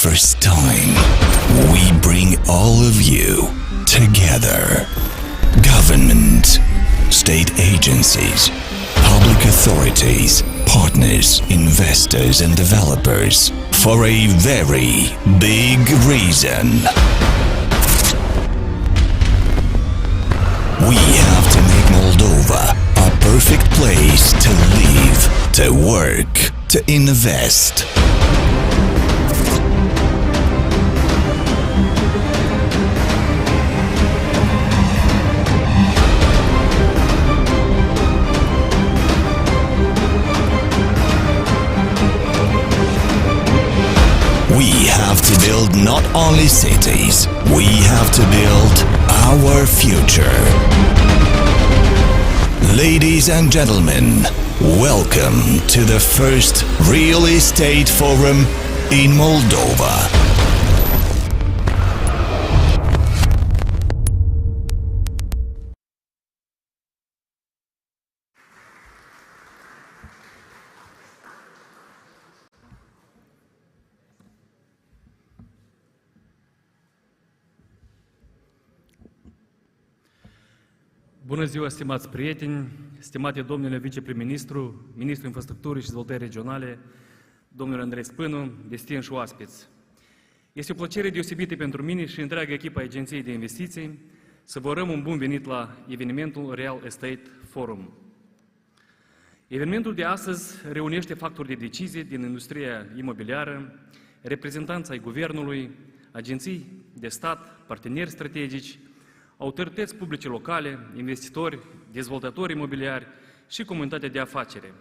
first time, we bring all of you together. Government, state agencies, public authorities, partners, investors and developers for a very big reason. We have to make Moldova a perfect place to live, to work, to invest. We have to build not only cities, we have to build our future. Ladies and gentlemen, welcome to the first Real Estate Forum in Moldova. Bună ziua, stimați prieteni, stimate domnule viceprim-ministru, ministrul infrastructurii și dezvoltării regionale, domnul Andrei Spânu, distinși oaspeți. Este o plăcere deosebită pentru mine și întreaga echipă a Agenției de Investiții să vă urăm un bun venit la evenimentul Real Estate Forum. Evenimentul de astăzi reunește factori de decizie din industria imobiliară, reprezentanți ai guvernului, agenții de stat, parteneri strategici, autorități publice locale, investitori, dezvoltatori imobiliari și comunitatea de afaceri.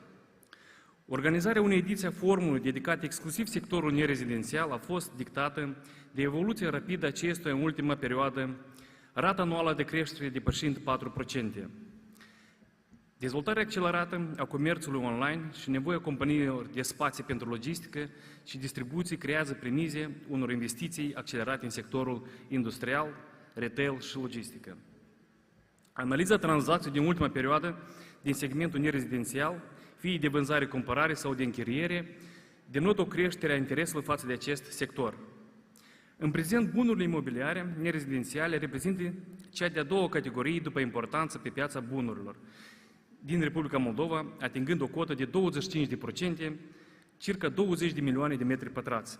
Organizarea unei ediții a forumului dedicat exclusiv sectorul nerezidențial a fost dictată de evoluția rapidă a acestuia în ultima perioadă, rata anuală de creștere depășind 4%. Dezvoltarea accelerată a comerțului online și nevoia companiilor de spații pentru logistică și distribuție creează premize unor investiții accelerate în sectorul industrial, retail și logistică. Analiza tranzacțiilor din ultima perioadă din segmentul nerezidențial, fie de vânzare-cumpărare sau de închiriere, denotă o creștere a interesului față de acest sector. În prezent, bunurile imobiliare nerezidențiale reprezintă cea de-a doua categorie după importanță pe piața bunurilor din Republica Moldova, atingând o cotă de 25%, circa 20 de milioane de metri pătrați,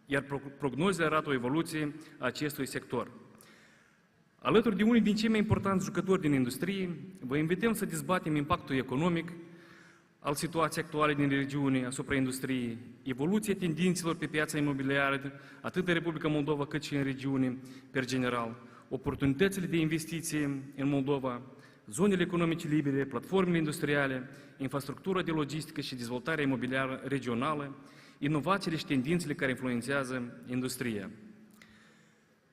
iar prognozele arată o evoluție a acestui sector. Alături de unii din cei mai importanți jucători din industrie, vă invităm să dezbatem impactul economic al situației actuale din regiune asupra industriei, evoluția tendințelor pe piața imobiliară, atât în Republica Moldova cât și în regiune, per general, oportunitățile de investiție în Moldova, zonele economice libere, platformele industriale, infrastructura de logistică și dezvoltarea imobiliară regională, inovațiile și tendințele care influențează industria.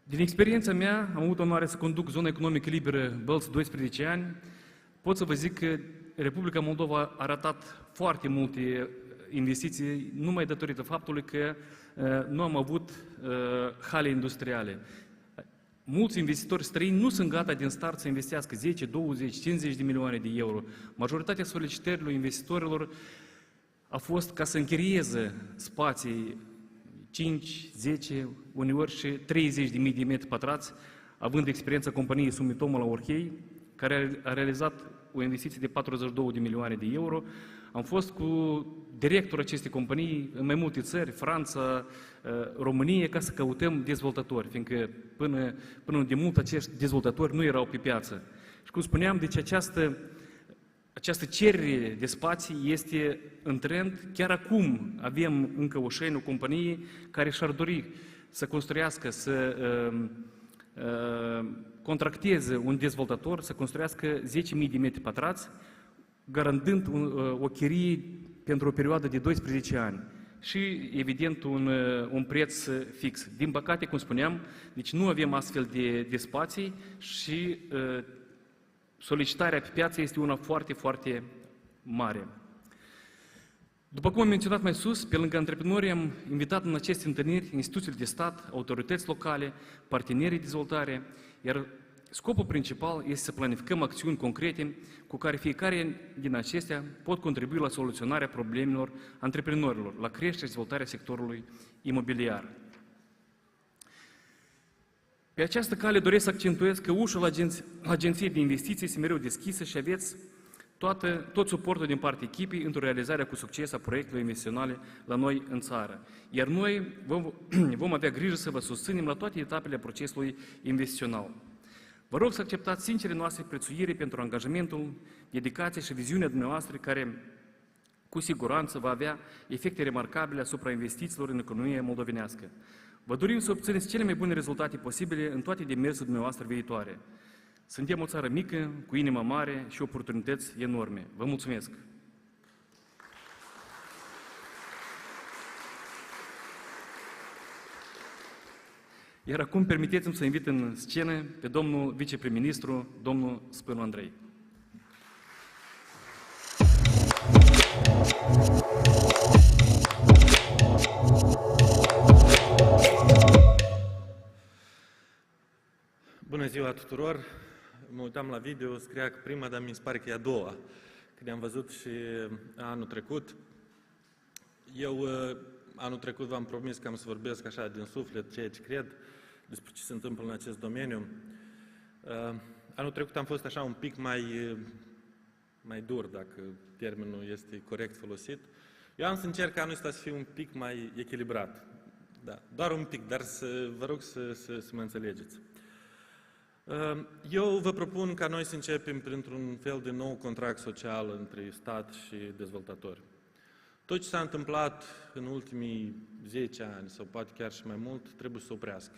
Din experiența mea, am avut onoarea să conduc zona economică liberă Bălți 12 ani, pot să vă zic că Republica Moldova a ratat foarte multe investiții numai datorită faptului că nu am avut hale industriale. Mulți investitori străini nu sunt gata din start să investească 10, 20, 50 de milioane de euro. Majoritatea solicitărilor investitorilor a fost ca să închirieze spații 5, 10, uneori și 30.000 de metri pătrați, având experiența companiei Sumitomo la Orhei, care a realizat o investiție de 42 de milioane de euro. Am fost cu directorul acestei companii în mai multe țări, Franța, România, ca să căutăm dezvoltatori, fiindcă până de mult acești dezvoltatori nu erau pe piață. Și cum spuneam, deci această cerere de spații este în trend. Chiar acum avem încă o șaină, o companie care și-ar dori să construiască, să contracteze un dezvoltator, să construiască 10.000 de metri pătrați, garantând o chirie pentru o perioadă de 12 ani și, evident, un preț fix. Din păcate, cum spuneam, deci nu avem astfel de spații și solicitarea pe piață este una foarte, foarte mare. După cum am menționat mai sus, pe lângă antreprenori am invitat în aceste întâlniri instituțiile de stat, autorități locale, partenerii de dezvoltare, iar scopul principal este să planificăm acțiuni concrete cu care fiecare din acestea pot contribui la soluționarea problemelor antreprenorilor, la creșterea și dezvoltarea sectorului imobiliar. Pe această cale doresc să accentuez că ușa Agenției de Investiții este mereu deschisă și aveți tot suportul din partea echipei într-o realizare cu succes a proiectelor investiționale la noi în țară. Iar noi vom avea grijă să vă susținem la toate etapele procesului investițional. Vă rog să acceptați sincere noastre prețuire pentru angajamentul, dedicația și viziunea dumneavoastră care cu siguranță va avea efecte remarcabile asupra investițiilor în economia moldovenească. Vă dorim să obțineți cele mai bune rezultate posibile în toate demersurile dumneavoastră viitoare. Suntem o țară mică, cu inimă mare și oportunități enorme. Vă mulțumesc! Iar acum permiteți-mi să invit în scenă pe domnul viceprim-ministru, domnul Spânu Andrei. Bună ziua tuturor! Mă uitam la video, scria că prima, dar mi se pare că e a doua. Când am văzut și anul trecut. Eu anul trecut v-am promis că am să vorbesc așa din suflet, ceea ce cred, despre ce se întâmplă în acest domeniu. Anul trecut am fost așa un pic mai dur, dacă termenul este corect folosit. Eu am să încerc anul ăsta să fiu un pic mai echilibrat. Da, doar un pic, dar vă rog să mă înțelegeți. Eu vă propun ca noi să începem printr-un fel de nou contract social între stat și dezvoltatori. Tot ce s-a întâmplat în ultimii 10 ani, sau poate chiar și mai mult, trebuie să se oprească.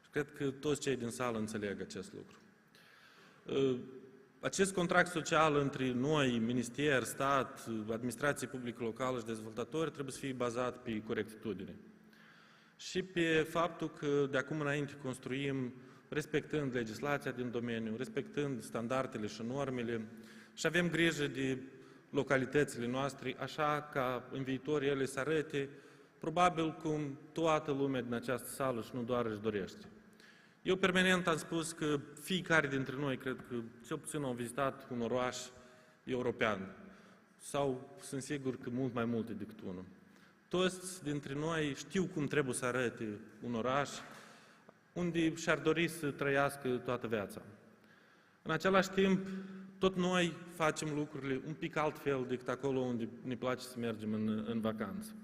Și cred că toți cei din sală înțeleg acest lucru. Acest contract social între noi, minister, stat, administrație publică locală și dezvoltatori trebuie să fie bazat pe corectitudine. Și pe faptul că de acum înainte construim respectând legislația din domeniu, respectând standardele și normele și avem grijă de localitățile noastre, așa ca în viitor ele să arate probabil cum toată lumea din această sală și nu doar își dorește. Eu permanent am spus că fiecare dintre noi, cred că cel puțin au vizitat un oraș european sau sunt sigur că mult mai multe decât unul. Toți dintre noi știu cum trebuie să arate un oraș unde și-ar dori să trăiască toată viața. În același timp, tot noi facem lucrurile un pic altfel decât acolo unde ne place să mergem în vacanță.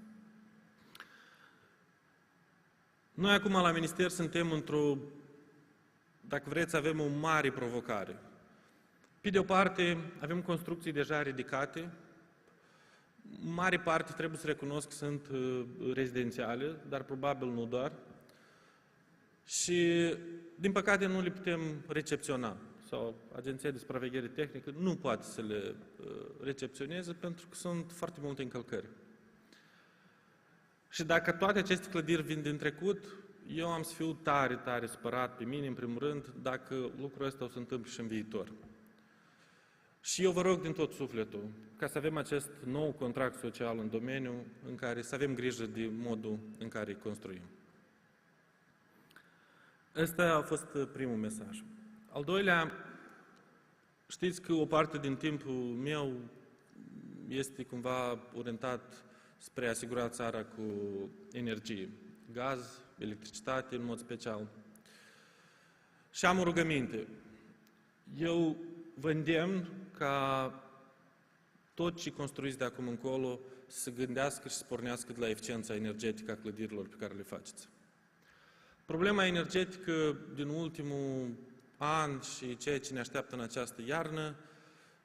Noi acum la minister suntem dacă vreți, avem o mare provocare. Pe de o parte, avem construcții deja ridicate, mare parte trebuie să recunosc că sunt rezidențiale, dar probabil nu doar. Și, din păcate, nu le putem recepționa. Sau Agenția de Supraveghere Tehnică nu poate să le recepționeze pentru că sunt foarte multe încălcări. Și dacă toate aceste clădiri vin din trecut, eu am să fiu tare, tare supărat pe mine, în primul rând, dacă lucrul ăsta o să întâmple și în viitor. Și eu vă rog din tot sufletul ca să avem acest nou contract social în domeniu în care să avem grijă de modul în care îi construim. Ăsta a fost primul mesaj. Al doilea, știți că o parte din timpul meu este cumva orientat spre a asigura țara cu energie, gaz, electricitate în mod special. Și am o rugăminte. Eu vă îndemn ca tot ce construiți de acum încolo să se gândească și să pornească de la eficiența energetică a clădirilor pe care le faceți. Problema energetică din ultimul an și ceea ce ne așteaptă în această iarnă,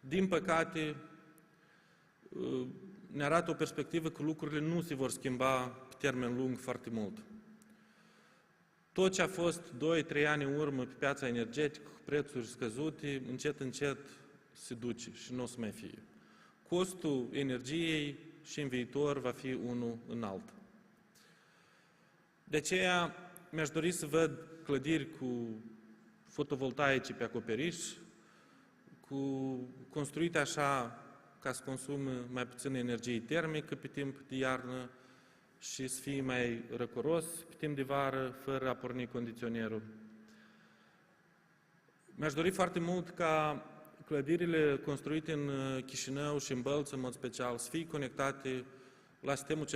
din păcate, ne arată o perspectivă că lucrurile nu se vor schimba pe termen lung foarte mult. Tot ce a fost 2-3 ani în urmă pe piața energetică, cu prețuri scăzute, încet, încet se duce și nu o să mai fie. Costul energiei și în viitor va fi unul înalt. De aceea mi-aș dori să văd clădiri cu fotovoltaice pe acoperiș, construite așa ca să consume mai puțină energie termică pe timp de iarnă și să fie mai răcoros pe timp de vară, fără a porni condiționierul. Mi-aș dori foarte mult ca clădirile construite în Chișinău și în Bălți, în mod special, să fie conectate la sistemul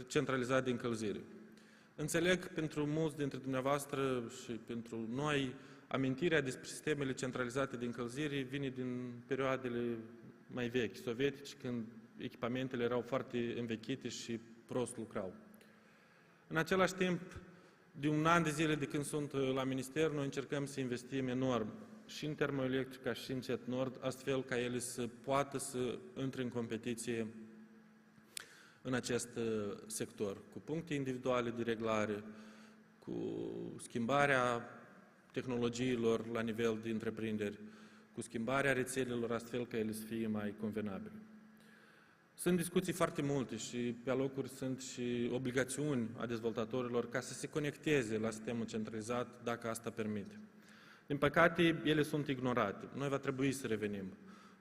centralizat de încălzire. Înțeleg pentru mulți dintre dumneavoastră și pentru noi, amintirea despre sistemele centralizate de încălzire vine din perioadele mai vechi, sovietici, când echipamentele erau foarte învechite și prost lucrau. În același timp, de un an de zile de când sunt la minister, noi încercăm să investim enorm și în termoelectrica și în CET Nord, astfel ca ele să poată să intre în competiție în acest sector, cu puncte individuale de reglare, cu schimbarea tehnologiilor la nivel de întreprinderi, cu schimbarea rețelelor astfel ca ele să fie mai convenabile. Sunt discuții foarte multe și pe alocuri sunt și obligațiuni a dezvoltatorilor ca să se conecteze la sistemul centralizat dacă asta permite. Din păcate, ele sunt ignorate. Noi va trebui să revenim.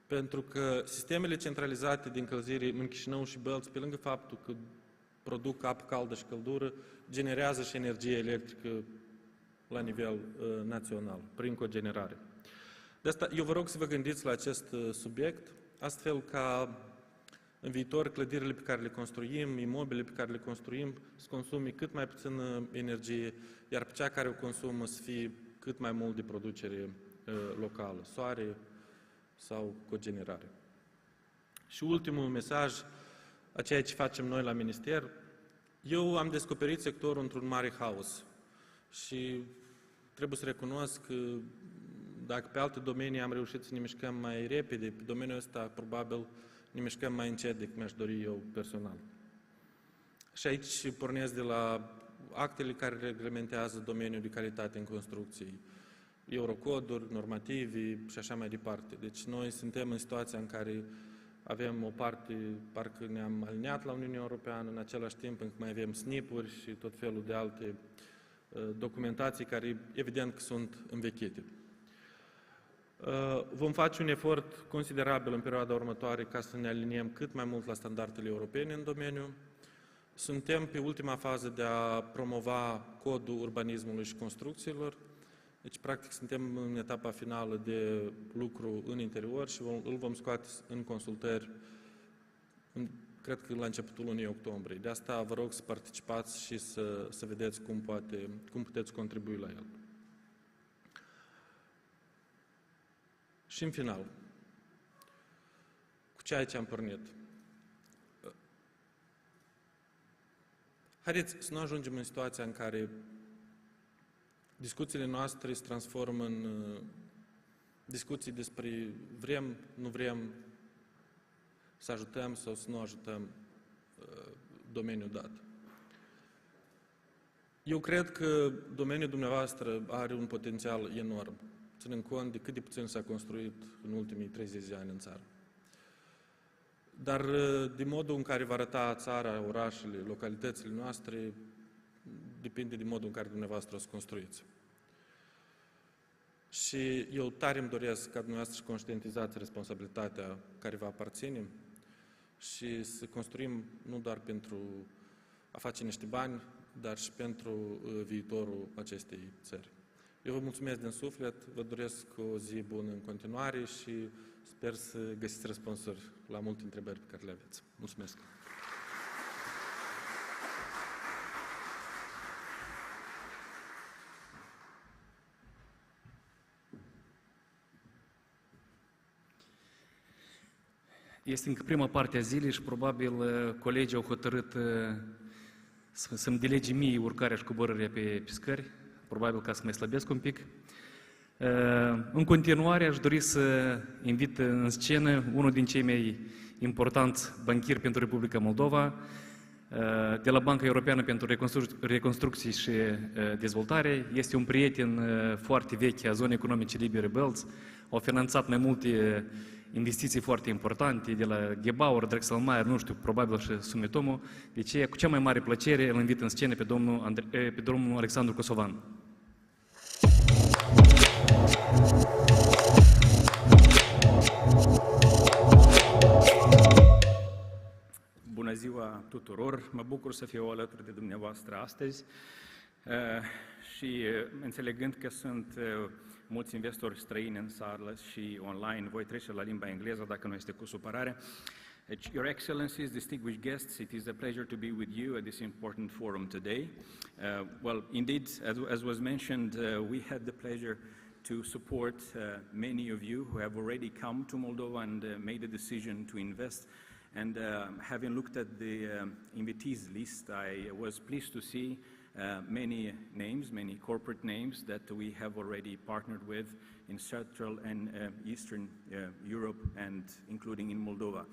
Pentru că sistemele centralizate de încălzire în Chișinău și Bălți, pe lângă faptul că produc apă caldă și căldură, generează și energie electrică la nivel național, prin cogenerare. De asta eu vă rog să vă gândiți la acest subiect, astfel ca în viitor clădirile pe care le construim, imobilele pe care le construim, să consume cât mai puțină energie, iar pe cea care o consumă să fie cât mai mult de producere locală, soare sau cogenerare. Și ultimul mesaj, a ceea ce facem noi la minister, eu am descoperit sectorul într-un mare haos și trebuie să recunosc că dacă pe alte domenii am reușit să ne mișcăm mai repede, pe domeniul ăsta probabil ne mișcăm mai încet decât mi-aș dori eu personal. Și aici pornesc de la actele care reglementează domeniul de calitate în construcții, eurocoduri, normativi și așa mai departe. Deci noi suntem în situația în care avem o parte, parcă ne-am aliniat la Uniunea Europeană, în același timp încă mai avem SNIP-uri și tot felul de alte documentații care evident că sunt învechite. Vom face un efort considerabil în perioada următoare ca să ne aliniem cât mai mult la standardele europene în domeniu. Suntem pe ultima fază de a promova codul urbanismului și construcțiilor. Deci, practic, suntem în etapa finală de lucru în interior și îl vom scoate în consultări, cred că la începutul lunii octombrie. De asta vă rog să participați și să vedeți cum puteți contribui la el. Și în final, cu ceea ce am pornit. Haideți să nu ajungem în situația în care discuțiile noastre se transformă în discuții despre vrem, nu vrem să ajutăm sau să nu ajutăm domeniul dat. Eu cred că domeniul dumneavoastră are un potențial enorm, ținând cont de cât de puțin s-a construit în ultimii 30 de ani în țară. Dar de modul în care va arăta țara, orașele, localitățile noastre, depinde de modul în care dumneavoastră o să construiți. Și eu tare îmi doresc ca dumneavoastră să conștientizați responsabilitatea care vă aparține și să construim nu doar pentru a face niște bani, dar și pentru viitorul acestei țări. Eu vă mulțumesc din suflet, vă doresc o zi bună în continuare și sper să găsiți răspunsuri la multe întrebări pe care le aveți. Mulțumesc! Este încă prima parte a zilei și probabil colegii au hotărât să-mi delege mie urcarea și coborârea pe scări, probabil ca să mai slăbesc un pic. În continuare aș dori să invit în scenă unul din cei mai importanți banchieri pentru Republica Moldova, de la Banca Europeană pentru Reconstrucție și Dezvoltare. Este un prieten foarte vechi a zonei economice libere Bălți. Au finanțat mai multe investiții foarte importante, de la Gebauer, Drexelmeier, nu știu, probabil și Sumitomo. Deci, cu cea mai mare plăcere îl invit în scenă pe domnul Alexandru Kosovan. Bună ziua tuturor! Mă bucur să fiu alături de dumneavoastră astăzi și înțelegând că sunt mulți investori străini în sală și online, voi trece la limba engleză dacă nu este cu supărare. Your Excellencies, distinguished guests, it is a pleasure to be with you at this important forum today. Well, indeed, as was mentioned, we had the pleasure to support many of you who have already come to Moldova and made a decision to invest. And having looked at the invitees list, I was pleased to see many names, many corporate names that we have already partnered with in Central and Eastern Europe and including in Moldova.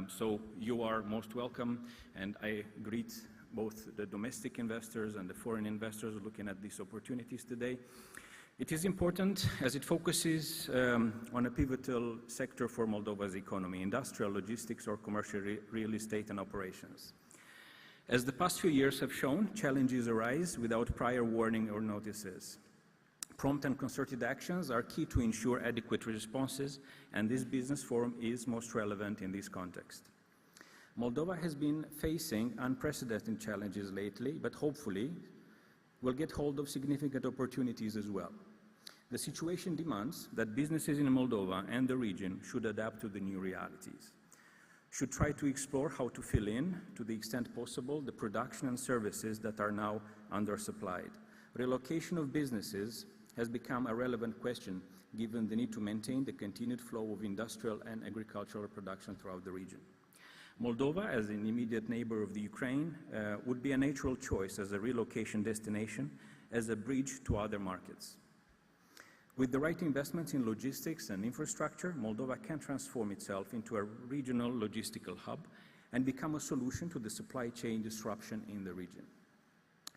So you are most welcome, and I greet both the domestic investors and the foreign investors looking at these opportunities today. It is important as it focuses on a pivotal sector for Moldova's economy, industrial, logistics, or commercial real estate and operations. As the past few years have shown, challenges arise without prior warning or notices. Prompt and concerted actions are key to ensure adequate responses, and this business forum is most relevant in this context. Moldova has been facing unprecedented challenges lately, but hopefully will get hold of significant opportunities as well. The situation demands that businesses in Moldova and the region should adapt to the new realities, should try to explore how to fill in, to the extent possible, the production and services that are now undersupplied. Relocation of businesses has become a relevant question given the need to maintain the continued flow of industrial and agricultural production throughout the region. Moldova, as an immediate neighbor of the Ukraine, would be a natural choice as a relocation destination, as a bridge to other markets. With the right investments in logistics and infrastructure, Moldova can transform itself into a regional logistical hub and become a solution to the supply chain disruption in the region.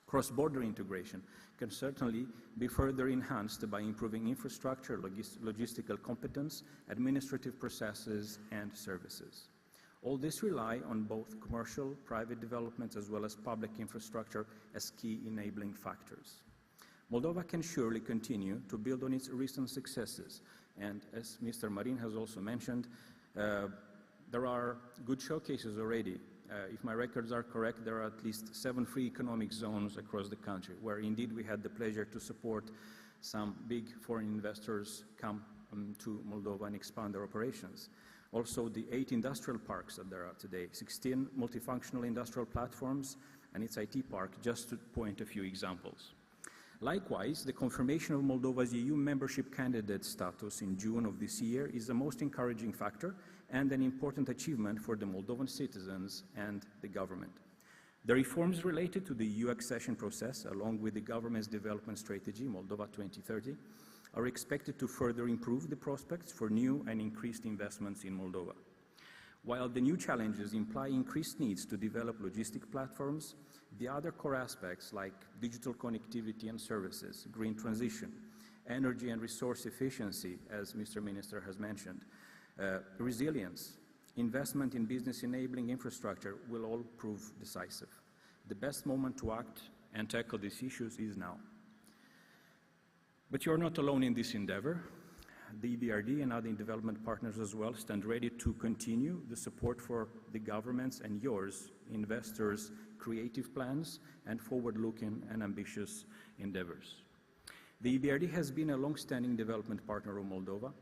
Cross-border integration can certainly be further enhanced by improving infrastructure, logistical competence, administrative processes, and services. All this rely on both commercial, private developments, as well as public infrastructure as key enabling factors. Moldova can surely continue to build on its recent successes, and as Mr. Marin has also mentioned, there are good showcases already. If my records are correct, there are at least 7 free economic zones across the country, where indeed we had the pleasure to support some big foreign investors come to Moldova and expand their operations. Also, the 8 industrial parks that there are today, 16 multifunctional industrial platforms, and its IT park, just to point a few examples. Likewise, the confirmation of Moldova's EU membership candidate status in June of this year is the most encouraging factor and an important achievement for the Moldovan citizens and the government. The reforms related to the EU accession process, along with the government's development strategy, Moldova 2030, are expected to further improve the prospects for new and increased investments in Moldova. While the new challenges imply increased needs to develop logistic platforms, the other core aspects like digital connectivity and services, green transition, energy and resource efficiency, as Mr. Minister has mentioned, resilience, investment in business enabling infrastructure will all prove decisive. The best moment to act and tackle these issues is now. But you're not alone in this endeavor. The Ebrd and other development partners as well stand ready to continue the support for the governments and yours, investors' creative plans and forward-looking and ambitious endeavors. The Ebrd has been a long-standing development partner of Moldova.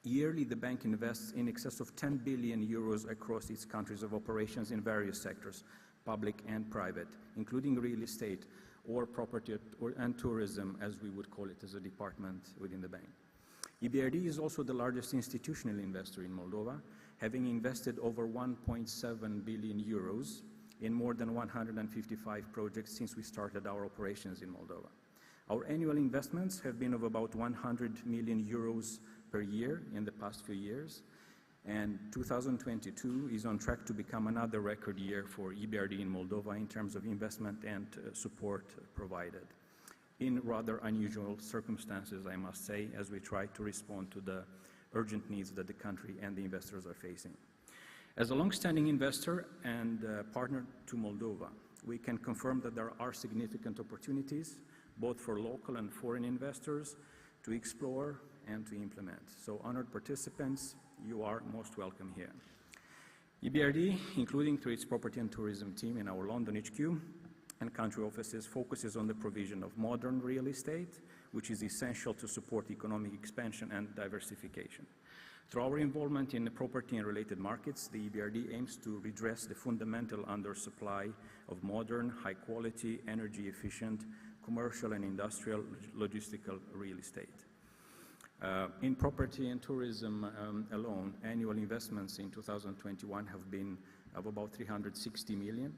Yearly, the bank invests in excess of 10 billion euros across its countries of operations in various sectors, public and private, including real estate or property and tourism, as we would call it as a department within the bank. Ebrd is also the largest institutional investor in Moldova, having invested over 1.7 billion euros in more than 155 projects since we started our operations in Moldova. Our annual investments have been of about 100 million euros per year in the past few years, and 2022 is on track to become another record year for Ebrd in Moldova in terms of investment and support provided, in rather unusual circumstances, I must say, as we try to respond to the urgent needs that the country and the investors are facing. As a long-standing investor and partner to Moldova, we can confirm that there are significant opportunities, both for local and foreign investors, to explore and to implement. So, honored participants, you are most welcome here. Ebrd, including through its property and tourism team in our London HQ and country offices, focuses on the provision of modern real estate, which is essential to support economic expansion and diversification. Through our involvement in the property and related markets, the EBRD aims to redress the fundamental undersupply of modern, high-quality, energy-efficient, commercial and industrial logistical real estate. In property and tourism alone, annual investments in 2021 have been of about 360 million,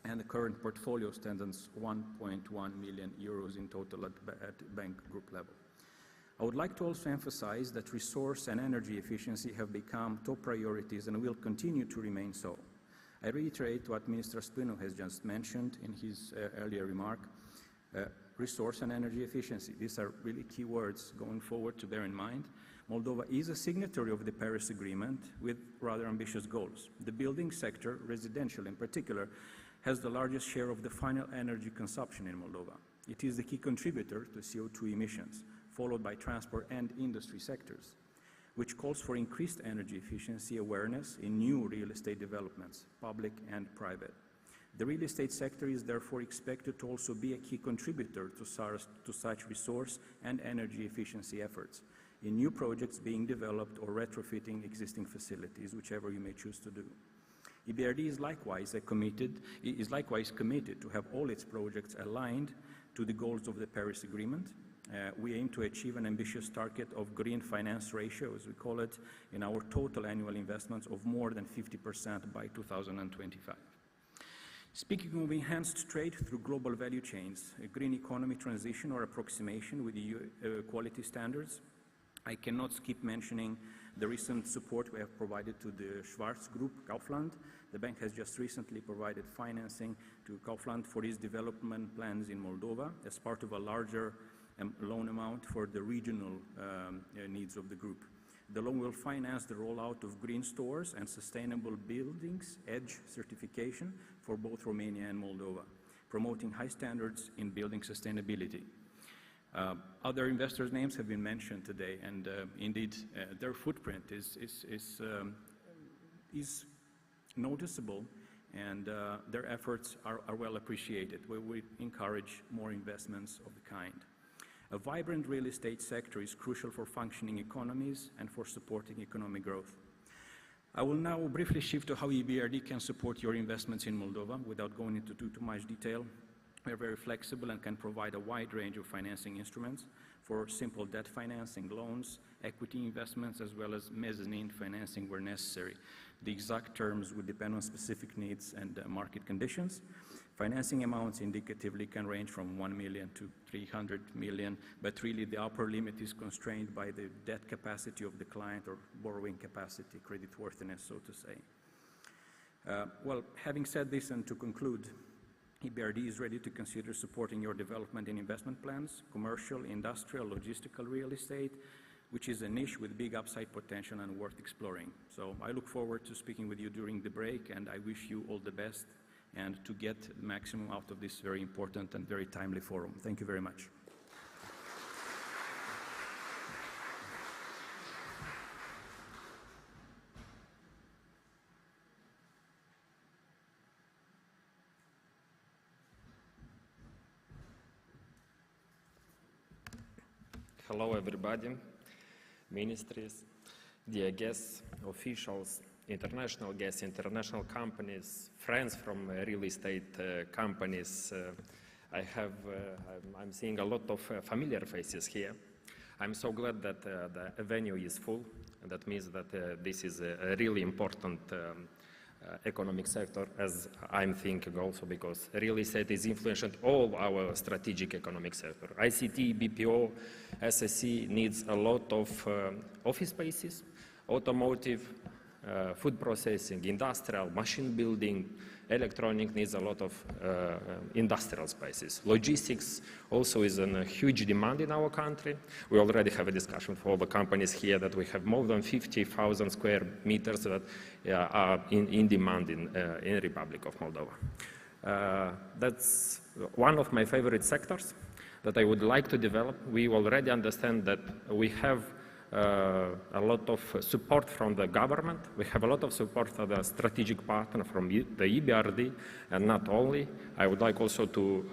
and the current portfolio stands at 1.1 million euros in total at bank group level. I would like to also emphasize that resource and energy efficiency have become top priorities and will continue to remain so. I reiterate what Minister Spinu has just mentioned in his earlier remark. Resource and energy efficiency. These are really key words going forward to bear in mind. Moldova is a signatory of the Paris Agreement with rather ambitious goals. The building sector, residential in particular, has the largest share of the final energy consumption in Moldova. It is the key contributor to CO2 emissions, followed by transport and industry sectors, which calls for increased energy efficiency awareness in new real estate developments, public and private. The real estate sector is therefore expected to also be a key contributor to such resource and energy efficiency efforts in new projects being developed or retrofitting existing facilities, whichever you may choose to do. Ebrd is likewise committed to have all its projects aligned to the goals of the Paris Agreement. We aim to achieve an ambitious target of green finance ratio, as we call it, in our total annual investments of more than 50% by 2025. Speaking of enhanced trade through global value chains, a green economy transition or approximation with EU quality standards, I cannot skip mentioning the recent support we have provided to the Schwarz Group, Kaufland. The bank has just recently provided financing to Kaufland for its development plans in Moldova as part of a larger loan amount for the regional needs of the group. The loan will finance the rollout of green stores and sustainable buildings, EDGE certification for both Romania and Moldova, promoting high standards in building sustainability. Other investors' names have been mentioned today, and indeed their footprint is noticeable, and their efforts are well appreciated. We encourage more investments of the kind. A vibrant real estate sector is crucial for functioning economies and for supporting economic growth. I will now briefly shift to how EBRD can support your investments in Moldova without going into too much detail. We are very flexible and can provide a wide range of financing instruments for simple debt financing, loans, equity investments, as well as mezzanine financing where necessary. The exact terms would depend on specific needs and market conditions. Financing amounts indicatively can range from 1 million to 300 million, but really the upper limit is constrained by the debt capacity of the client or borrowing capacity, creditworthiness, so to say. Well, having said this, and to conclude, EBRD is ready to consider supporting your development and investment plans, commercial, industrial, logistical real estate, which is a niche with big upside potential and worth exploring. So I look forward to speaking with you during the break, and I wish you all the best and to get the maximum out of this very important and very timely forum. Thank you very much. Hello everybody, ministries, dear guests, officials, international guests, international companies, friends from real estate companies. I'm seeing a lot of familiar faces here. I'm so glad that the venue is full. That means that this is a really important economic sector, as I'm thinking also, because real estate is influencing all our strategic economic sector. ICT, BPO, SSC needs a lot of office spaces, automotive, food processing, industrial, machine building, electronic needs a lot of industrial spaces. Logistics also is in a huge demand in our country. We already have a discussion for all the companies here that we have more than 50,000 square meters that are in demand in Republic of Moldova. That's one of my favorite sectors that I would like to develop. We already understand that we have a lot of support from the government. We have a lot of support from the strategic partner from the Ebrd, and not only. I would like also to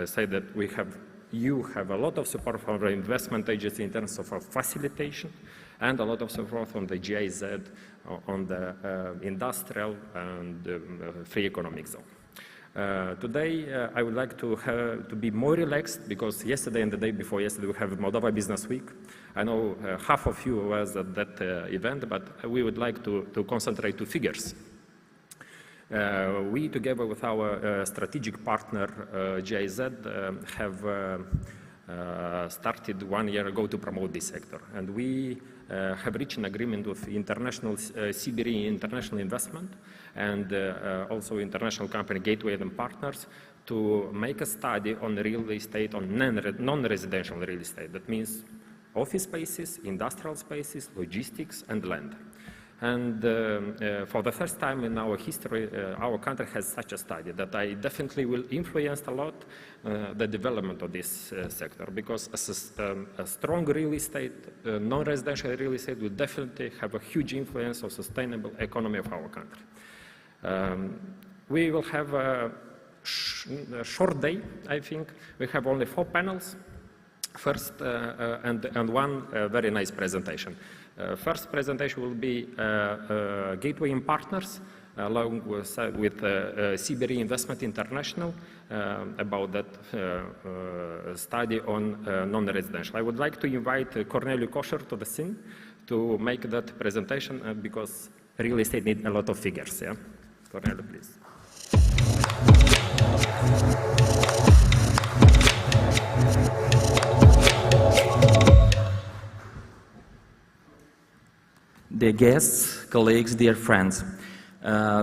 say that we have you have a lot of support from the investment agency in terms of facilitation, and a lot of support from the GIZ on the industrial and free economic zone. Today, I would like to be more relaxed, because yesterday and the day before yesterday we have Moldova Business Week. I know half of you was at that event, but we would like to concentrate to figures. We, together with our strategic partner GIZ, have started 1 year ago to promote this sector, and we have reached an agreement with international Ebrd International Investment and also international company Gateway and Partners to make a study on real estate, on non-residential real estate. That means office spaces, industrial spaces, logistics, and land. And for the first time in our history, our country has such a study that I definitely will influence a lot the development of this sector, because a strong real estate, non-residential real estate will definitely have a huge influence on sustainable economy of our country. We will have a short day, I think. We have only 4 panels. First, and one very nice presentation. First presentation will be Gateway and Partners, along with Ebrd Investment International, about that study on non-residential. I would like to invite Corneliu Kosher to the scene to make that presentation, because real estate needs a lot of figures. Yeah? Corneliu, please. Dear guests, colleagues, dear friends,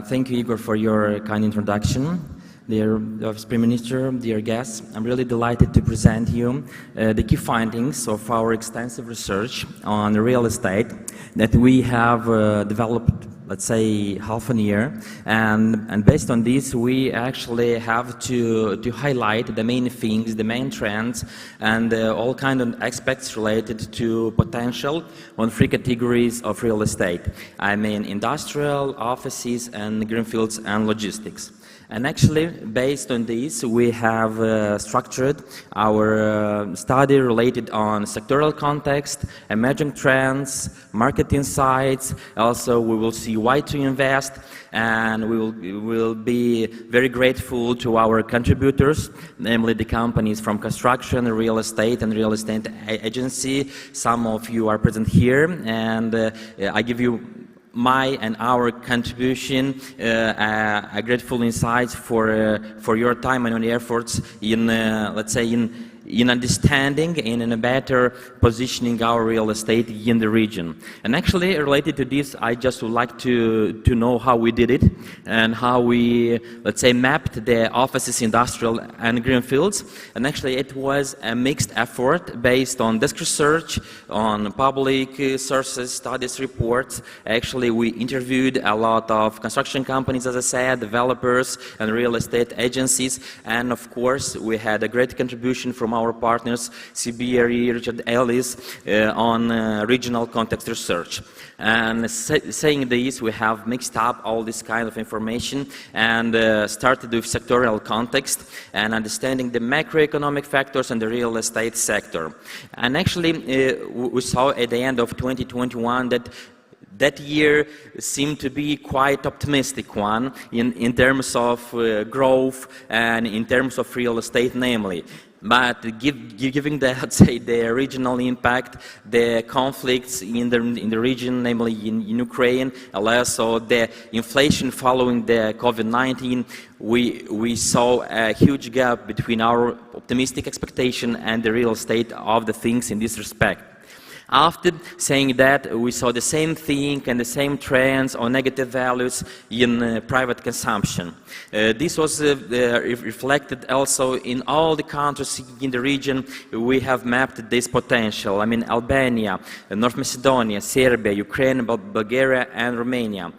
thank you, Igor, for your kind introduction. Dear Office Prime Minister, dear guests, I'm really delighted to present you the key findings of our extensive research on real estate that we have developed, let's say, half a year, and based on this we actually have to highlight the main things, the main trends, and all kind of aspects related to potential on 3 categories of real estate. I mean industrial, offices, and greenfields and logistics. And actually, based on this, we have structured our study related on sectoral context, emerging trends, market insights. Also, we will see why to invest, and we will be very grateful to our contributors, namely the companies from construction, real estate, and real estate agency. Some of you are present here, and I give you my and our contribution, a grateful insights for your time and your efforts in, let's say, in understanding and in a better positioning our real estate in the region. And actually, related to this, I just would like to know how we did it and how we, let's say, mapped the offices, industrial, and greenfields. And actually, it was a mixed effort based on desk research, on public sources, studies, reports. Actually, we interviewed a lot of construction companies, as I said, developers, and real estate agencies. And of course, we had a great contribution from our partners, CBRE, Richard Ellis, on regional context research. And saying this, we have mixed up all this kind of information and started with sectorial context and understanding the macroeconomic factors in the real estate sector. And actually, we saw at the end of 2021 that year seemed to be quite optimistic one in terms of growth and in terms of real estate, namely. But given the, let's say, the regional impact, the conflicts in the region, namely in Ukraine, also the inflation following the COVID-19, we saw a huge gap between our optimistic expectation and the real estate of the things in this respect. After saying that, we saw the same thing and the same trends or negative values in private consumption. This was reflected also in all the countries in the region. We have mapped this potential. I mean, Albania, North Macedonia, Serbia, Ukraine, Bulgaria, and Romania.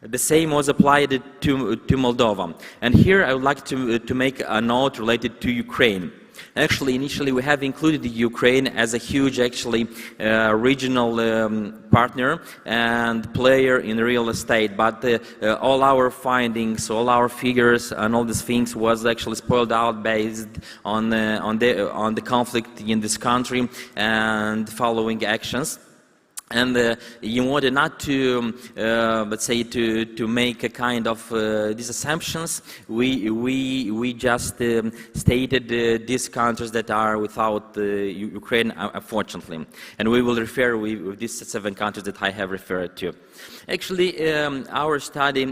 The same was applied to Moldova. And here I would like to make a note related to Ukraine. Actually, initially we have included the Ukraine as a huge, regional partner and player in real estate. But all our findings, all our figures, and all these things was actually spoiled out based on the conflict in this country and following actions. And you wanted not to, let's say, to make a kind of these assumptions. We just stated these countries that are without Ukraine, unfortunately, and we will refer with these 7 countries that I have referred to. Actually, our study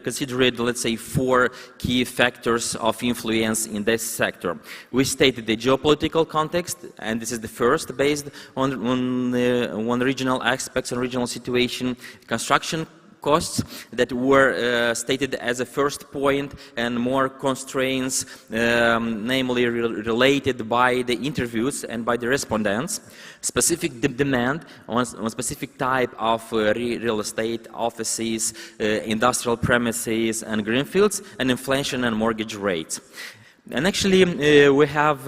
considered, let's say, 4 key factors of influence in this sector. We stated the geopolitical context, and this is the first, based on regional aspects and regional situation. Construction costs that were stated as a first point, and more constraints, namely related by the interviews and by the respondents. Specific demand on specific type of real estate, offices, industrial premises and greenfields, and inflation and mortgage rates. And actually, we have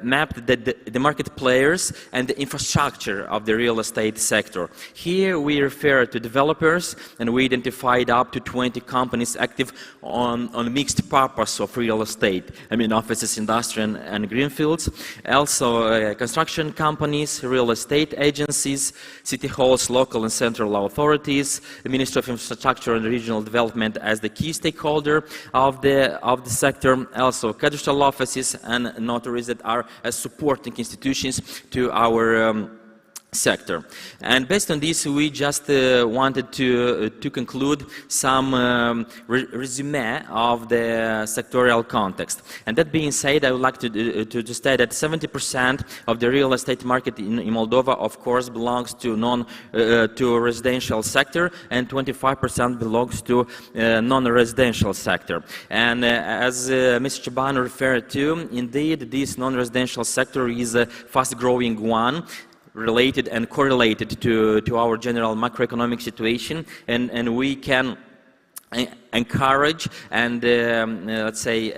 mapped the market players and the infrastructure of the real estate sector. Here we refer to developers, and we identified up to 20 companies active on mixed purpose of real estate. I mean, offices, industry, and greenfields. Also, construction companies, real estate agencies, city halls, local and central authorities, the Ministry of Infrastructure and Regional Development as the key stakeholder of the sector. Also, offices and notaries that are as supporting institutions to our sector. And based on this, we just wanted to conclude some resume of the sectorial context. And that being said, I would like to state that 70% of the real estate market in Moldova, of course, belongs to to residential sector, and 25% belongs to non-residential sector. And as Mr. Chaban referred to, indeed, this non-residential sector is a fast-growing one, related and correlated to our general macroeconomic situation, and we can encourage and let's say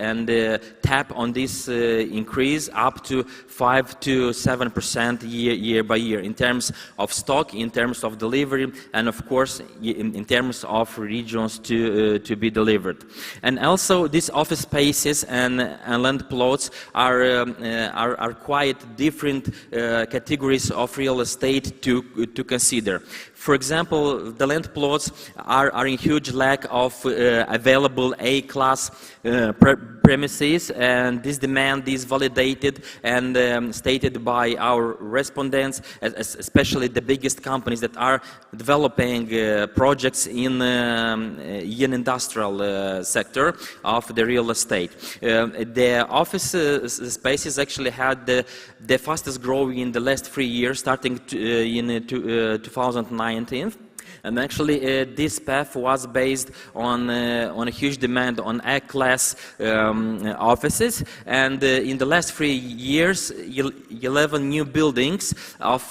tap on this increase up to 5 to 7% year by year in terms of stock, in terms of delivery, and of course in terms of regions to be delivered. And also these office spaces and land plots are quite different categories of real estate to consider. For example, the land plots are in huge lack of available A-class premises, and this demand is validated and stated by our respondents, especially the biggest companies that are developing projects in industrial sector of the real estate. The office spaces actually had the fastest growth in the last 3 years, starting in 2019. And actually, this path was based on a huge demand on A-class offices. And in the last 3 years, 11 new buildings of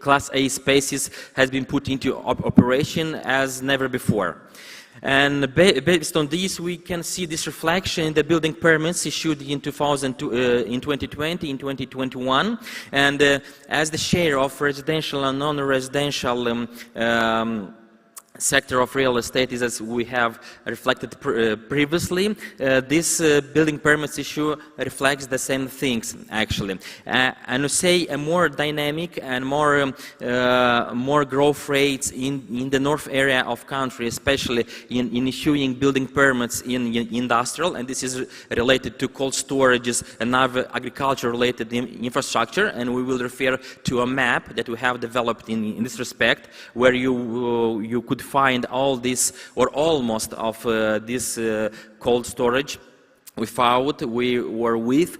Class A spaces has been put into operation as never before. And based on this, we can see this reflection in the building permits issued in 2020, in 2021, and as the share of residential and non-residential sector of real estate is as we have reflected previously. This building permits issue reflects the same things actually, and to say a more dynamic and more growth rates in the north area of country, especially in issuing building permits in industrial, and this is related to cold storages and other agriculture related infrastructure, and we will refer to a map that we have developed in this respect, where you could find all this or almost of this cold storage we were with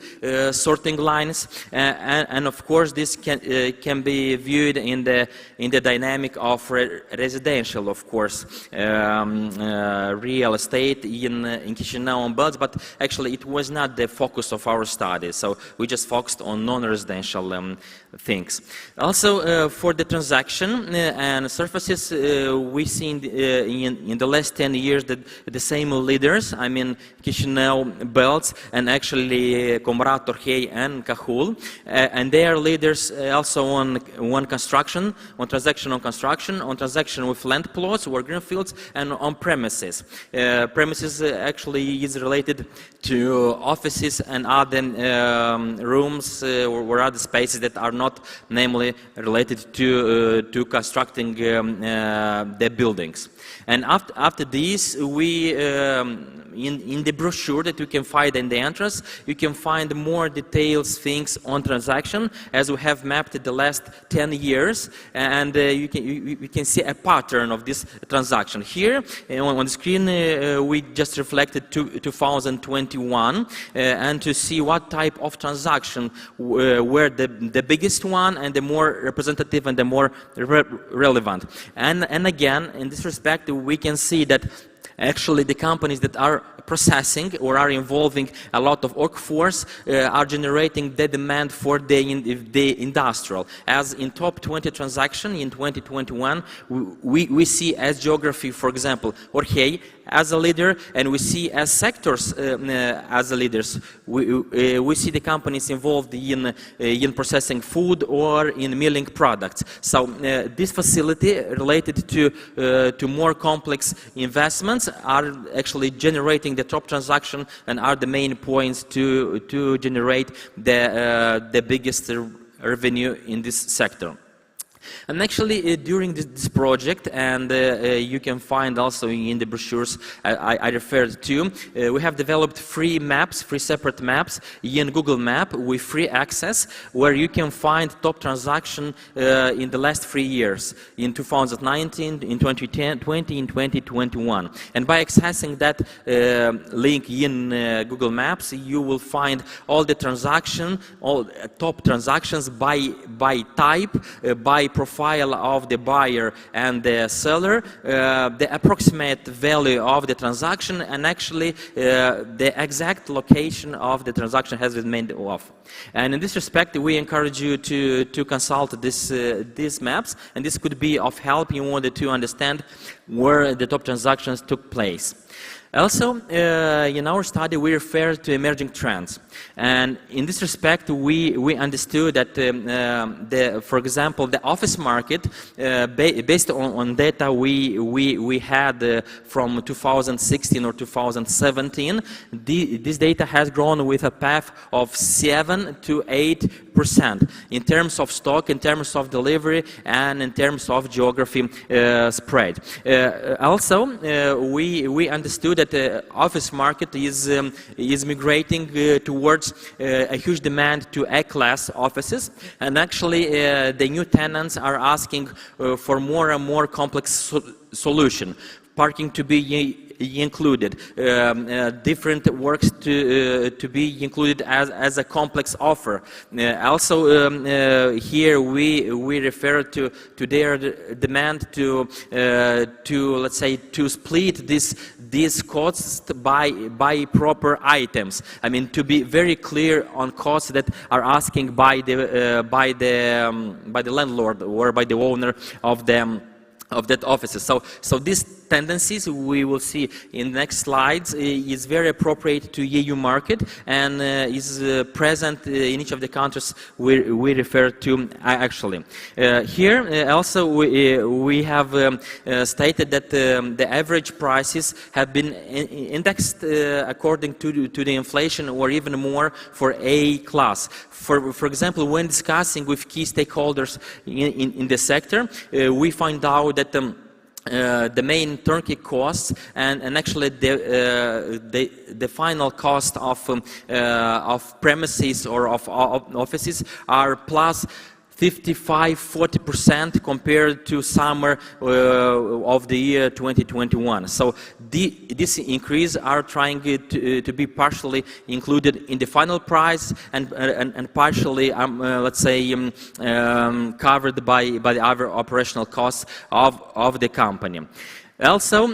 sorting lines, and of course this can be viewed in the dynamic of residential, of course, real estate in Chișinău and Buds, but actually it was not the focus of our study, so we just focused on non-residential things. Also, for the transaction and surfaces, we've seen in the last 10 years that the same leaders, I mean Chișinău, Belts, and actually Comrat, Torhei, and Cahul. And they are leaders also on construction, on transaction with land plots or greenfields, and on premises. Premises actually is related to offices and other rooms or other spaces that are not namely related to constructing the buildings. And after this, we in the brochure that you can find in the entrance, you can find more details, things on transaction, as we have mapped the last 10 years, and you can see a pattern of this transaction. Here on the screen, we just reflected 2021, and to see what type of transaction were the biggest one and the more representative and the more relevant. And again, in this respect, we can see that actually the companies that are processing or are involving a lot of workforce are generating the demand for the industrial. As in top 20 transaction in 2021, we see as geography, for example, Orhei as a leader, and we see as sectors as leaders. We see the companies involved in processing food or in milling products. So this facility related to more complex investments are actually generating the top transaction and are the main points to generate the biggest revenue in this sector. And actually, during this project, and you can find also in the brochures I referred to, we have developed free separate maps in Google Map with free access, where you can find top transaction in the last 3 years, in 2019, in 2020, in 2021. And by accessing that link in Google Maps, you will find all the all top transactions by type, by profile of the buyer and the seller, the approximate value of the transaction, and actually the exact location of the transaction has been made off. And in this respect, we encourage you to consult these maps, and this could be of help in order to understand where the top transactions took place. Also, in our study, we refer to emerging trends. And in this respect, we understood that, for example, the office market, based on data we had from 2016 or 2017, this data has grown with a path of 7 to 8% in terms of stock, in terms of delivery, and in terms of geography spread. Also, we understood that the office market is migrating towards a huge demand to A-class offices, and actually the new tenants are asking for more and more complex solution. Parking to be included, different works to be included as a complex offer. Also, here we refer to their demand to let's say to split these costs by proper items. I mean, to be very clear on costs that are asking by the landlord or by the owner of that offices. So these tendencies we will see in the next slides is very appropriate to EU market, and is present in each of the countries we refer to actually. Here also we have stated that the average prices have been indexed according to the inflation or even more for A class. For example, when discussing with key stakeholders in the sector, we find out that the main turnkey costs and actually the final cost of premises or of offices are plus 55–40% compared to summer of the year 2021. So this increase are trying to be partially included in the final price and partially, let's say, covered by the other operational costs of the company. Also,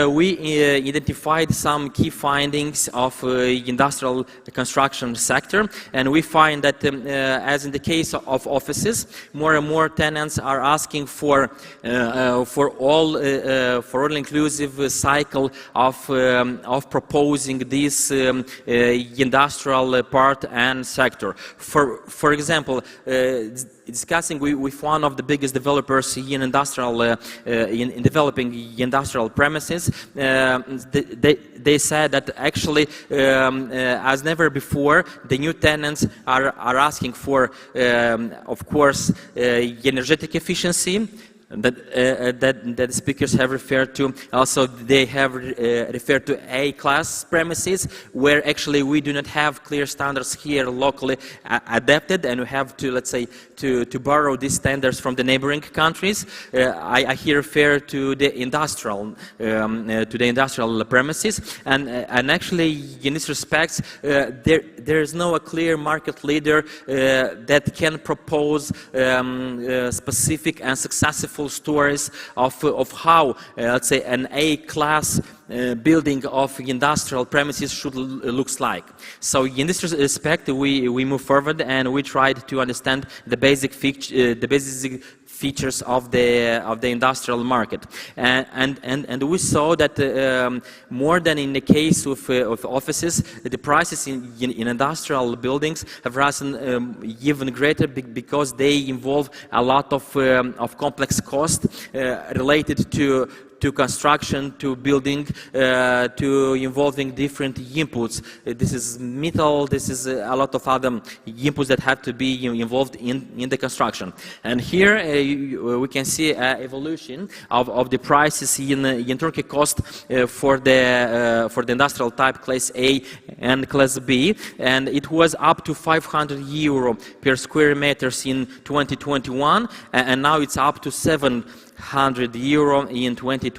we identified some key findings of industrial construction sector, and we find that, as in the case of offices, more and more tenants are asking for all-inclusive cycle of proposing this industrial part and sector. For example, discussing with one of the biggest developers in industrial in developing industrial premises, they said that actually, as never before, the new tenants are asking for, of course, energetic efficiency. That speakers have referred to. Also, they have referred to A-class premises, where actually we do not have clear standards here locally adapted, and we have to, let's say, to borrow these standards from the neighboring countries. I here refer to the industrial premises, and actually in this respect, there is no clear market leader that can propose specific and successful stories of how, let's say, an A-class building of industrial premises should looks like. So in this respect, we move forward and we tried to understand the basic features of the industrial market, and we saw that more than in the case of offices, the prices in industrial buildings have risen even greater because they involve a lot of complex cost related to construction, to building, to involving different inputs. This is metal, this is a lot of other inputs that have to be involved in the construction. And here we can see evolution of the prices in Turkey cost for the industrial type class A and class B, and it was up to 500 euro per square meters in 2021, and now it's up to 700 euro in 2022.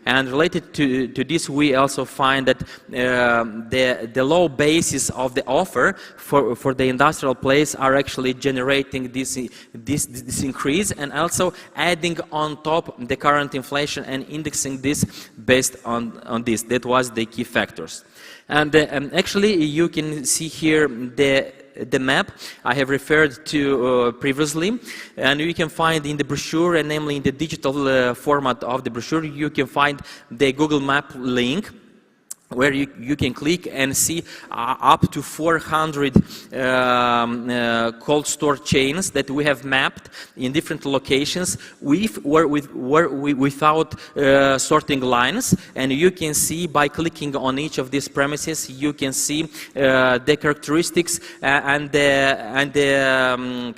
And related to this, we also find that the low basis of the offer for the industrial place are actually generating this increase, and also adding on top the current inflation and indexing this based on this. That was the key factors. And actually you can see here the map I have referred to previously, and you can find in the brochure, and namely in the digital format of the brochure, you can find the Google Map link, where you can click and see up to 400 cold store chains that we have mapped in different locations without sorting lines. And you can see, by clicking on each of these premises, you can see the characteristics and the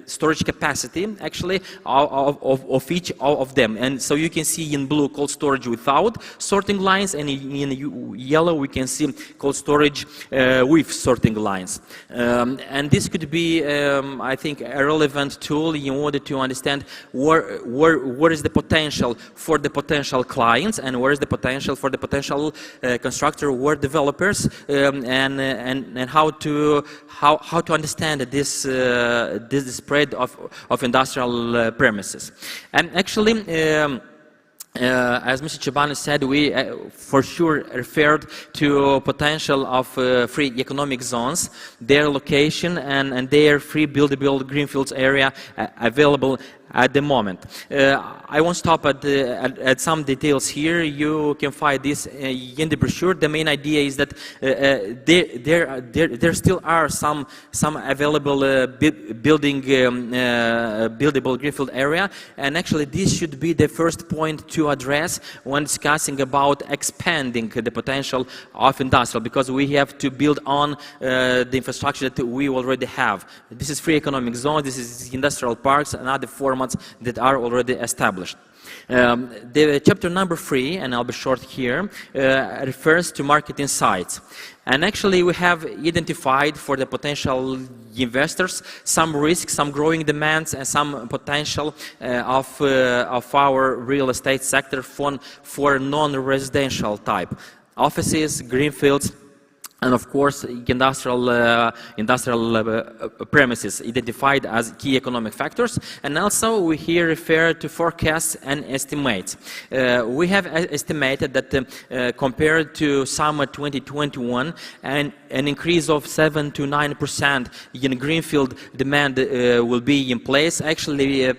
storage capacity actually of each of them. And so you can see in blue cold storage without sorting lines, and in yellow we can see cold storage with sorting lines. And this could be, I think, a relevant tool in order to understand where is the potential for the potential clients, and where is the potential for the potential constructor or developers, and how to understand this spread of industrial premises. And actually, as Mr. Chabani said, we for sure referred to potential of free economic zones, their location and their free buildable greenfields area available at the moment. I won't stop at some details here. You can find this in the brochure. The main idea is that there still are some available buildable greenfield area, and actually this should be the first point to address when discussing about expanding the potential of industrial, because we have to build on the infrastructure that we already have. This is free economic zone, this is industrial parks and other formats that are already established. The chapter number 3, and I'll be short here, refers to market insights. And actually we have identified for the potential investors some risks, some growing demands, and some potential of our real estate sector for non-residential type offices, greenfields, And of course, industrial premises identified as key economic factors. And also we here refer to forecasts and estimates. We have estimated that compared to summer 2021, an increase of 7 to 9% in greenfield demand will be in place. Actually,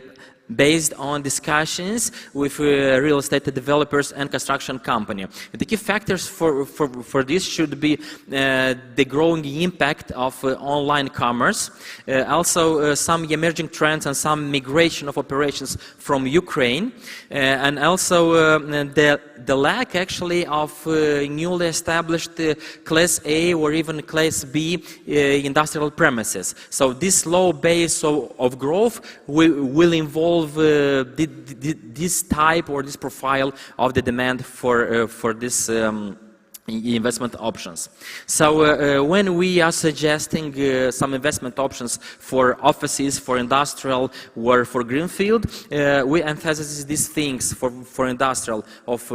based on discussions with real estate developers and construction company. The key factors for this should be the growing impact of online commerce, also some emerging trends and some migration of operations from Ukraine, and also the lack actually of newly established Class A or even Class B industrial premises. So this low base of growth will involve this type or this profile of the demand for this investment options. So when we are suggesting some investment options for offices, for industrial, or for greenfield, we emphasize these things for industrial of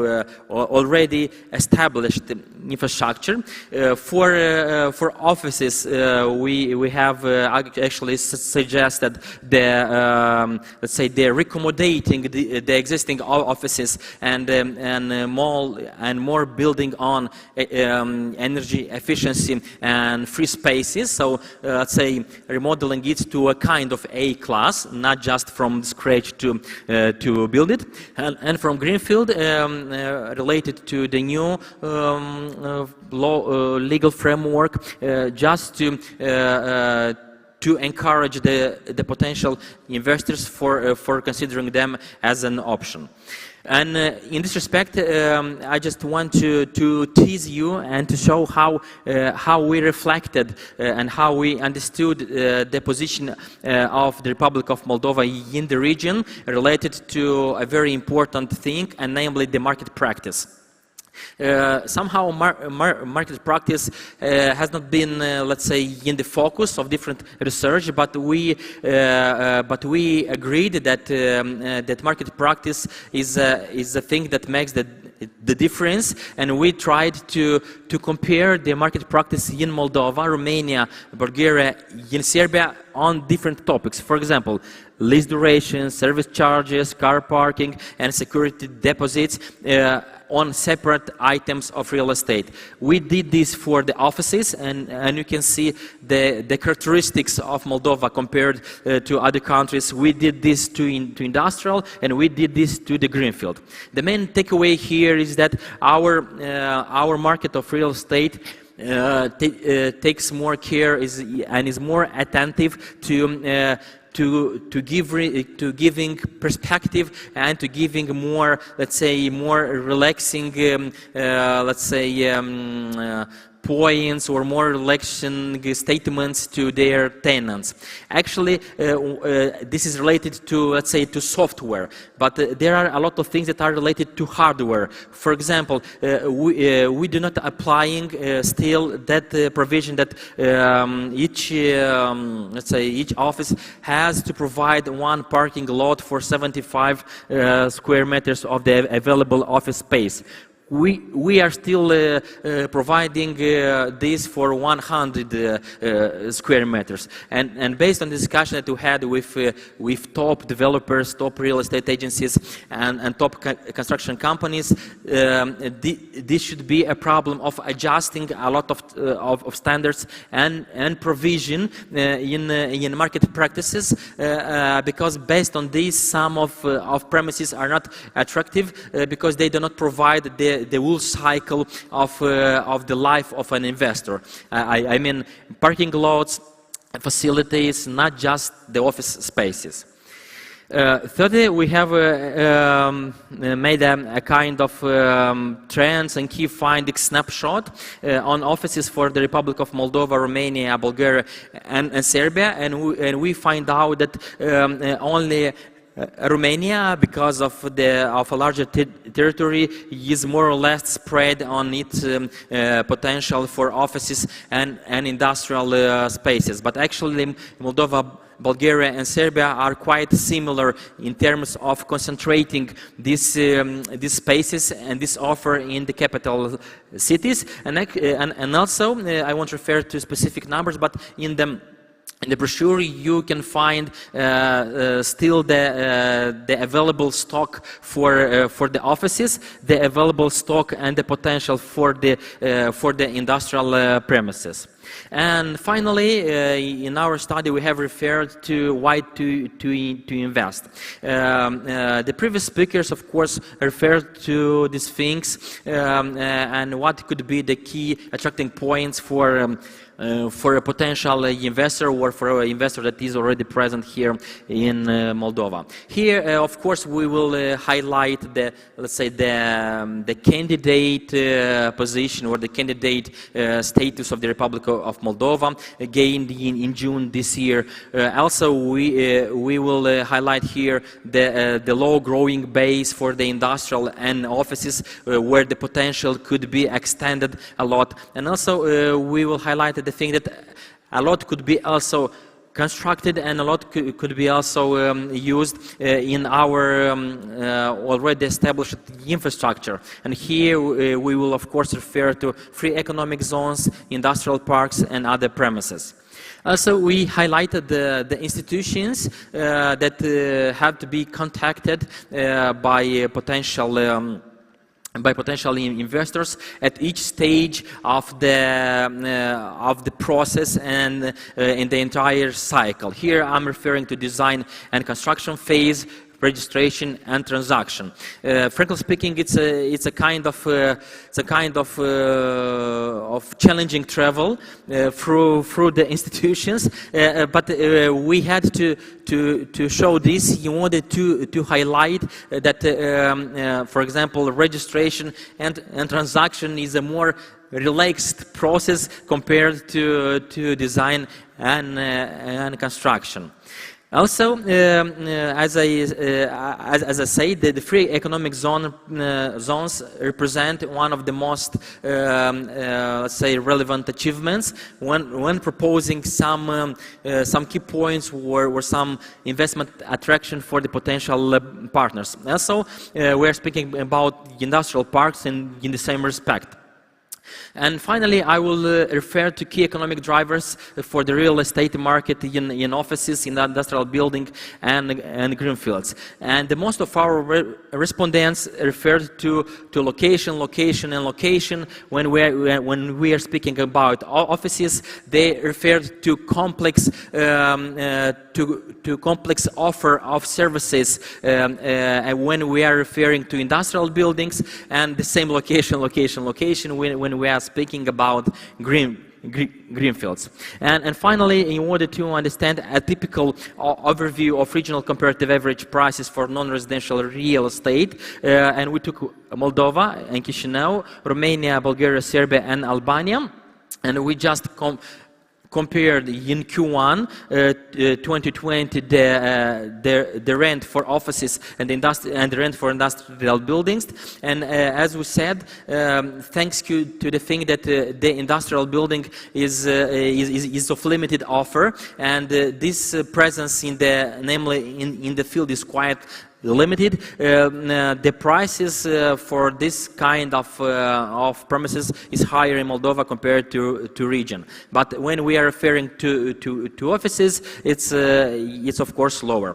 already established infrastructure. For offices, we have actually suggested the let's say the accommodating the existing offices and more building on energy efficiency and free spaces. So let's say remodeling it to a kind of A class, not just from scratch to build it. And from greenfield, related to the new legal framework, just to encourage the potential investors for considering them as an option. And in this respect, I just want to tease you and to show how we reflected and how we understood the position of the Republic of Moldova in the region related to a very important thing, and namely the market practice. Somehow market practice has not been, let's say, in the focus of different research, but we agreed that that market practice is a thing that makes the difference, and we tried to compare the market practice in Moldova, Romania, Bulgaria, in Serbia on different topics. For example, lease duration, service charges, car parking, and security deposits on separate items of real estate. We did this for the offices, and you can see the characteristics of Moldova compared to other countries. We did this to industrial, and we did this to the greenfield. The main takeaway here is that our market of real estate takes more care and is more attentive to giving perspective and to giving more, let's say, more relaxing, points or more relaxing statements to their tenants. Actually, this is related to, let's say, to software, but there are a lot of things that are related to hardware. For example, we do not applying still that provision that let's say, each office has to provide one parking lot for 75 square meters of the available office space. We are still providing this for 100 square meters, and based on the discussion that we had with top developers, top real estate agencies, and top construction companies, this should be a problem of adjusting a lot of standards and provision in market practices, because based on this, some of premises are not attractive because they do not provide the whole cycle of the life of an investor. I mean, parking lots, facilities, not just the office spaces. Thirdly, we have made a kind of trends and key findings snapshot on offices for the Republic of Moldova, Romania, Bulgaria, and Serbia, and we find out that only Romania, because of a larger territory, is more or less spread on its potential for offices and industrial spaces. But actually, Moldova Bulgaria and Serbia are quite similar in terms of concentrating these spaces and this offer in the capital cities. And also, I won't refer to specific numbers, but in the brochure, you can find still the available stock for the offices, the available stock and the potential for the industrial premises. And finally, in our study, we have referred to why to invest. The previous speakers, of course, referred to these things and what could be the key attracting points for a potential investor or for an investor that is already present here in Moldova. Here, of course, we will highlight the, let's say, the candidate position or the candidate status of the Republic of Moldova, gained in June this year. Also, we will highlight here the low growing base for the industrial and offices where the potential could be extended a lot. And also, we will highlight the thing that a lot could be also constructed and a lot could be also used in our already established infrastructure. And here we will of course refer to free economic zones, industrial parks and other premises. Also, we highlighted the institutions that have to be contacted by potential investors at each stage of the process and in the entire cycle. Here I'm referring to design and construction phase, registration and transaction. Frankly speaking, it's a kind of challenging travel through the institutions, but we had to show this in order to highlight that, for example, registration and transaction is a more relaxed process compared to design and construction. Also, as I say, the free economic zones represent one of the most, let's say, relevant achievements when proposing some key points or some investment attraction for the potential partners. Also, we are speaking about industrial parks in the same respect. And finally, I will refer to key economic drivers for the real estate market in offices, in industrial building and greenfields. And the most of our respondents referred to location. When we are speaking about offices, they referred to complex complex offer of services. And when we are referring to industrial buildings, and the same location when we are speaking about greenfields. And finally, in order to understand a typical overview of regional comparative average prices for non-residential real estate, and we took Moldova and Chisinau, Romania, Bulgaria, Serbia and Albania, and we just compared in Q1 2020 the rent for offices and the rent for industrial buildings. And as we said, thanks to the thing that the industrial building is of limited offer, and this presence namely in the field is quite limited. The prices for this kind of premises is higher in Moldova compared to region. But when we are referring to offices, it's of course lower.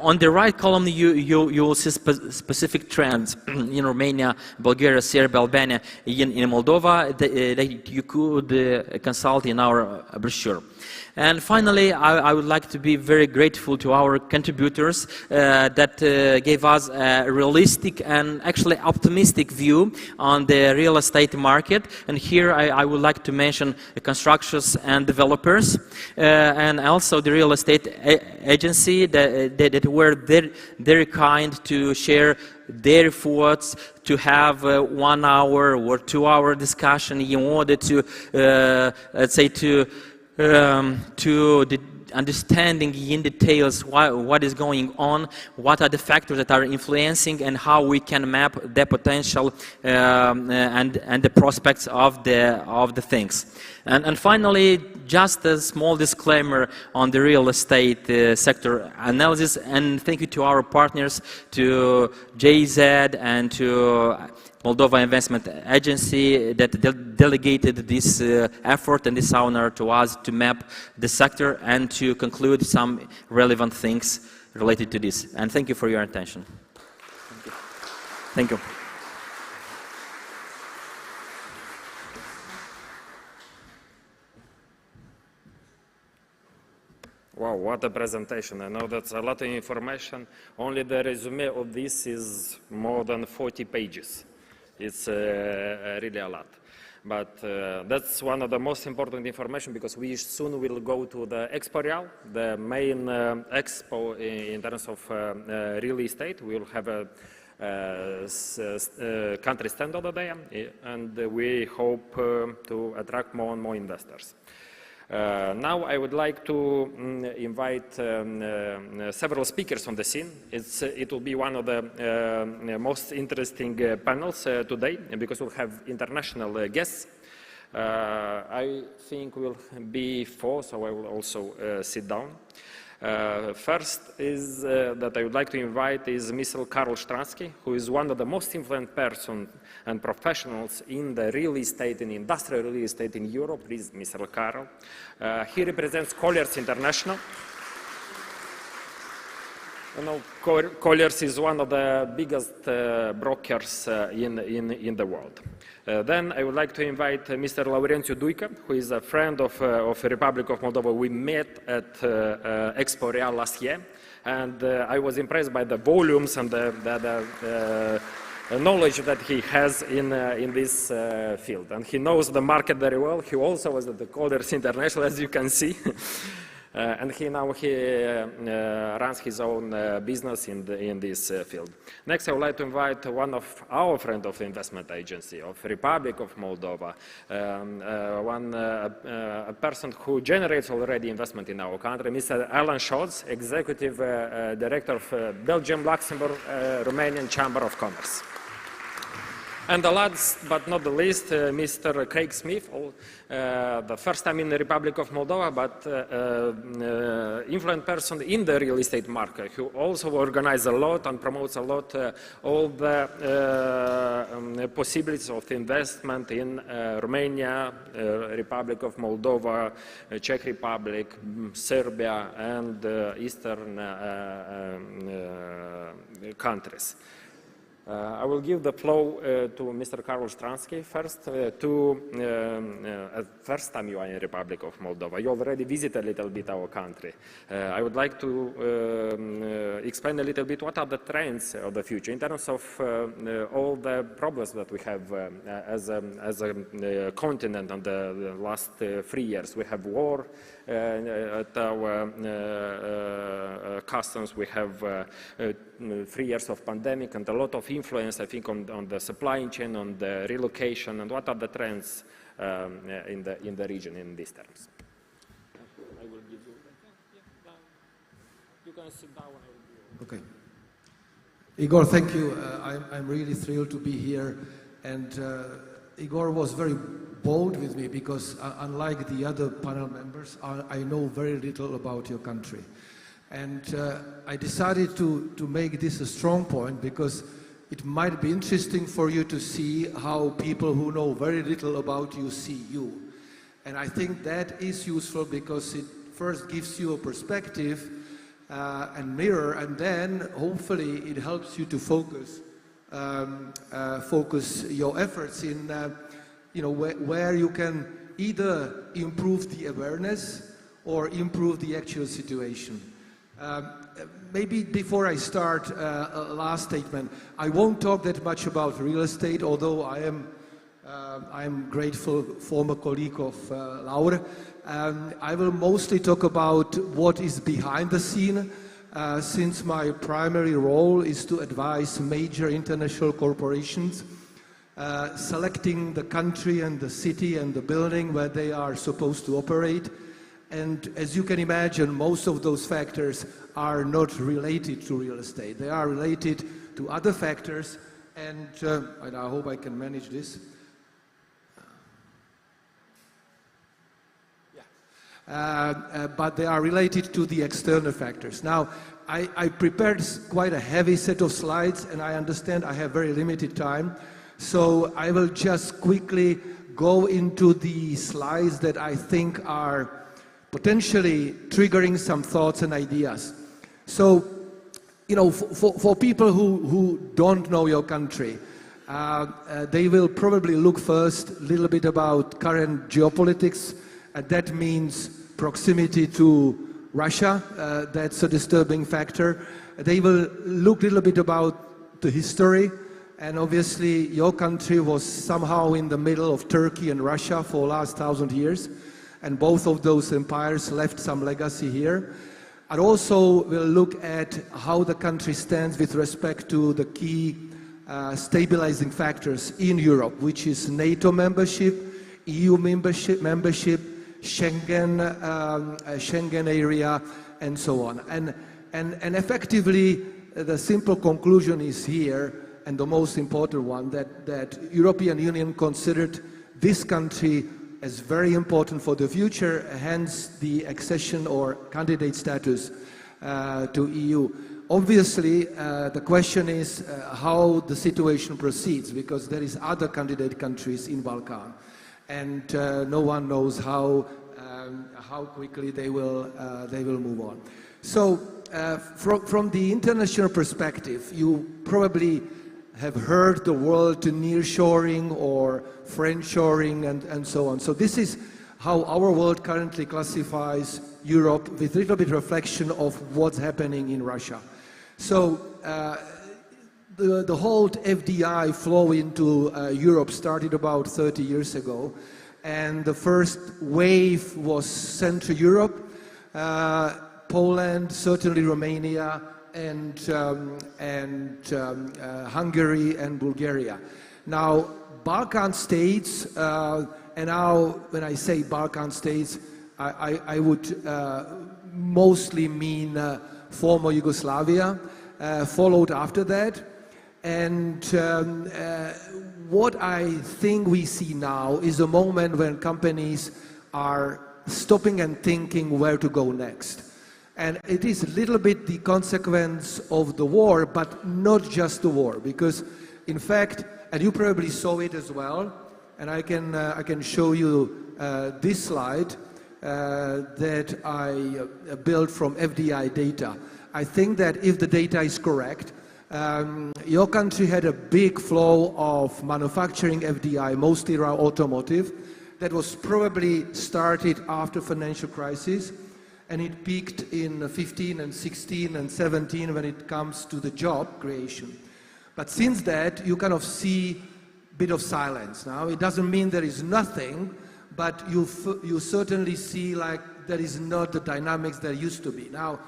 On the right column, you will see specific trends in Romania, Bulgaria, Serbia, Albania, in Moldova that you could consult in our brochure. And finally, I would like to be very grateful to our contributors that gave us a realistic and actually optimistic view on the real estate market. And here I would like to mention the constructors and developers, and also the real estate agency that were very kind to share their thoughts, to have 1 hour or 2 hour discussion in order to, let's say, to understanding in details what is going on, what are the factors that are influencing, and how we can map the potential and the prospects of the things. And finally, just a small disclaimer on the real estate sector analysis, and thank you to our partners, to JZ and to Moldova Investment Agency that delegated this effort and this honor to us to map the sector and to conclude some relevant things related to this. And thank you for your attention. Thank you. Thank you. Wow, what a presentation. I know that's a lot of information. Only the resume of this is more than 40 pages. It's really a lot. But that's one of the most important information, because we soon will go to the Expo Real, the main expo in terms of real estate. We will have a country stand over there, and we hope to attract more and more investors. Now I would like to invite several speakers on the scene. It will be one of the most interesting panels today, because we'll have international guests. I think we'll be 4, so I will also sit down. First is that I would like to invite is Mr. Karl Stransky, who is one of the most influential persons and professionals in the real estate and industrial real estate in Europe. Please, Mr. Karl. He represents Colliers International. You know, Colliers is one of the biggest brokers in the world. Then I would like to invite Mr. Laurențiu Duică, who is a friend of Republic of Moldova. We met at Expo Real last year, and I was impressed by the volumes and the knowledge that he has in this field. And he knows the market very well. He also was at the Colliers International, as you can see. And he runs his own business in this field. Next, I would like to invite one of our friends of the investment agency of Republic of Moldova, a person who generates already investment in our country, Mr. Alan Schultz, Executive Director of Belgium, Luxembourg, Romanian Chamber of Commerce. And the last but not the least, Mr. Craig Smith, the first time in the Republic of Moldova, but influential person in the real estate market, who also organizes a lot and promotes a lot all the possibilities of investment in Romania, Republic of Moldova, Czech Republic, Serbia, and Eastern countries. I will give the floor to Mr. Karl Stransky first. First time you are in the Republic of Moldova. You already visited a little bit our country. I would like to explain a little bit what are the trends of the future in terms of all the problems that we have as a continent in the last 3 years. We have war at our customs. We have 3 years of pandemic and a lot of influence, I think, on the supply chain, on the relocation, and what are the trends in the region in these terms. I will give you. You can sit down. Okay. Igor, thank you. I'm really thrilled to be here, and Igor was very bold with me because unlike the other panel members, I know very little about your country. And I decided to make this a strong point because it might be interesting for you to see how people who know very little about you see you. And I think that is useful because it first gives you a perspective and mirror, and then hopefully it helps you to focus your efforts in where you can either improve the awareness or improve the actual situation. Maybe before I start, a last statement. I won't talk that much about real estate, although I am grateful former colleague of Laura. I will mostly talk about what is behind the scene, since my primary role is to advise major international corporations selecting the country and the city and the building where they are supposed to operate, And as you can imagine, most of those factors are not related to real estate. They are related to other factors, and I hope I can manage this. But they are related to the external factors. Now, I prepared quite a heavy set of slides, and I understand I have very limited time, so I will just quickly go into the slides that I think are potentially triggering some thoughts and ideas. So, you know, for people who don't know your country, they will probably look first a little bit about current geopolitics. That means proximity to Russia. That's a disturbing factor. They will look a little bit about the history. And obviously, your country was somehow in the middle of Turkey and Russia for the last 1,000 years. And both of those empires left some legacy here. And also, we'll look at how the country stands with respect to the key stabilizing factors in Europe, which is NATO membership, EU membership, Schengen area, and so on. And effectively, the simple conclusion is here, and the most important one, that European Union considered this country as very important for the future, hence the accession or candidate status to EU. Obviously, the question is how the situation proceeds, because there is other candidate countries in Balkan, and no one knows how quickly they will move on. So, from the international perspective, you probably have heard the word nearshoring or friendshoring and so on. So this is how our world currently classifies Europe, with a little bit of reflection of what's happening in Russia. So the whole FDI flow into Europe started about 30 years ago, and the first wave was Central Europe, Poland, certainly Romania, and Hungary and Bulgaria. Now, Balkan states, and now when I say Balkan states, I would mostly mean former Yugoslavia, followed after that. And what I think we see now is a moment when companies are stopping and thinking where to go next. And it is a little bit the consequence of the war, but not just the war, because in fact, and you probably saw it as well, and I can show you this slide that I built from FDI data. I think that if the data is correct, your country had a big flow of manufacturing FDI, mostly around automotive, that was probably started after financial crisis. And it peaked in 15 and 16 and 17 when it comes to the job creation. But since that, you kind of see a bit of silence. Now, it doesn't mean there is nothing, but you certainly see like there is not the dynamics there used to be. Now,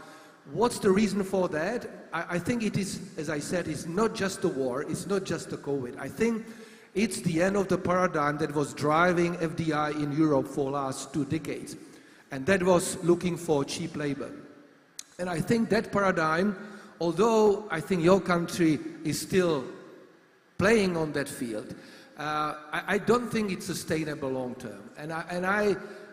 what's the reason for that? I think it is, as I said, it's not just the war, it's not just the COVID. I think it's the end of the paradigm that was driving FDI in Europe for the last 2 decades. And that was looking for cheap labor. And I think that paradigm, although I think your country is still playing on that field, I don't think it's sustainable long term. And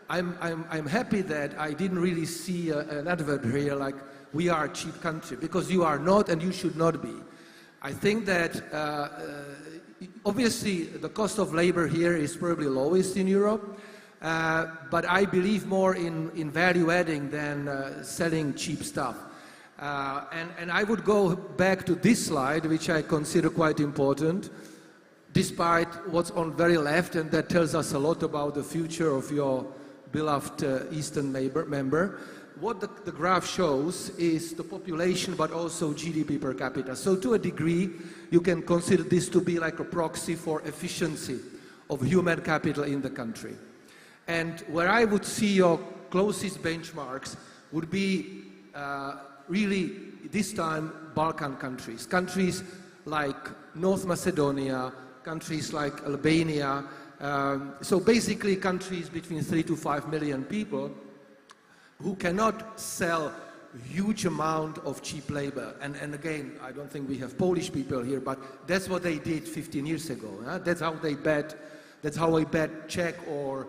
I'm happy that I didn't really see an advert here like we are a cheap country, because you are not and you should not be. I think that obviously the cost of labor here is probably lowest in Europe. But I believe more in value adding than selling cheap stuff. And I would go back to this slide, which I consider quite important, despite what's on very left, and that tells us a lot about the future of your beloved Eastern member. What the graph shows is the population, but also GDP per capita. So to a degree, you can consider this to be like a proxy for efficiency of human capital in the country. And where I would see your closest benchmarks would be really, this time, Balkan countries. Countries like North Macedonia, countries like Albania. So basically countries between 3 to 5 million people who cannot sell huge amount of cheap labor. And again, I don't think we have Polish people here, but that's what they did 15 years ago. Huh? That's how they bet. That's how I bet Czech or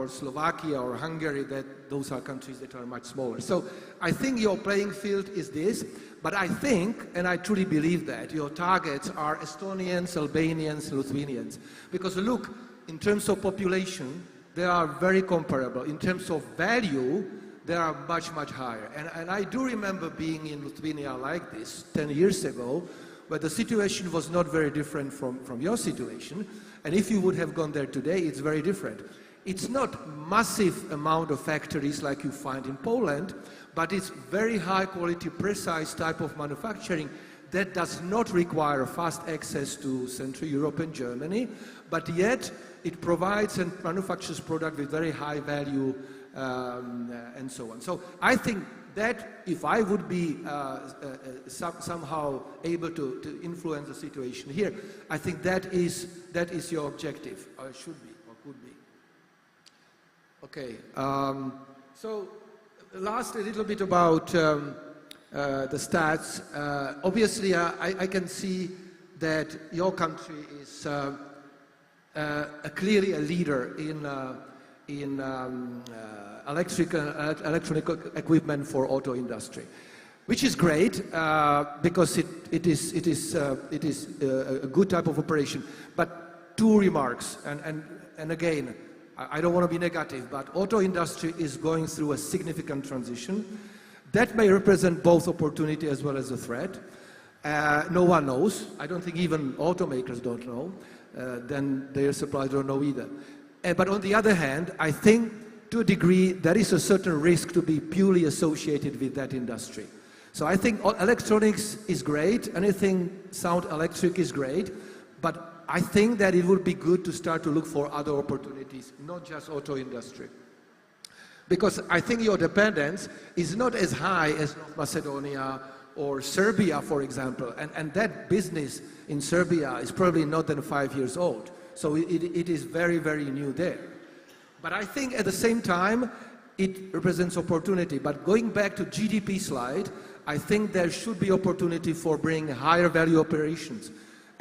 Slovakia or Hungary, that those are countries that are much smaller. So I think your playing field is this, but I think, and I truly believe that, your targets are Estonians, Albanians, Lithuanians. Because look, in terms of population, they are very comparable. In terms of value, they are much, much higher. And I do remember being in Lithuania like this 10 years ago, where the situation was not very different from your situation. And if you would have gone there today, it's very different. It's not massive amount of factories like you find in Poland, but it's very high quality, precise type of manufacturing that does not require fast access to Central Europe and Germany, but yet it provides and manufactures product with very high value and so on. So I think that if I would be somehow able to influence the situation here, I think that is your objective, or it should be, or could be. Okay, so last a little bit about the stats. Obviously, I can see that your country is clearly a leader in electronic equipment for auto industry, which is great because it is a good type of operation. But two remarks, and again, I don't want to be negative, but auto industry is going through a significant transition. That may represent both opportunity as well as a threat. No one knows. I don't think even automakers don't know. Then their suppliers don't know either. But on the other hand, I think to a degree there is a certain risk to be purely associated with that industry. So I think electronics is great. Anything sound electric is great. But I think that it would be good to start to look for other opportunities, not just auto industry. Because I think your dependence is not as high as North Macedonia or Serbia, for example. And that business in Serbia is probably not than 5 years old. So it is very, very new there. But I think at the same time, it represents opportunity. But going back to GDP slide, I think there should be opportunity for bringing higher value operations.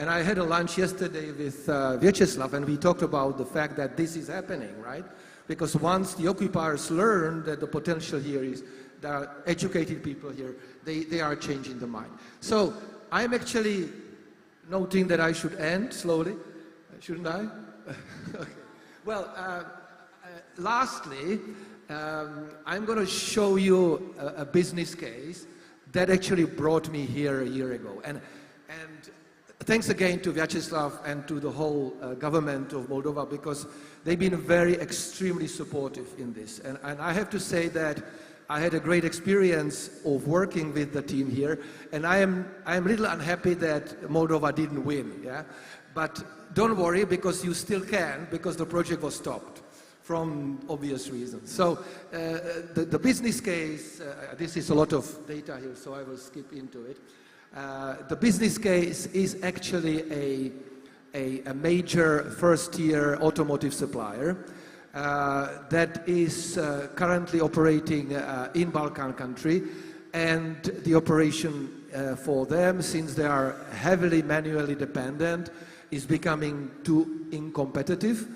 And I had a lunch yesterday with Vyacheslav, and we talked about the fact that this is happening, right? Because once the occupiers learn that the potential here is, there are educated people here, they are changing the mind. So I'm actually noting that I should end slowly, shouldn't I? Okay. Well, lastly, I'm going to show you a business case that actually brought me here a year ago. And thanks again to Vyacheslav and to the whole government of Moldova, because they've been very extremely supportive in this. And I have to say that I had a great experience of working with the team here, and I am a little unhappy that Moldova didn't win. Yeah, but don't worry, because you still can, because the project was stopped from obvious reasons. So the business case, this is a lot of data here, so I will skip into it. The business case is actually a major first-tier automotive supplier that is currently operating in Balkan country, and the operation for them, since they are heavily manually dependent, is becoming too incompetitive.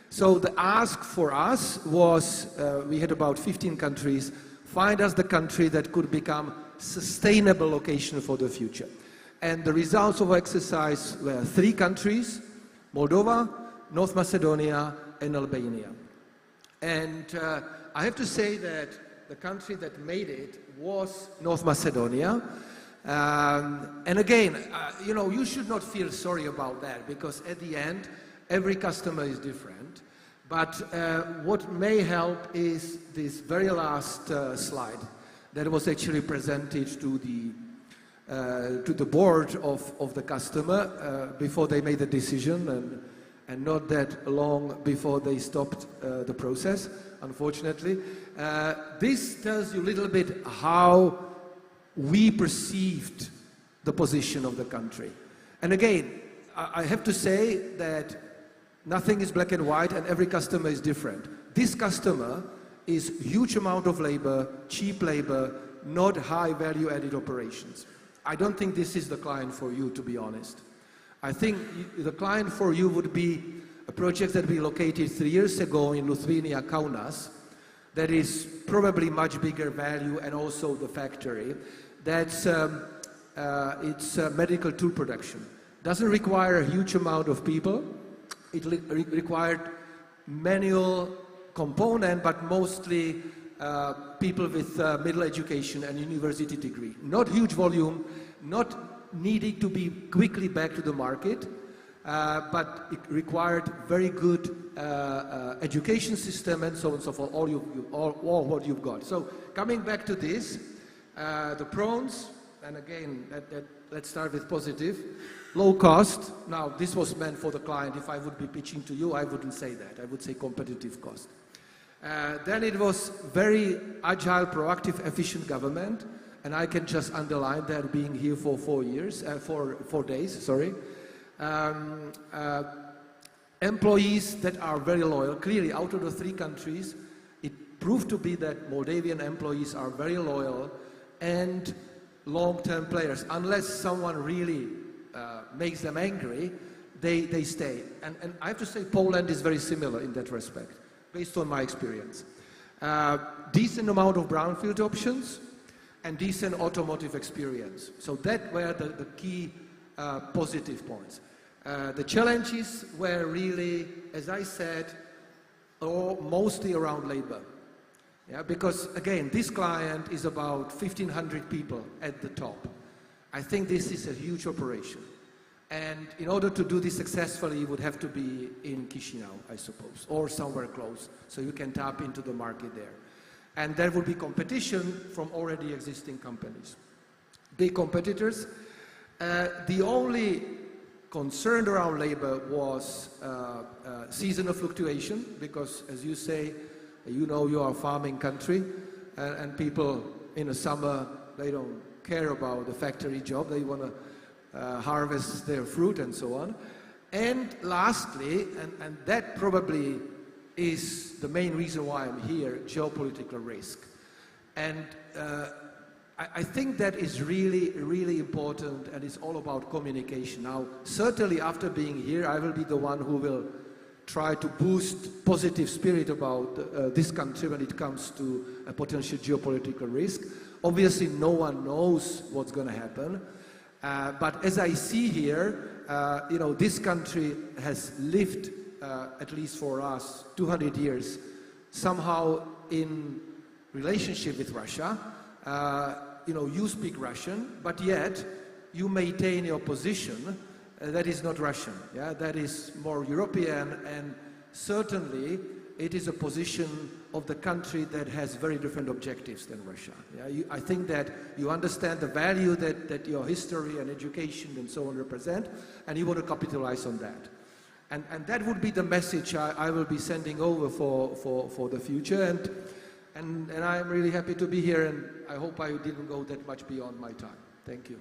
So the ask for us was, we had about 15 countries, find us the country that could become sustainable location for the future. And the results of our exercise were 3 countries: Moldova, North Macedonia, and Albania. And I have to say that the country that made it was North Macedonia. And again, you know, you should not feel sorry about that, because at the end, every customer is different. But what may help is this very last slide that was actually presented to the board of the customer before they made the decision, and not that long before they stopped the process, unfortunately. This tells you a little bit how we perceived the position of the country. And again, I have to say that nothing is black and white, and every customer is different. This customer is huge amount of labor, cheap labor, not high value added operations. I don't think this is the client for you, to be honest. I think the client for you would be a project that we located 3 years ago in Lithuania, Kaunas, that is probably much bigger value, and also the factory. That's it's medical tool production. Doesn't require a huge amount of people. It required manual component, but mostly people with middle education and university degree. Not huge volume, not needing to be quickly back to the market, but it required very good education system and so on and so forth, all what you've got. So coming back to this, the pros, and again, let's start with positive. Low cost. Now, this was meant for the client. If I would be pitching to you, I wouldn't say that. I would say competitive cost. Then it was very agile, proactive, efficient government, and I can just underline that being here for 4 years, 4 days, sorry. Employees that are very loyal. Clearly, out of the 3 countries, it proved to be that Moldavian employees are very loyal and long-term players. Unless someone really makes them angry, they stay. And I have to say Poland is very similar in that respect, based on my experience. Decent amount of brownfield options and decent automotive experience. So that were the key positive points. The challenges were really, as I said, mostly around labor. Yeah, because again, this client is about 1,500 people at the top. I think this is a huge operation. And in order to do this successfully, you would have to be in Chisinau, I suppose, or somewhere close, so you can tap into the market there. And there would be competition from already existing companies. Big competitors. The only concern around labor was seasonal fluctuation, because as you say, you know you are a farming country, and people in the summer, they don't care about the factory job, they want to harvest their fruit and so on. And lastly, and that probably is the main reason why I'm here, geopolitical risk. And I think that is really, really important, and it's all about communication. Now, certainly after being here, I will be the one who will try to boost positive spirit about this country when it comes to a potential geopolitical risk. Obviously, no one knows what's going to happen. But as I see here, you know, this country has lived, at least for us, 200 years, somehow in relationship with Russia. You know, you speak Russian, but yet you maintain your position that is not Russian, yeah, that is more European, and certainly it is a position of the country that has very different objectives than Russia. Yeah? I think that you understand the value that your history and education and so on represent, and you want to capitalize on that. And that would be the message I will be sending over for the future, and I'm really happy to be here, and I hope I didn't go that much beyond my time. Thank you.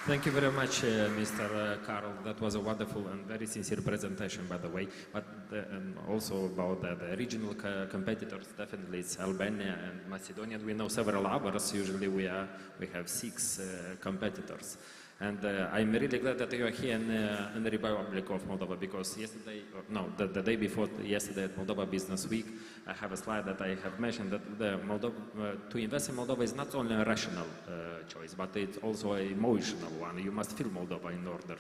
Thank you very much, Mr. Karl. That was a wonderful and very sincere presentation, by the way. But also about the regional competitors, definitely it's Albania and Macedonia. We know several others. Usually we have 6 competitors. And I'm really glad that you are here in the Republic of Moldova, because yesterday, the day before yesterday at Moldova Business Week, I have a slide that I have mentioned that to invest in Moldova is not only a rational choice, but it's also an emotional one. You must feel Moldova in order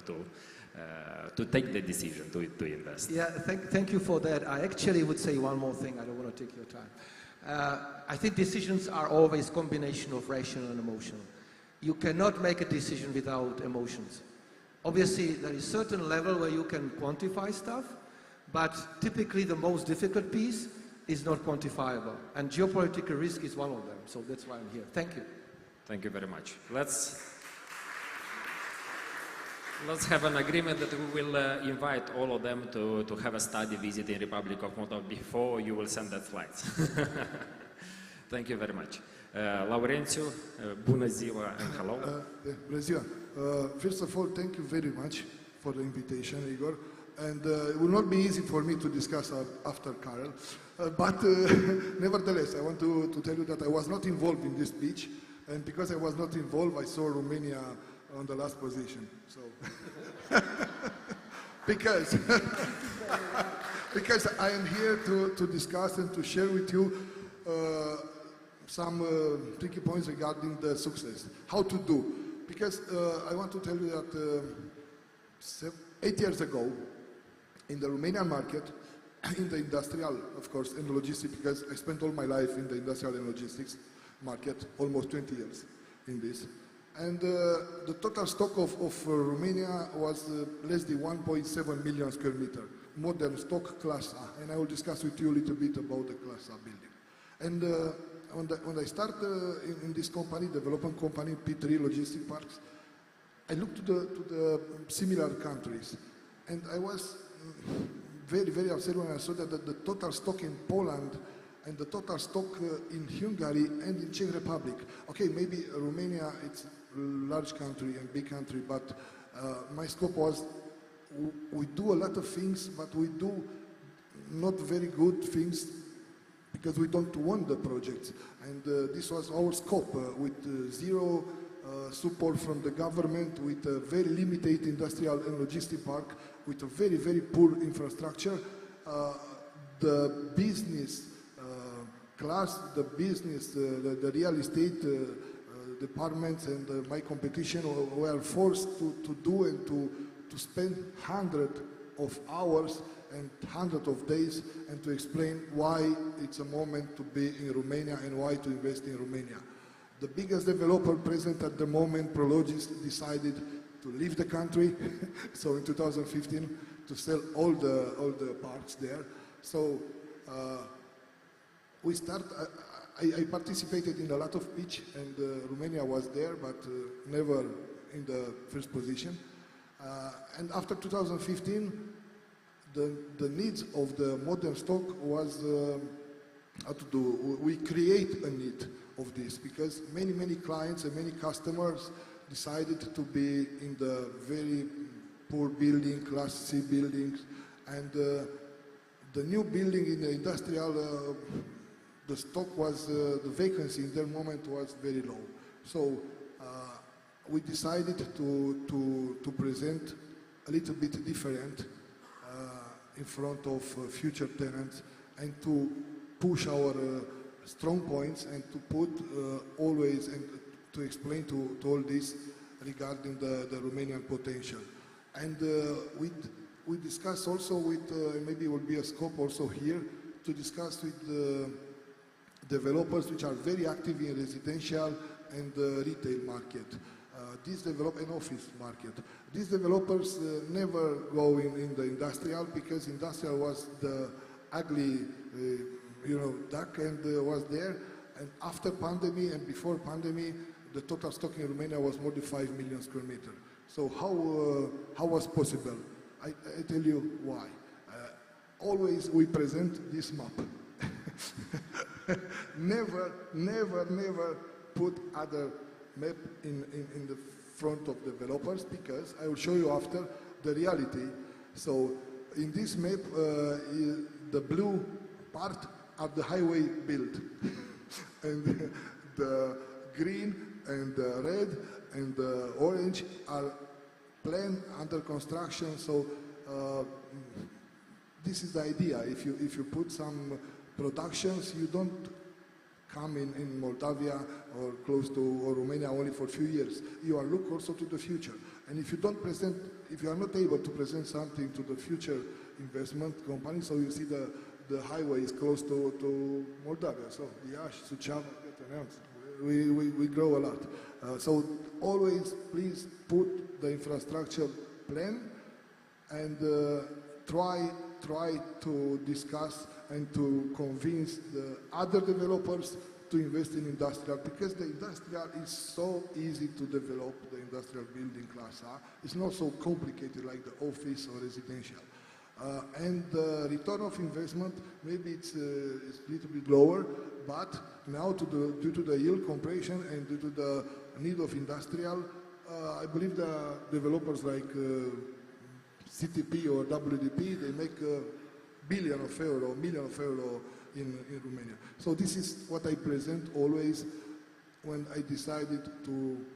to take the decision to invest. Yeah, thank you for that. I actually would say one more thing. I don't want to take your time. I think decisions are always a combination of rational and emotional. You cannot make a decision without emotions. Obviously, there is a certain level where you can quantify stuff, but typically the most difficult piece is not quantifiable. And geopolitical risk is one of them, so that's why I'm here. Thank you. Thank you very much. Let's have an agreement that we will invite all of them to have a study visit in Republic of Moldova before you will send that slides. Thank you very much. Laurențiu, bună ziua and hello. Bună ziua. First of all, thank you very much for the invitation, Igor. and it will not be easy for me to discuss after Karel, but nevertheless, I want to tell you that I was not involved in this speech, and because I was not involved, I saw Romania on the last position. So, because I am here to discuss and to share with you some tricky points regarding the success, how to do. Because I want to tell you that 8 years ago, in the Romanian market, in the industrial, of course, and logistics, because I spent all my life in the industrial and logistics market, almost 20 years in this. And the total stock of Romania was less than 1.7 million square meter, modern stock class A. And I will discuss with you a little bit about the class A building. And when I started in this company, development company, P3 Logistic Parks, I looked to the similar countries. And I was very, very upset when I saw that the total stock in Poland and the total stock in Hungary and in Czech Republic. Okay, maybe Romania, it's a large country and big country, but my scope was we do a lot of things, but we do not very good things because we don't want the projects. And this was our scope with zero support from the government, with a very limited industrial and logistic park, with a very, very poor infrastructure. The business class, the business, the real estate departments and my competition were forced to do and to spend hundreds of hours and hundreds of days and to explain why it's a moment to be in Romania and why to invest in Romania. The biggest developer present at the moment, Prologis, decided to leave the country, so in 2015, to sell all the parks there. So we start, I participated in a lot of pitch, and Romania was there, but never in the first position. And after 2015, the needs of the modern stock was how to do. We create a need of this because many clients and many customers decided to be in the very poor building, class C buildings, and the new building in the industrial, the stock was, the vacancy in that moment was very low. So we decided to present a little bit different in front of future tenants and to push our strong points and to put always and to explain to all this regarding the Romanian potential. And we discuss also with, maybe will be a scope also here, to discuss with developers which are very active in residential and retail market. These develop an office market. These developers never go in the industrial because industrial was the ugly, duck and was there. And after pandemic and before pandemic, the total stock in Romania was more than 5 million square meters. So how was possible? I tell you why. Always we present this map. never put other map in the front of developers because I will show you after the reality. So in this map, the blue part are the highway built, and the green and the red and the orange are planned under construction. So this is the idea. If you put some productions, you don't come in Moldova or close to Romania only for a few years. You are look also to the future. And if you don't present, if you are not able to present something to the future investment company, so you see the highway is close to Moldova. So Iași, Suceava, we grow a lot. So always please put the infrastructure plan and try to discuss and to convince the other developers to invest in industrial, because the industrial is so easy to develop, the industrial building class A. It's not so complicated like the office or residential. And the return of investment, maybe it's a little bit lower, but now due to the yield compression and due to the need of industrial, I believe the developers like CTP or WDP, they make $1 billion or million of euro in Romania. So this is what I present always when I decided to,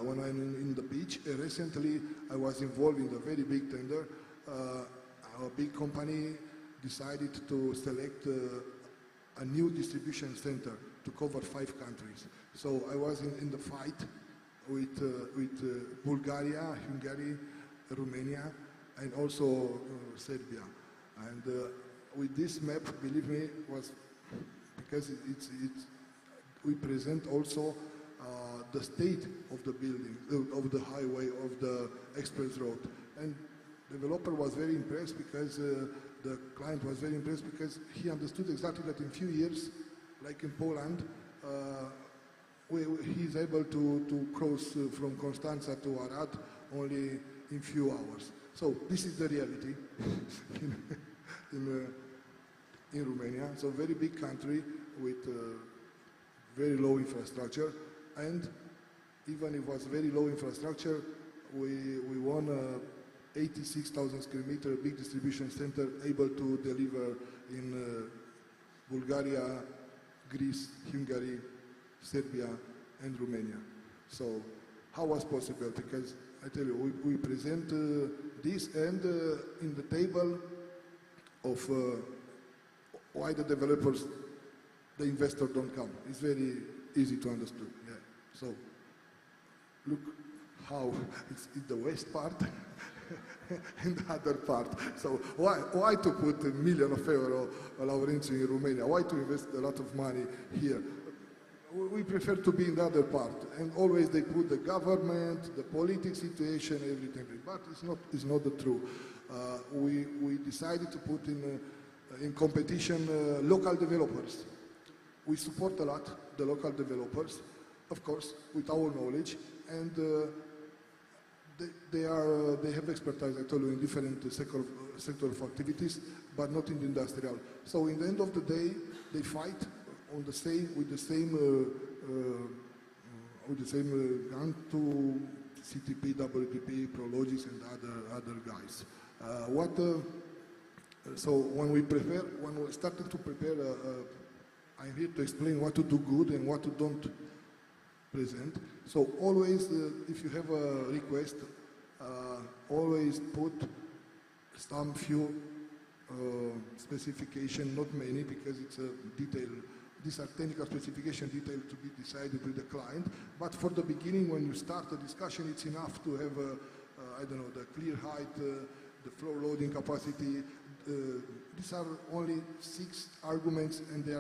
when I'm in the beach. Recently, I was involved in a very big tender. A big company decided to select a new distribution center to cover 5 countries. So I was in the fight with Bulgaria, Hungary, Romania, and also Serbia. And with this map, believe me, was because we present also the state of the building, of the highway, of the express road. And developer was very impressed because the client was very impressed because he understood exactly that in few years, like in Poland, he's able to cross from Constanța to Arad only in few hours. So this is the reality in Romania. So very big country with very low infrastructure, and even if it was very low infrastructure, we won 86,000 square meter big distribution center able to deliver in Bulgaria, Greece, Hungary, Serbia, and Romania. So how was possible? Because I tell you, we present this, and in the table of why the developers, the investor don't come. It's very easy to understand. Yeah. So look how it's in the west part and the other part. So why to put $1 million euro, Laurențiu, in Romania? Why to invest a lot of money here? We prefer to be in the other part, and always they put the government, the political situation, everything. But it's not the truth. We decided to put in competition local developers. We support a lot the local developers, of course, with our knowledge, and they have expertise, I told you, in different sector of activities, but not in the industrial. So in the end of the day, they fight on the same with the same gun to CTP, WDP, Prologis, and other guys. So when we started to prepare, I'm here to explain what to do good and what to don't present. So always, if you have a request, always put some few specification, not many, because it's a detail. These are technical specification detail to be decided with the client. But for the beginning, when you start the discussion, it's enough to have, I don't know, the clear height, the floor loading capacity. These are only 6 arguments, and they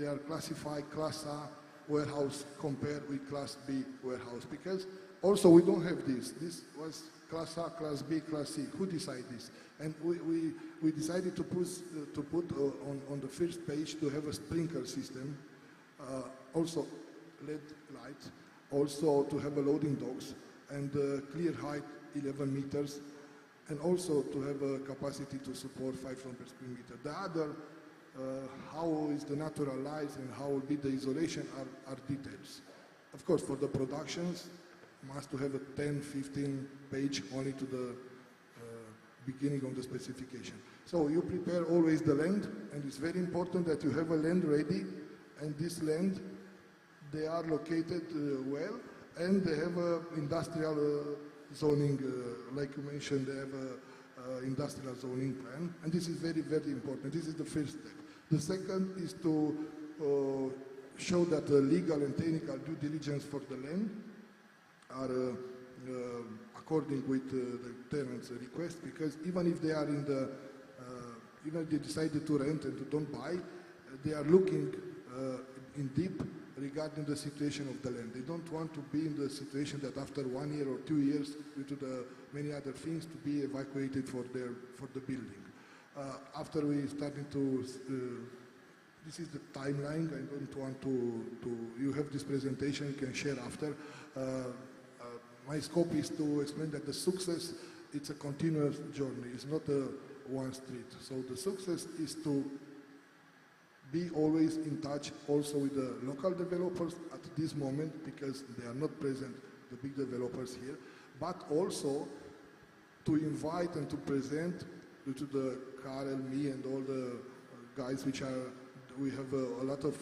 are classified Class A warehouse compared with Class B warehouse. Because also we don't have this. This was Class A, Class B, Class C. Who decided this? And we decided to put on the first page to have a sprinkler system, also LED lights, also to have a loading docks, and clear height 11 meters, and also to have a capacity to support 5 tons per square meter. The other, how is the natural light and how will be the isolation are details. Of course, for the productions, must to have a 10-15 page only to the beginning of the specification. So you prepare always the land, and it's very important that you have a land ready, and this land, they are located well, and they have a industrial zoning, like you mentioned, they have a industrial zoning plan, and this is very, very important. This is the first step. The second is to show that the legal and technical due diligence for the land are according with the tenant's request, because even if they are in the, even if they decided to rent and to don't buy, they are looking in deep regarding the situation of the land. They don't want to be in the situation that after 1 year or 2 years, due to the many other things, to be evacuated for the building. After we started to, this is the timeline. I don't want to you have this presentation, you can share after. My scope is to explain that the success, it's a continuous journey. It's not a one street. So the success is to be always in touch also with the local developers at this moment, because they are not present, the big developers here, but also to invite and to present, due to the Karel, me, and all the guys we have a lot of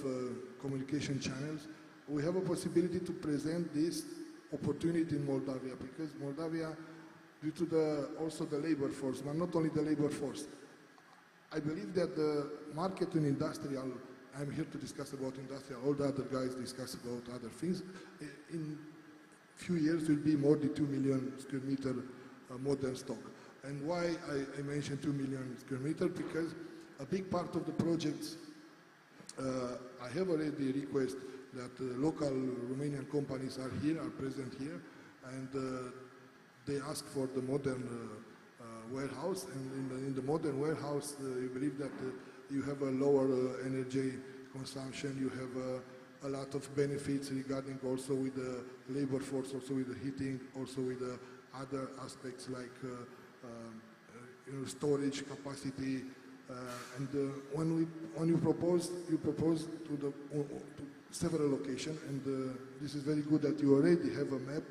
communication channels. We have a possibility to present this opportunity in Moldavia, because Moldavia, due to also the labor force, but not only the labor force, I believe that the market in industrial, I'm here to discuss about industrial, all the other guys discuss about other things, in few years will be more than 2 million square meter modern stock. And why I mentioned 2 million square meter? Because a big part of the projects, I have already request that local Romanian companies are present here, and they ask for the modern warehouse, and in the modern warehouse, you believe that you have a lower energy consumption, you have a lot of benefits regarding also with the labor force, also with the heating, also with the other aspects like storage capacity. And when you propose to several locations, and this is very good that you already have a map,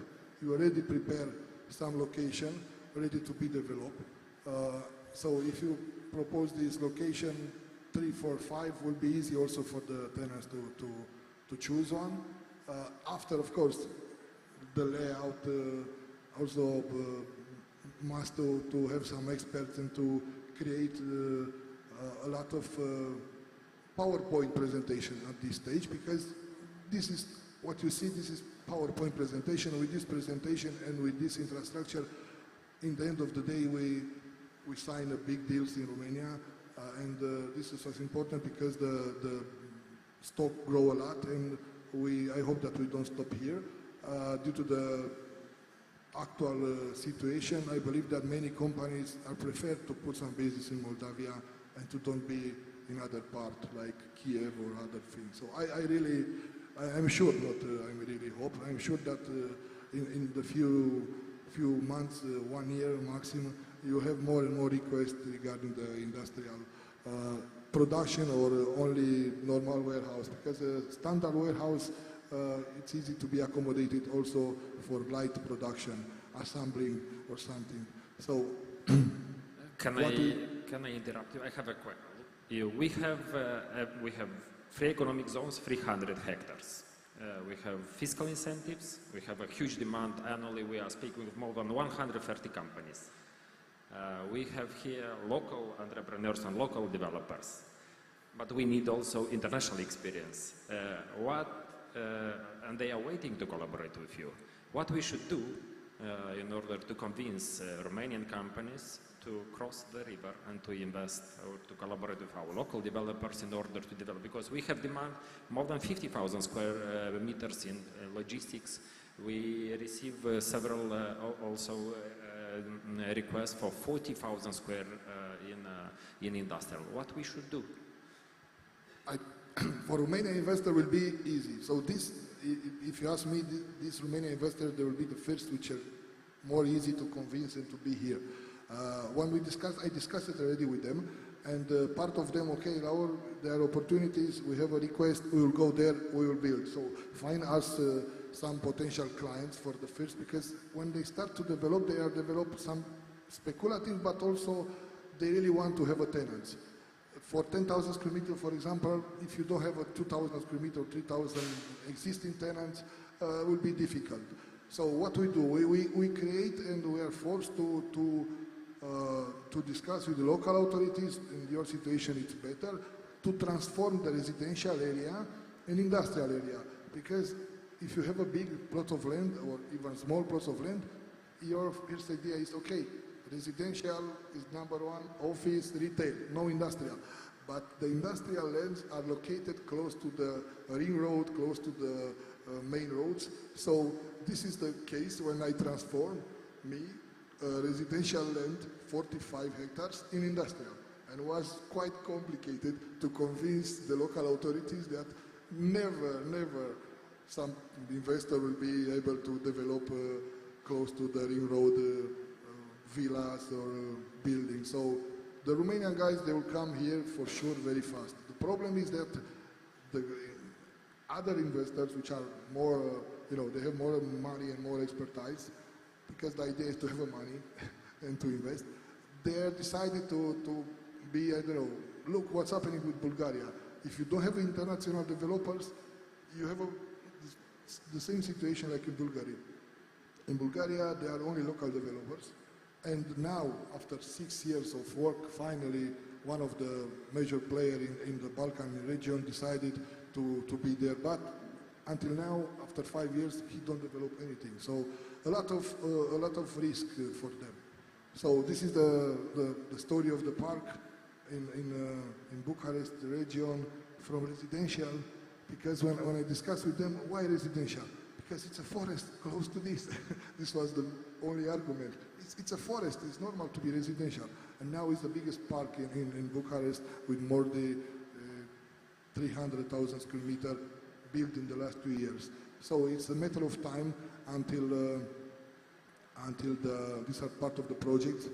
you already prepare some location ready to be developed. So if you propose this location, 3, 4, 5 will be easy also for the tenants to choose one. After, of course, the layout also must to have some experts and to create a lot of PowerPoint presentation at this stage, because this is what you see, this is PowerPoint presentation. With this presentation and with this infrastructure, in the end of the day, we sign a big deals in Romania, and this is what's important, because the stock grow a lot, and I hope that we don't stop here. Due to the actual situation, I believe that many companies are preferred to put some bases in Moldavia and to don't be in other part like Kiev or other things. So I'm sure, not I really hope, I'm sure that in the few months, 1 year maximum, you have more and more requests regarding the industrial production or only normal warehouse, because a standard warehouse, it's easy to be accommodated also for light production, assembling or something. So, can I interrupt you? I have a question. We have 3 economic zones, 300 hectares. We have fiscal incentives. We have a huge demand. Annually, we are speaking with more than 130 companies. We have here local entrepreneurs and local developers, but we need also international experience. And they are waiting to collaborate with you. What we should do in order to convince Romanian companies to cross the river and to invest or to collaborate with our local developers in order to develop, because we have demand more than 50,000 square meters in logistics. We receive several also requests for 40,000 square in industrial. What we should do? For Romanian investor will be easy. So this, if you ask me, this Romanian investor, they will be the first which are more easy to convince and to be here. When I discussed it already with them, and part of them, okay, there are opportunities, we have a request, we will go there, we will build. So find us some potential clients for the first, because when they start to develop, they are develop some speculative, but also they really want to have a tenant. For 10,000 square meter, for example, if you don't have a 2,000 square meter or 3,000 existing tenants, it will be difficult. So what we do, we create, and we are forced to discuss with the local authorities. In your situation, it's better to transform the residential area in industrial area, because if you have a big plot of land or even small plots of land, your first idea is, okay, residential is number 1, office, retail, no industrial. But the industrial lands are located close to the ring road, close to the main roads. So this is the case when I transform residential land, 45 hectares, in industrial. And it was quite complicated to convince the local authorities that never some investor will be able to develop close to the ring road villas or buildings. So the Romanian guys, they will come here for sure very fast. The problem is that the other investors, which are more, they have more money and more expertise, because the idea is to have money, and to invest. They decided to be, I don't know, look what's happening with Bulgaria. If you don't have international developers, you have the same situation like in Bulgaria. In Bulgaria, there are only local developers. And now, after 6 years of work, finally, one of the major players in the Balkan region decided to be there. But until now, after 5 years, he don't develop anything. So a lot of risk for them. So this is the story of the park in Bucharest region from residential. Because when I discussed with them, why residential? Because it's a forest close to this. This was the only argument. It's a forest, it's normal to be residential. And now it's the biggest park in Bucharest with more than 300,000 square meters built in the last 2 years. So it's a matter of time until these are part of the project,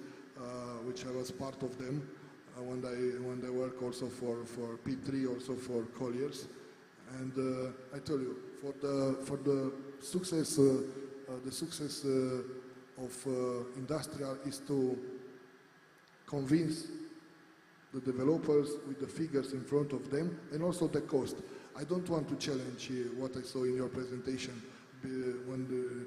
which I was part of them when I work also for P3, also for Colliers. And I tell you, for the success of industrial is to convince the developers with the figures in front of them and also the cost. I don't want to challenge what I saw in your presentation when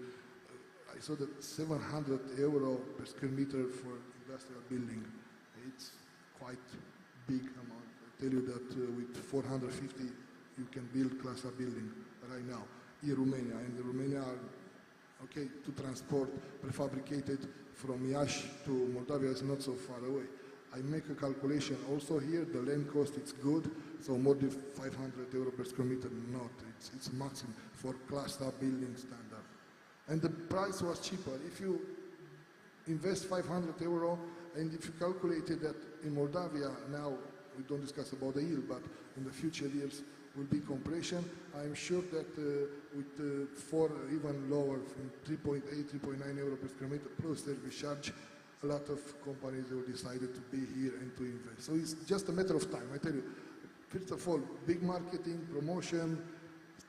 I saw that €700 per square meter for industrial building. It's quite big amount. I tell you that with 450 you can build Class A building right now in Romania. And in Romania, okay, to transport prefabricated from Iași to Moldova is not so far away. I make a calculation also here, the land cost is good, so more than €500 per square meter, not. It's maximum for Class A building standard. And the price was cheaper. If you invest €500 and if you calculated that in Moldova now, we don't discuss about the yield, but in the future years will be compression, I'm sure that with 4 even lower, from 3.8, 3.9 euro per square meter plus service charge, a lot of companies will decide to be here and to invest. So it's just a matter of time. I tell you, first of all, big marketing, promotion,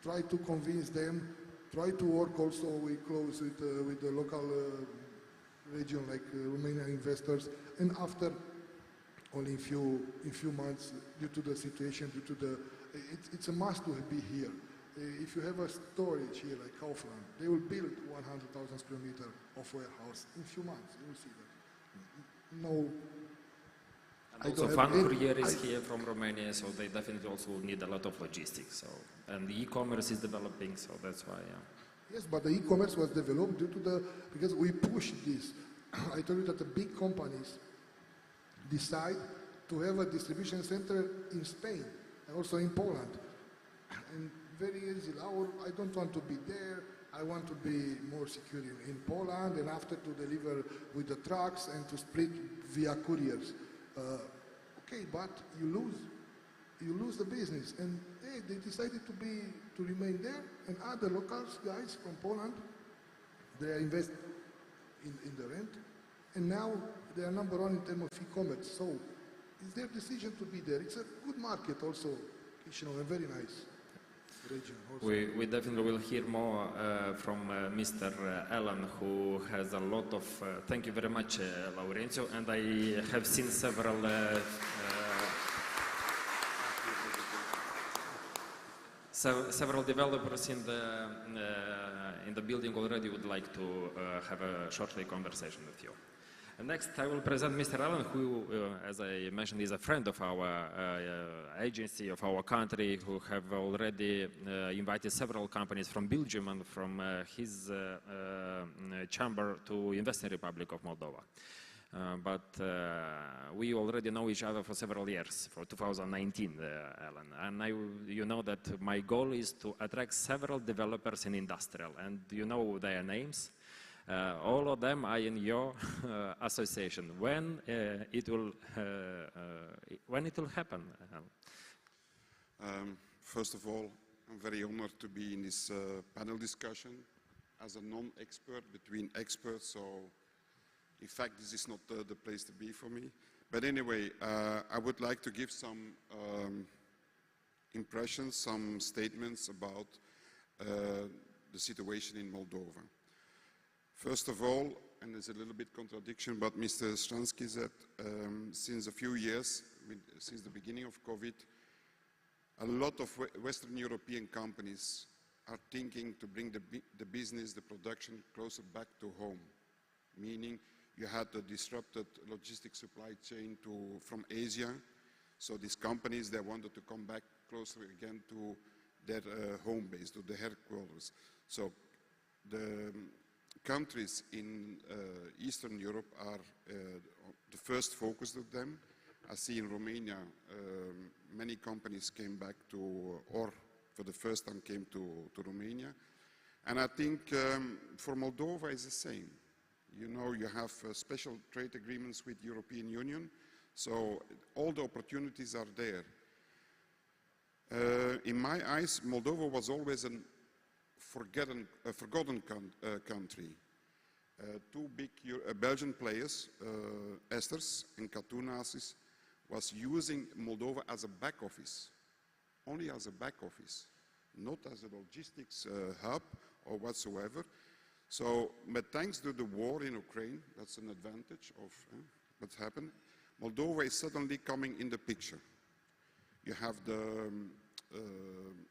try to convince them, try to work also close with the local region like Romanian investors, and after only in few months, due to the situation, due to the, it's a must to be here. If you have a storage here like Kaufland, they will build 100,000 square meter of warehouse in few months. You will see that. No. And also Fan Courier is here from Romania, so they definitely also need a lot of logistics. So, and the e-commerce is developing, so that's why. Yeah. Yes, but the e-commerce was developed due to because we pushed this. I told you that the big companies decide to have a distribution center in Spain and also in Poland. And very easy. I don't want to be there. I want to be more secure in Poland and after to deliver with the trucks and to split via couriers. Okay, but you lose the business. And hey, they decided to remain there, and other locals guys from Poland, they invest in the rent, and now they are number one in terms of e-commerce. So it's their decision to be there. It's a good market also, Chisinau, a very nice region. Also. We definitely will hear more from Mr. Alan, who has a lot of, thank you very much, Laurențiu, and I have seen several several developers in the building already would like to have a shortly conversation with you. And next, I will present Mr. Alan, who, as I mentioned, is a friend of our agency, of our country, who have already invited several companies from Belgium and from his chamber to invest in Republic of Moldova. But we already know each other for several years, for 2019, Alan. And you know that my goal is to attract several developers in industrial, and you know their names. All of them are in your association. When it will happen? First of all, I'm very honored to be in this panel discussion as a non-expert between experts. So, in fact, this is not the place to be for me. But anyway, I would like to give some impressions, some statements about the situation in Moldova. First of all, and there's a little bit contradiction, but Mr. Stransky said since a few years, since the beginning of COVID, a lot of Western European companies are thinking to bring the business, the production closer back to home, meaning you had a disrupted logistic supply chain from Asia, so these companies, they wanted to come back closer again to their home base, to the headquarters. So the countries in Eastern Europe are the first focus of them. I see in Romania, many companies came back or for the first time came to Romania. And I think for Moldova it's the same. You know, you have special trade agreements with European Union, so all the opportunities are there. In my eyes, Moldova was always a forgotten country. Two big Belgian players, Esters and Katunasis, was using Moldova as a back office, only as a back office, not as a logistics hub or whatsoever. So, but thanks to the war in Ukraine, that's an advantage of what's happened, Moldova is suddenly coming in the picture. You have the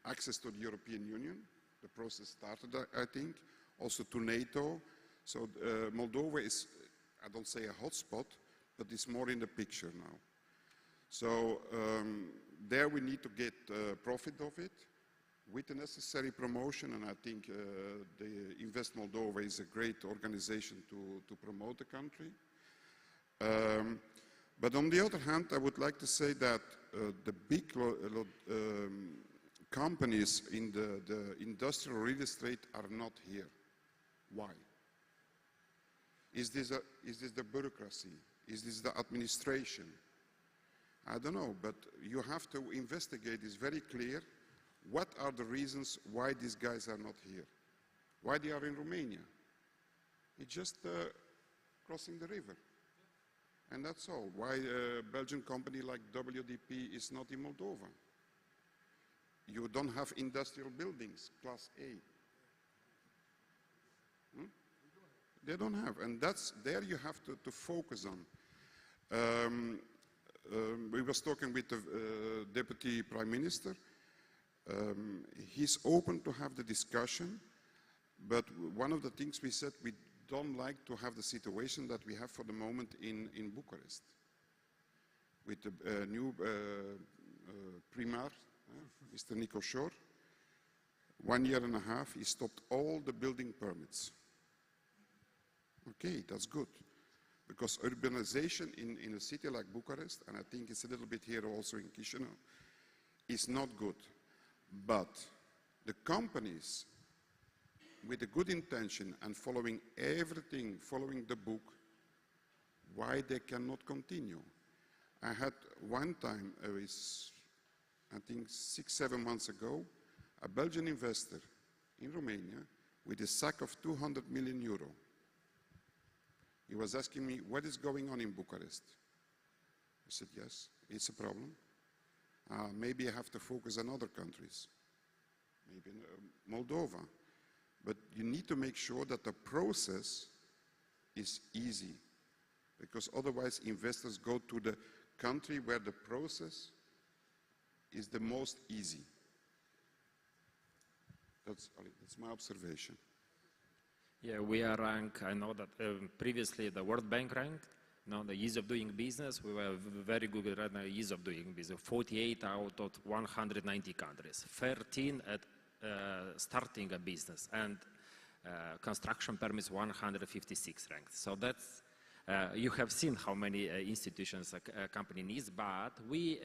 access to the European Union. The process started, I think, also to NATO. So Moldova is, I don't say a hotspot, but it's more in the picture now. So there we need to get profit of it with the necessary promotion, and I think the Invest Moldova is a great organization to promote the country. But on the other hand, I would like to say that the big companies in the industrial real estate are not here. Why? Is this the bureaucracy? Is this the administration? I don't know, but you have to investigate. It's very clear. What are the reasons why these guys are not here? Why they are in Romania? It's just crossing the river. And that's all. Why a Belgian company like WDP is not in Moldova? You don't have industrial buildings, Class A. They don't have, and that's there you have to focus on. We was talking with the Deputy Prime Minister. He's open to have the discussion, but one of the things we said, we don't like to have the situation that we have for the moment in Bucharest. With the new Primar, Mr. Nico Shor, 1.5 years, he stopped all the building permits. Okay, that's good. Because urbanization in a city like Bucharest, and I think it's a little bit here also in Chisinau, is not good. But the companies with a good intention and following everything, following the book, why they cannot continue? I had one time, I think 6-7 months ago, a Belgian investor in Romania with a sack of 200 million euro. He was asking me, what is going on in Bucharest? I said, yes, it's a problem. Maybe I have to focus on other countries, maybe Moldova. But you need to make sure that the process is easy, because otherwise investors go to the country where the process is the most easy. That's my observation. Yeah, we are ranked, I know that previously the World Bank ranked, now the ease of doing business, we were very good at the ease of doing business, 48 out of 190 countries, 13 at starting a business, and construction permits 156 ranked. So that's, you have seen how many institutions a company needs, but we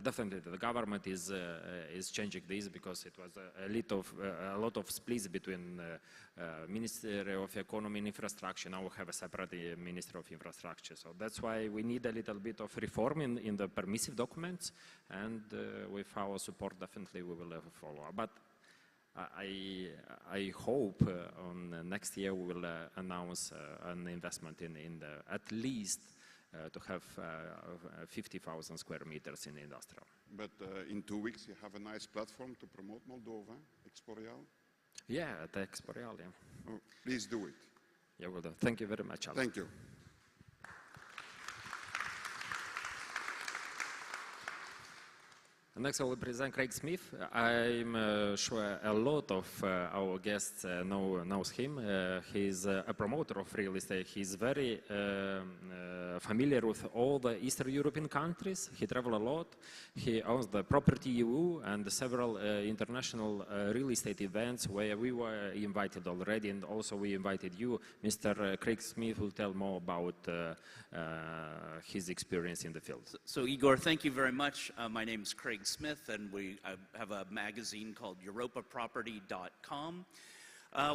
definitely the government is changing this, because it was a lot of splits between Ministry of Economy and Infrastructure. Now we have a separate Ministry of Infrastructure. So that's why we need a little bit of reform in the permissive documents, and with our support definitely we will follow. But I hope on next year we will announce an investment in the, at least to have 50,000 square meters in industrial. But in 2 weeks you have a nice platform to promote Moldova, Expo Real. Yeah, at Expo Real, yeah. Oh, please do it. Yeah, will do. Thank you very much, Alan. Thank you. Next, I will present Craig Smith. I'm sure a lot of our guests knows him. He's a promoter of real estate. He's very familiar with all the Eastern European countries. He travels a lot. He owns the Property.EU and several international real estate events where we were invited already, and also we invited you. Mr. Craig Smith will tell more about his experience in the field. So Igor, thank you very much. My name is Craig Smith, and I have a magazine called Property.com.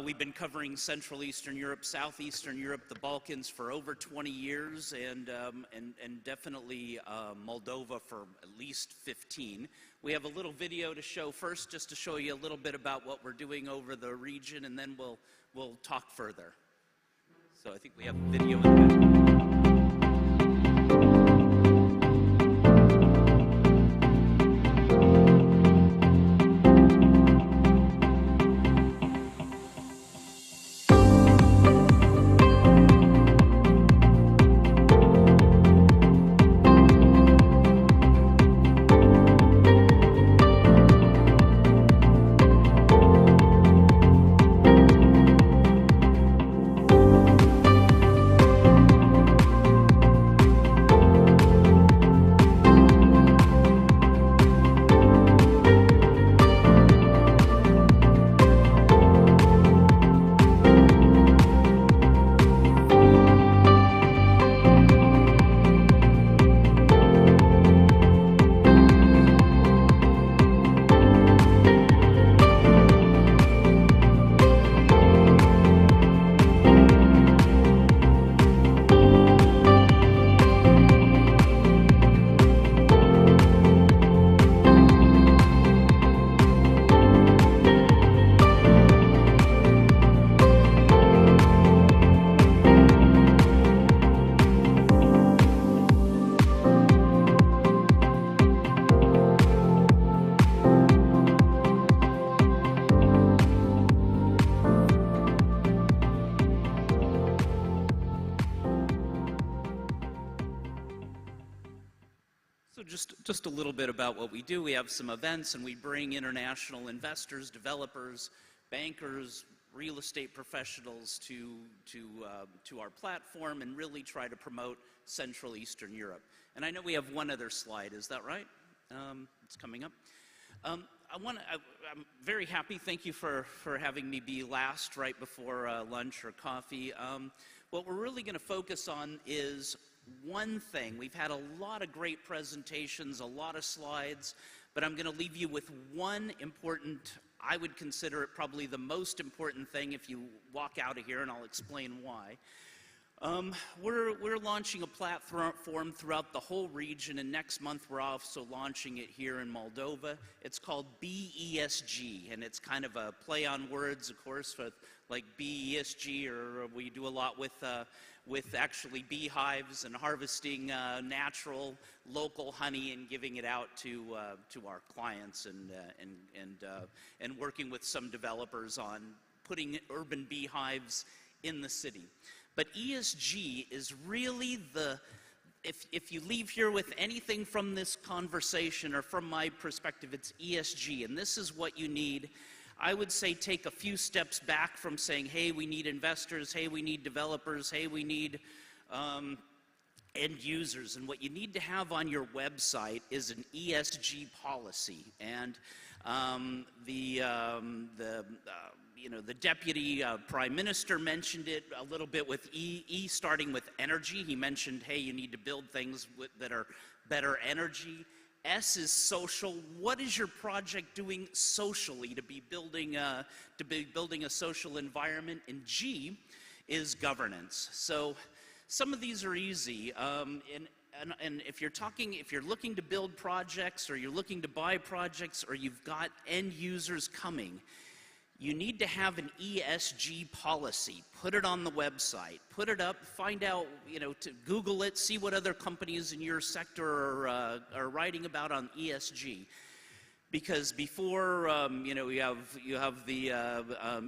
We've been covering Central Eastern Europe, Southeastern Europe, the Balkans for over 20 years, and definitely Moldova for at least 15. We have a little video to show first, just to show you a little bit about what we're doing over the region, and then we'll talk further. So I think we have a video in the back. Just a little bit about what we do. We have some events, and we bring international investors, developers, bankers, real estate professionals to our platform and really try to promote Central Eastern Europe. And I know we have one other slide. Is that right? It's coming up. I'm very happy. Thank you for having me be last right before lunch or coffee. What we're really going to focus on is one thing. We've had a lot of great presentations, a lot of slides, but I'm going to leave you with one important, I would consider it probably the most important thing if you walk out of here, and I'll explain why. We're launching a platform throughout the whole region, and next month we're also launching it here in Moldova. It's called BESG, and it's kind of a play on words, of course, with like BESG, or we do a lot with actually beehives and harvesting natural local honey and giving it out to our clients, and working with some developers on putting urban beehives in the city. But ESG is really if you leave here with anything from this conversation or from my perspective, it's ESG, and this is what you need. I would say take a few steps back from saying, hey, we need investors, hey, we need developers, hey, we need end users. And what you need to have on your website is an ESG policy. And the deputy prime minister mentioned it a little bit with starting with energy. He mentioned, hey, you need to build things that are better energy. S is social. What is your project doing socially to be building a social environment? And G is governance. So some of these are easy. And if you're looking to build projects, or you're looking to buy projects, or you've got end users coming, you need to have an ESG policy. Put it on the website. Put it up. Find out, to Google it. See what other companies in your sector are writing about on ESG. Because before, you have the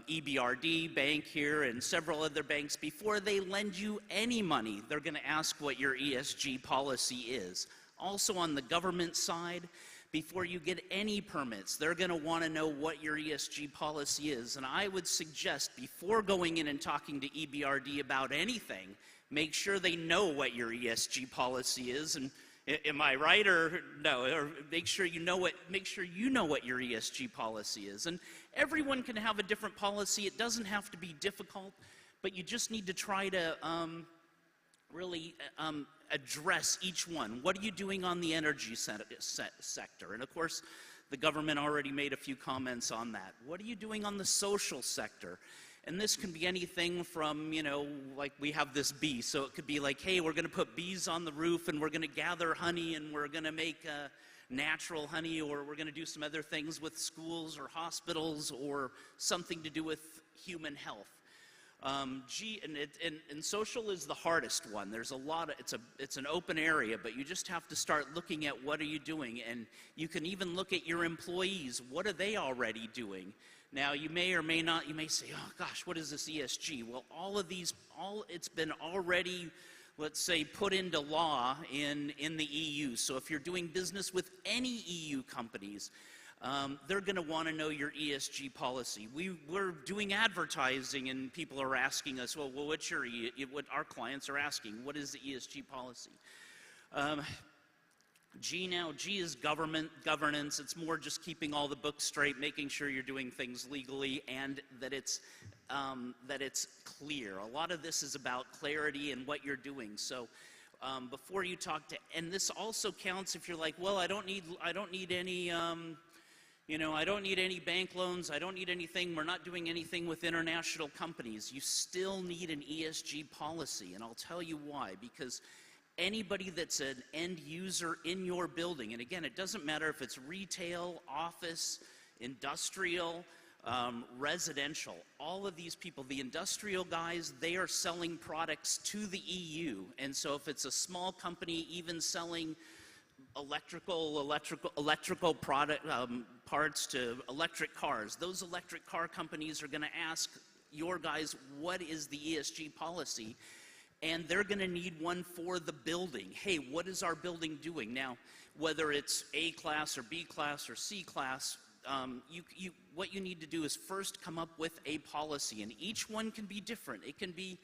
Ebrd bank here and several other banks. Before they lend you any money, they're going to ask what your ESG policy is. Also on the government side, before you get any permits, they're going to want to know what your ESG policy is. And I would suggest, before going in and talking to Ebrd about anything, make sure they know what your ESG policy is. And am I right or no? Or make sure you know what your ESG policy is. And everyone can have a different policy. It doesn't have to be difficult, but you just need to try to really address each one. What are you doing on the energy sector? And of course, the government already made a few comments on that. What are you doing on the social sector? And this can be anything from, like we have this bee. So it could be like, hey, we're going to put bees on the roof and we're going to gather honey and we're going to make natural honey, or we're going to do some other things with schools or hospitals or something to do with human health. And social is the hardest one. There's a lot of, it's an open area, but you just have to start looking at what are you doing. And you can even look at your employees. What are they already doing? Now, you may or may not, you may say, oh gosh, what is this ESG? Well, it's been already, let's say, put into law in the EU. So if you're doing business with any EU companies, they're going to want to know your ESG policy. We're doing advertising and people are asking us, well what's what our clients are asking, what is the ESG policy? G is governance. It's more just keeping all the books straight, making sure you're doing things legally and that it's clear. A lot of this is about clarity and what you're doing. So before you talk to, and this also counts if you're like, well, I don't need any I don't need any bank loans, I don't need anything, we're not doing anything with international companies. You still need an ESG policy, and I'll tell you why. Because anybody that's an end user in your building, and again, it doesn't matter if it's retail, office, industrial, residential, all of these people, the industrial guys, they are selling products to the EU. And so if it's a small company even selling electrical product parts to electric cars, those electric car companies are going to ask your guys, what is the ESG policy? And they're going to need one for the building. Hey, what is our building doing? Now, whether it's A class or B class or C class, what you need to do is first come up with a policy, and each one can be different. It can be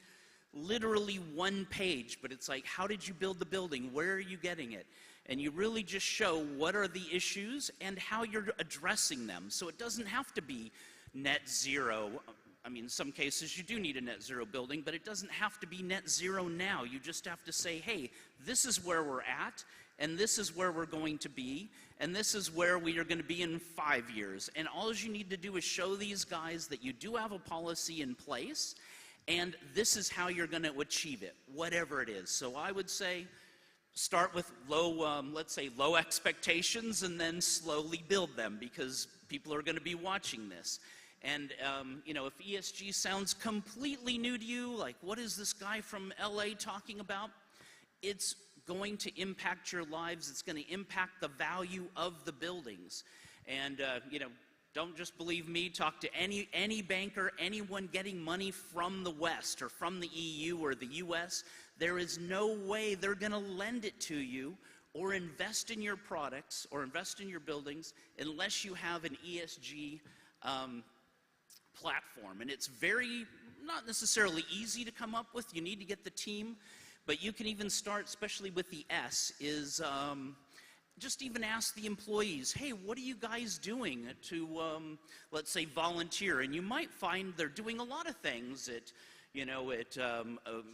literally one page, but it's like, how did you build the building? Where are you getting it? And you really just show what are the issues and how you're addressing them. So it doesn't have to be net zero. I mean, in some cases you do need a net zero building, but it doesn't have to be net zero now. You just have to say, hey, this is where we're at, and this is where we're going to be, and this is where we are going to be in 5 years. And all you need to do is show these guys that you do have a policy in place, and this is how you're going to achieve it, whatever it is. So I would say, start with low, let's say low expectations, and then slowly build them, because people are going to be watching this. And if ESG sounds completely new to you, like what is this guy from LA talking about? It's going to impact your lives. It's going to impact the value of the buildings. And don't just believe me. Talk to any banker, anyone getting money from the West or from the EU or the US. There is no way they're going to lend it to you or invest in your products or invest in your buildings unless you have an ESG platform. And it's not necessarily easy to come up with. You need to get the team, but you can even start, especially with the S, is just even ask the employees, hey, what are you guys doing to, let's say, volunteer? And you might find they're doing a lot of things at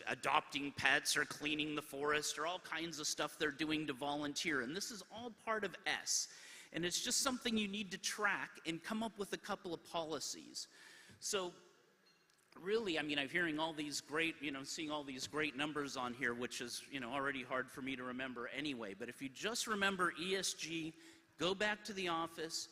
adopting pets or cleaning the forest or all kinds of stuff they're doing to volunteer. And this is all part of S. And it's just something you need to track and come up with a couple of policies. So really, I mean, I'm hearing all these great, seeing all these great numbers on here, which is, already hard for me to remember anyway. But if you just remember ESG, go back to the office.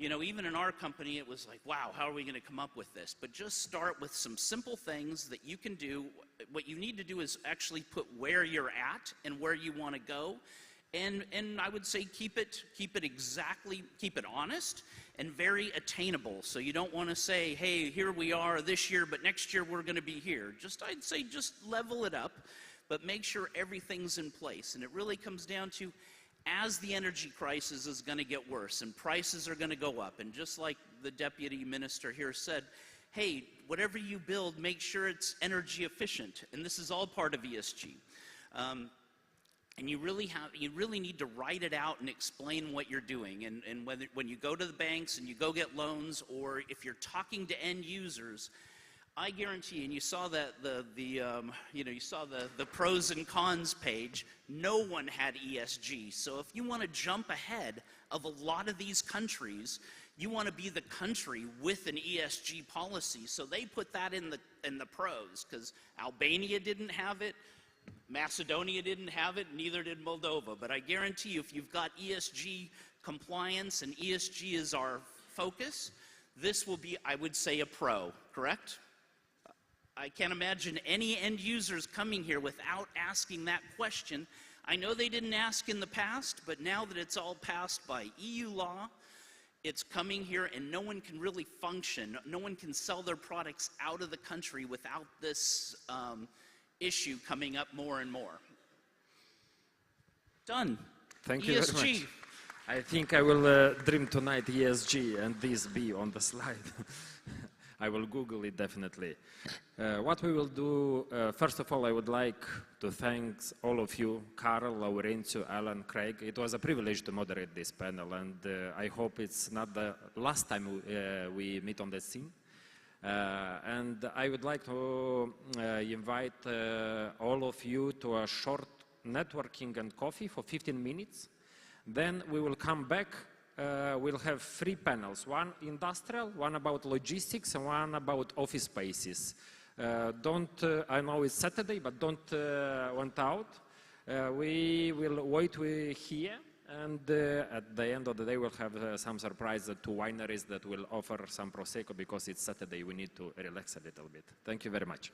Even in our company, it was like, wow, how are we going to come up with this? But just start with some simple things that you can do. What you need to do is actually put where you're at and where you want to go, And I would say keep it honest and very attainable. So you don't want to say, hey, here we are this year, but next year we're going to be here. I'd say just level it up, but make sure everything's in place. And it really comes down to, as the energy crisis is going to get worse and prices are going to go up, and just like the deputy minister here said, hey, whatever you build, make sure it's energy efficient. And this is all part of ESG. And you really need to write it out and explain what you're doing. And when you go to the banks and you go get loans, or if you're talking to end users, I guarantee, and you saw that you saw the pros and cons page, no one had ESG. So if you want to jump ahead of a lot of these countries, you want to be the country with an ESG policy. So they put that in the pros, because Albania didn't have it, Macedonia didn't have it, neither did Moldova. But I guarantee you, if you've got ESG compliance and ESG is our focus, this will be, I would say, a pro, correct? I can't imagine any end users coming here without asking that question. I know they didn't ask in the past, but now that it's all passed by EU law, it's coming here, and no one can really function. No one can sell their products out of the country without this issue coming up more and more. Done. Thank you ESG. very much. I think I will dream tonight ESG and this be on the slide. I will Google it definitely. What we will do, first of all, I would like to thank all of you, Carl, Laurențiu, Alan, Craig. It was a privilege to moderate this panel, and I hope it's not the last time we meet on that scene. And I would like to invite all of you to a short networking and coffee for 15 minutes. Then we will come back. We'll have 3 panels, one industrial, one about logistics, and one about office spaces. I know it's Saturday, but don't want out. We will wait here, and at the end of the day we'll have some surprise, 2 wineries that will offer some Prosecco, because it's Saturday, we need to relax a little bit. Thank you very much.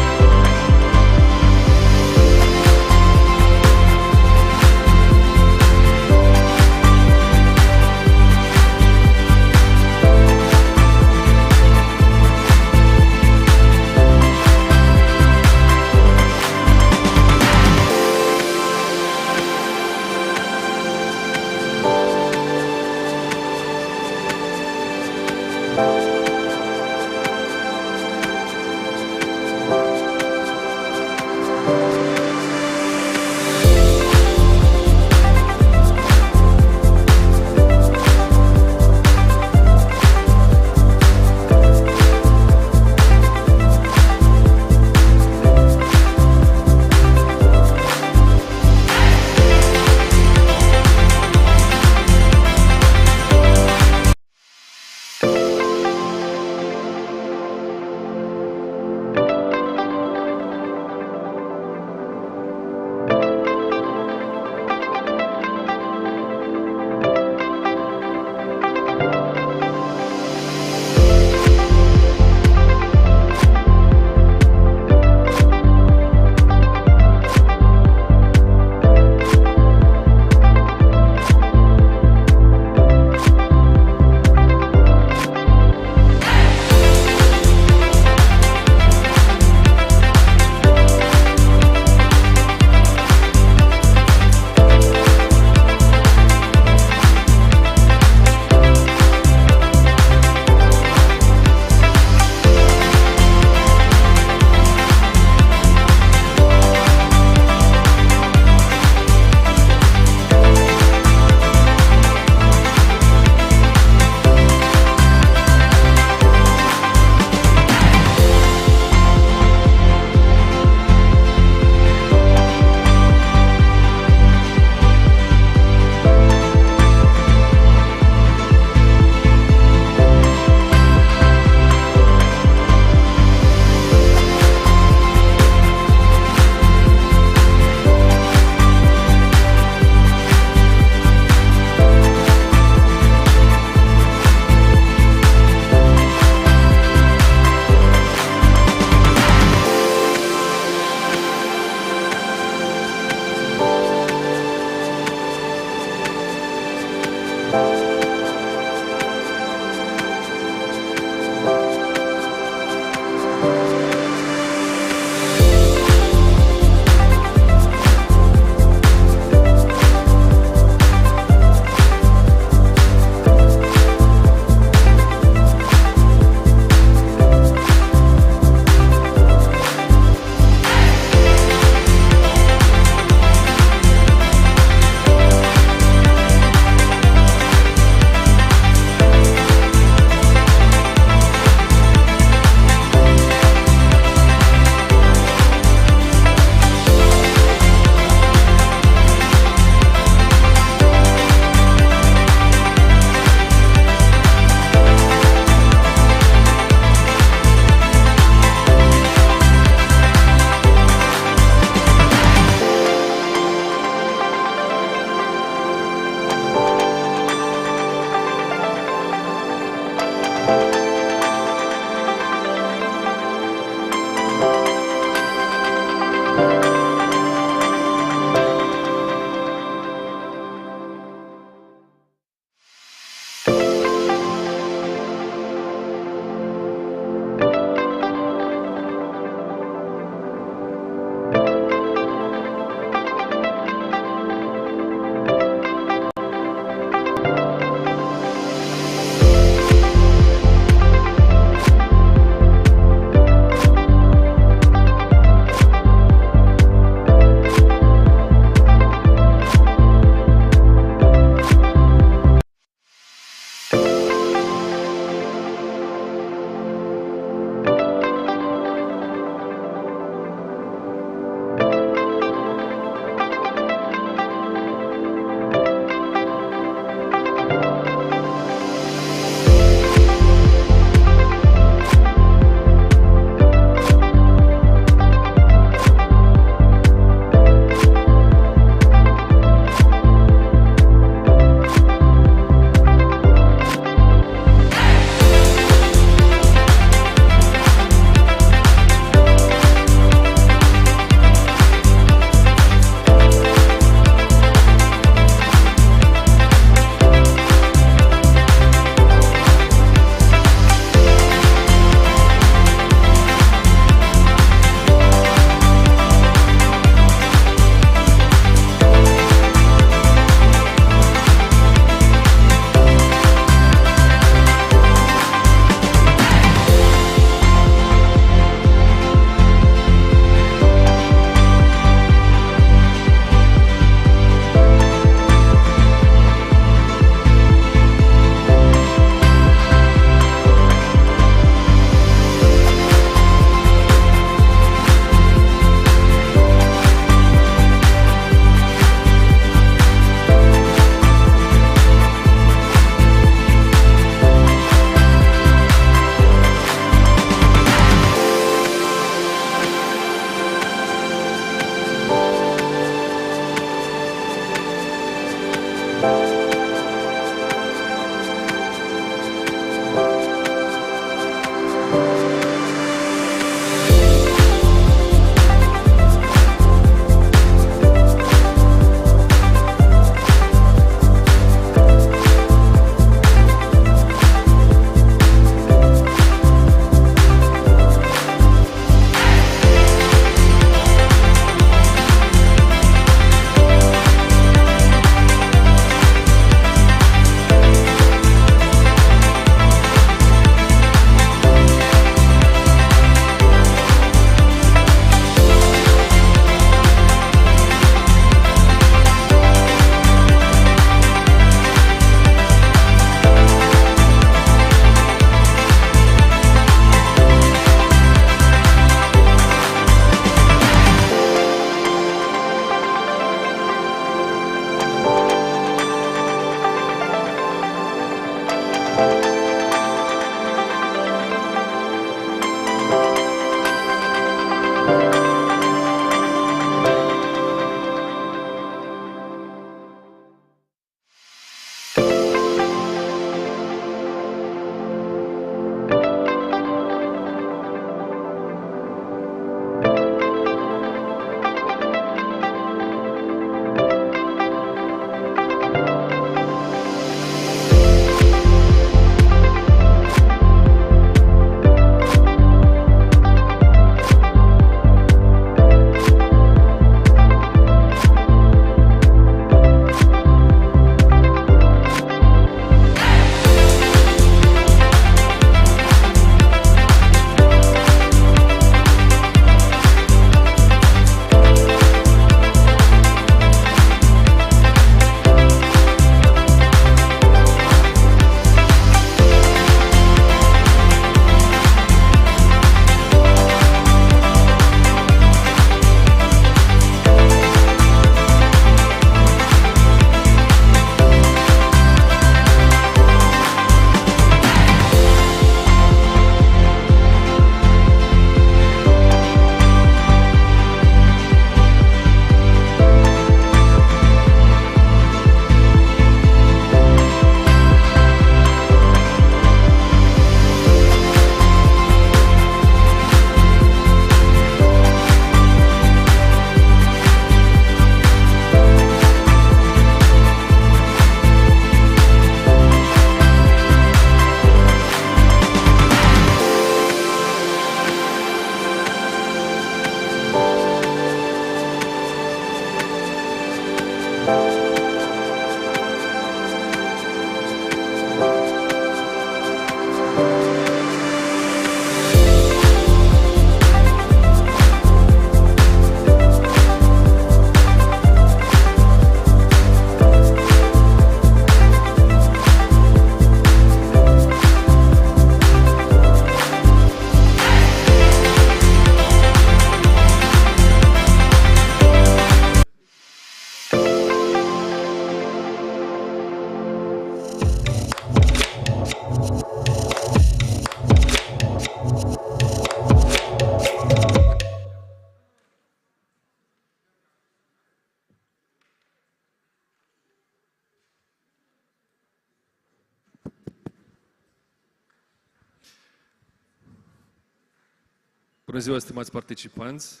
Bună ziua, stimați participanți!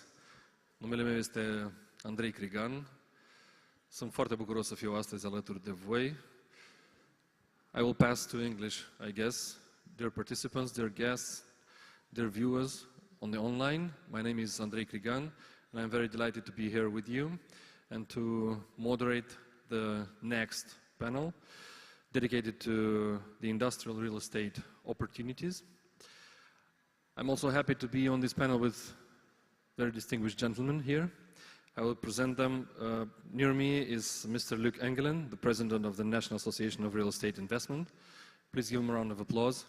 Numele meu este Andrei Crigan. Sunt foarte bucuros să fiu astăzi alături de voi. I will pass to English, I guess. Dear participants, dear guests, dear viewers on the online, my name is Andrei Crigan, and I'm very delighted to be here with you and to moderate the next panel dedicated to the industrial real estate opportunities. I'm also happy to be on this panel with very distinguished gentlemen here. I will present them. Near me is Mr. Luc Engelen, the president of the National Association of Real Estate Investment. Please give him a round of applause.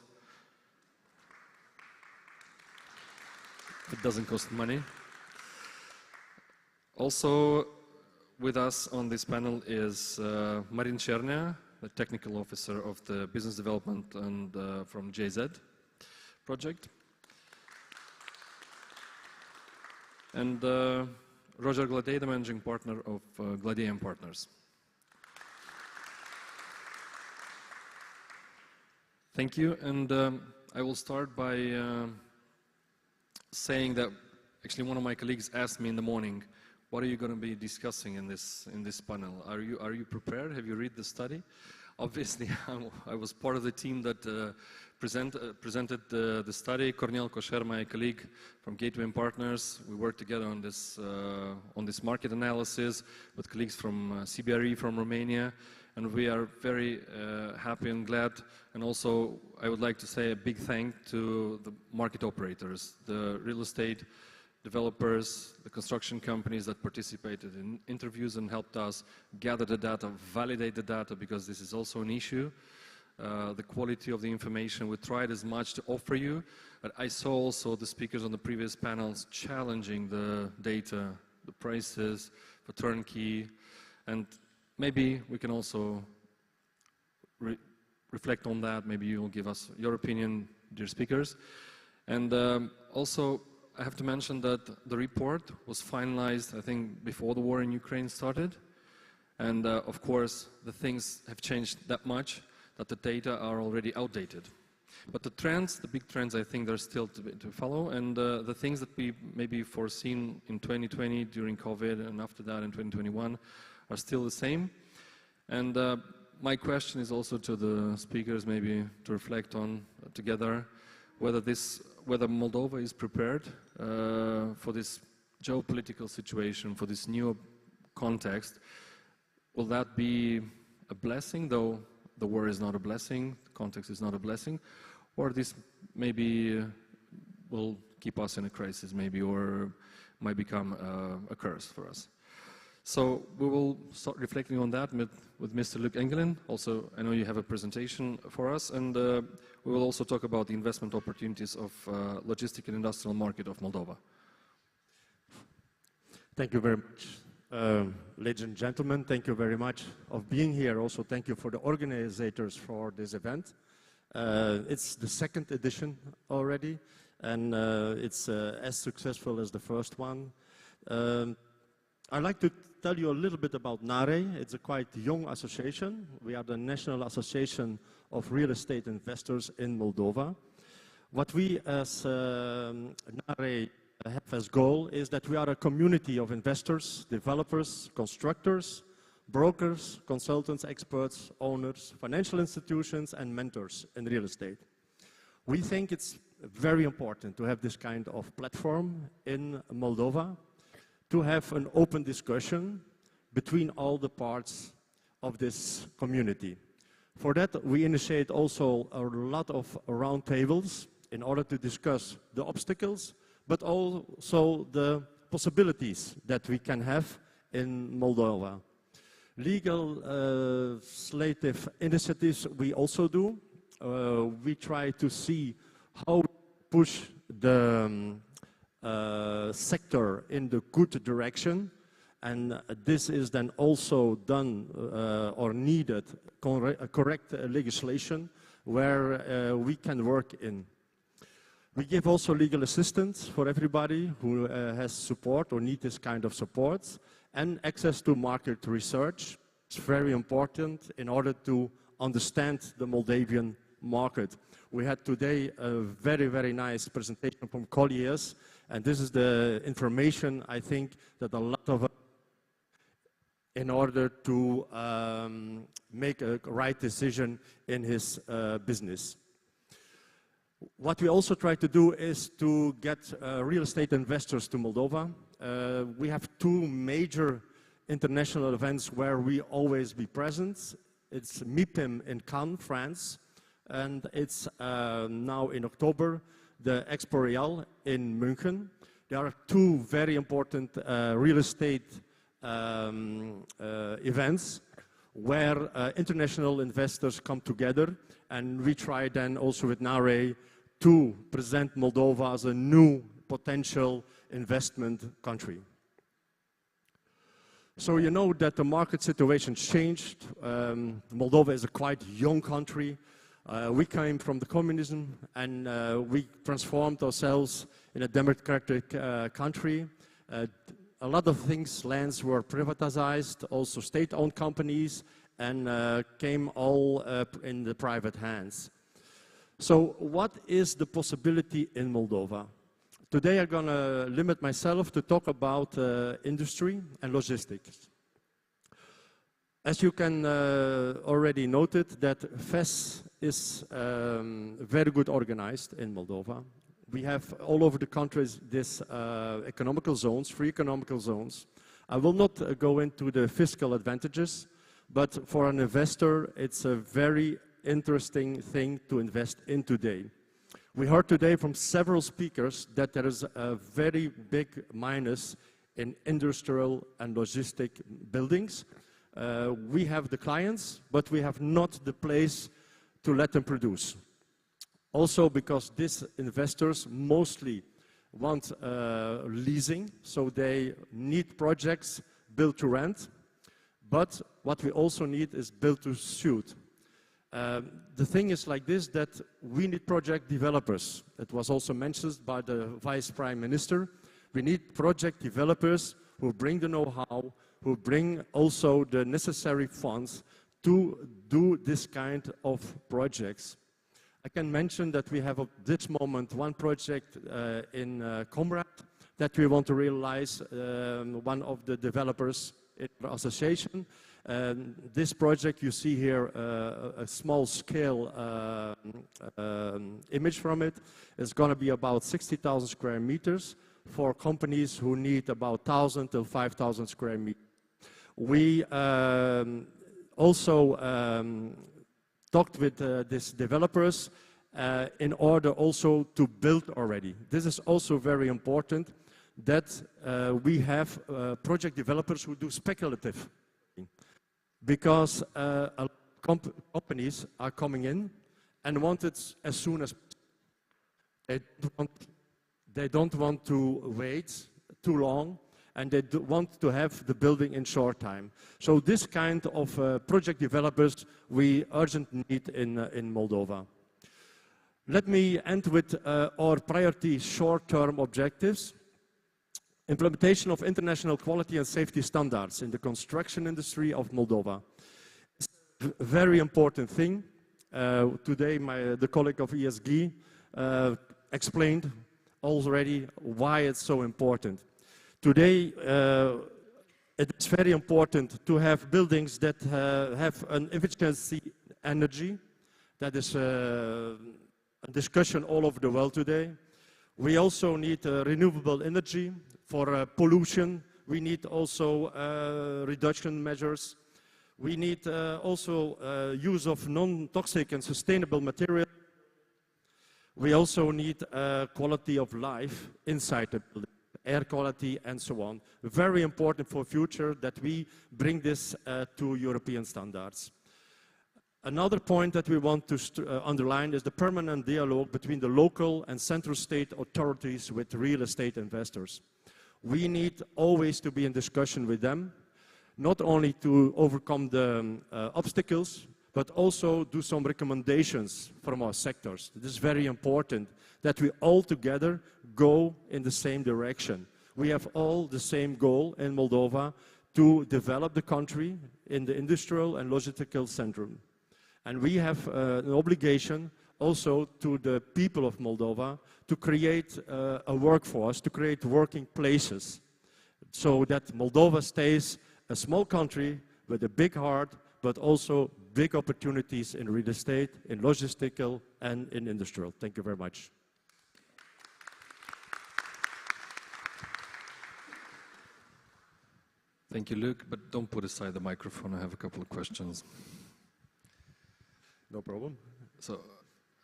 It doesn't cost money. Also with us on this panel is Marin Cernea, the technical officer of the business development and from JZ project. And Roger Gladey, the managing partner of Gladey & Partners. Thank you, and I will start by saying that actually one of my colleagues asked me in the morning, what are you going to be discussing in this panel? Are you prepared? Have you read the study? Obviously, I was part of the team that presented the study. Cornel Coșer, my colleague from Gateway & Partners, we worked together on this market analysis with colleagues from CBRE from Romania, and we are very happy and glad. And also, I would like to say a big thank to the market operators, the real estate developers, the construction companies that participated in interviews and helped us gather the data, validate the data, because this is also an issue. The quality of the information, we tried as much to offer you, but I saw also the speakers on the previous panels challenging the data, the prices for turnkey, and maybe we can also reflect on that. Maybe you'll give us your opinion, dear speakers. And also, I have to mention that the report was finalized, I think, before the war in Ukraine started. And of course, the things have changed that much that the data are already outdated. But the trends, the big trends, I think they're still to follow. And the things that we maybe foreseen in 2020 during COVID and after that in 2021 are still the same. And my question is also to the speakers, maybe to reflect on together whether Moldova is prepared for this geopolitical situation, for this new context. Will that be a blessing, though the war is not a blessing, the context is not a blessing, or this maybe will keep us in a crisis, maybe, or might become a curse for us? So we will start reflecting on that with Mr. Luc Engelen. Also, I know you have a presentation for us, and we will also talk about the investment opportunities of logistic and industrial market of Moldova. Thank you very much. Ladies and gentlemen, thank you very much for being here. Also, thank you for the organizers for this event. It's the second edition already, and it's as successful as the first one. I'd like to tell you a little bit about NARE. It's a quite young association. We are the National Association of Real Estate Investors in Moldova. What we as NARE have as goal is that we are a community of investors, developers, constructors, brokers, consultants, experts, owners, financial institutions, and mentors in real estate. We think it's very important to have this kind of platform in Moldova, to have an open discussion between all the parts of this community. For that, we initiate also a lot of roundtables in order to discuss the obstacles, but also the possibilities that we can have in Moldova. Legislative initiatives we also do. We try to see how to push the sector in the good direction, and this is then also done or needed correct legislation where we can work in. We give also legal assistance for everybody who has support or need this kind of support, and access to market research. It's very important in order to understand the Moldavian market. We had today a very, very nice presentation from Colliers, and this is the information I think that a lot of us in order to make a right decision in his business. What we also try to do is to get real estate investors to Moldova. We have two major international events where we always be present. It's MIPIM in Cannes, France, and it's now in October, the Expo Real in München. There are two very important real estate events where international investors come together, and we try then also with NARE to present Moldova as a new potential investment country. So you know that the market situation changed. Moldova is a quite young country. We came from the communism and we transformed ourselves in a democratic country. A lot of things, lands were privatized, also state-owned companies, and came all in the private hands. So what is the possibility in Moldova? Today I'm going to limit myself to talk about industry and logistics. As you can already noted that FES is very good organized in Moldova. We have all over the countries this economical zones, free economical zones. I will not go into the fiscal advantages, but for an investor it's a very interesting thing to invest in today. We heard today from several speakers that there is a very big minus in industrial and logistic buildings. We have the clients, but we have not the place to let them produce. Also because these investors mostly want leasing, so they need projects built to rent, but what we also need is built to suit. The thing is like this, that we need project developers. It was also mentioned by the Vice Prime Minister. We need project developers who bring the know-how, who bring also the necessary funds to do this kind of projects. I can mention that we have at this moment one project in Comrade that we want to realize, one of the developers in the association. This project, you see here a small scale image from it. It's going to be about 60,000 square meters for companies who need about 1,000 to 5,000 square meters. We also talked with these developers in order also to build already. This is also very important that we have project developers who do speculative, because companies are coming in and want it as soon as they don't want to wait too long, and they want to have the building in short time. So this kind of project developers we urgently need in Moldova. Let me end with our priority short-term objectives. Implementation of international quality and safety standards in the construction industry of Moldova. It's a very important thing. Today the colleague of ESG explained already why it's so important. Today it's very important to have buildings that have an efficiency energy. That is a discussion all over the world today. We also need renewable energy. For pollution, we need also reduction measures. We need also use of non-toxic and sustainable material. We also need quality of life inside the building, air quality and so on. Very important for future that we bring this to European standards. Another point that we want to underline is the permanent dialogue between the local and central state authorities with real estate investors. We need always to be in discussion with them, not only to overcome the obstacles, but also do some recommendations from our sectors. It is very important that we all together go in the same direction. We have all the same goal in Moldova to develop the country in the industrial and logistical centrum. And we have an obligation also to the people of Moldova to create a workforce, to create working places, so that Moldova stays a small country with a big heart, but also big opportunities in real estate, in logistical, and in industrial. Thank you very much. Thank you, Luc, but don't put aside the microphone. I have a couple of questions. No problem. So,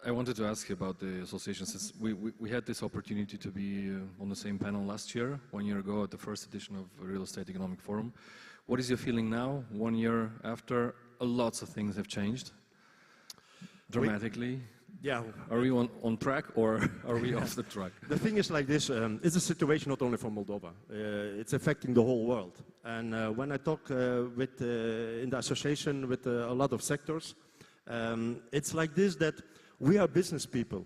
I wanted to ask you about the association, since we had this opportunity to be on the same panel last year, 1 year ago at the first edition of Real Estate Economic Forum. What is your feeling now, 1 year after? Lots of things have changed dramatically. Yeah. Are we on track or are we off the track? The thing is like this, it's a situation not only for Moldova, it's affecting the whole world. And when I talk in the association with a lot of sectors, it's like this, that we are business people.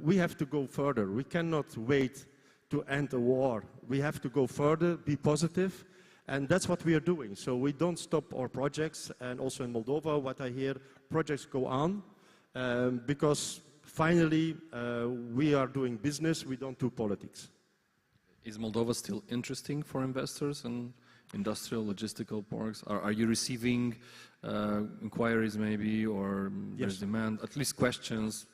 We have to go further. We cannot wait to end a war. We have to go further, be positive, and that's what we are doing. So we don't stop our projects, and also in Moldova, what I hear, projects go on, because finally we are doing business, we don't do politics. Is Moldova still interesting for investors and industrial logistical parks? Are you receiving inquiries maybe, or there's demand, at least questions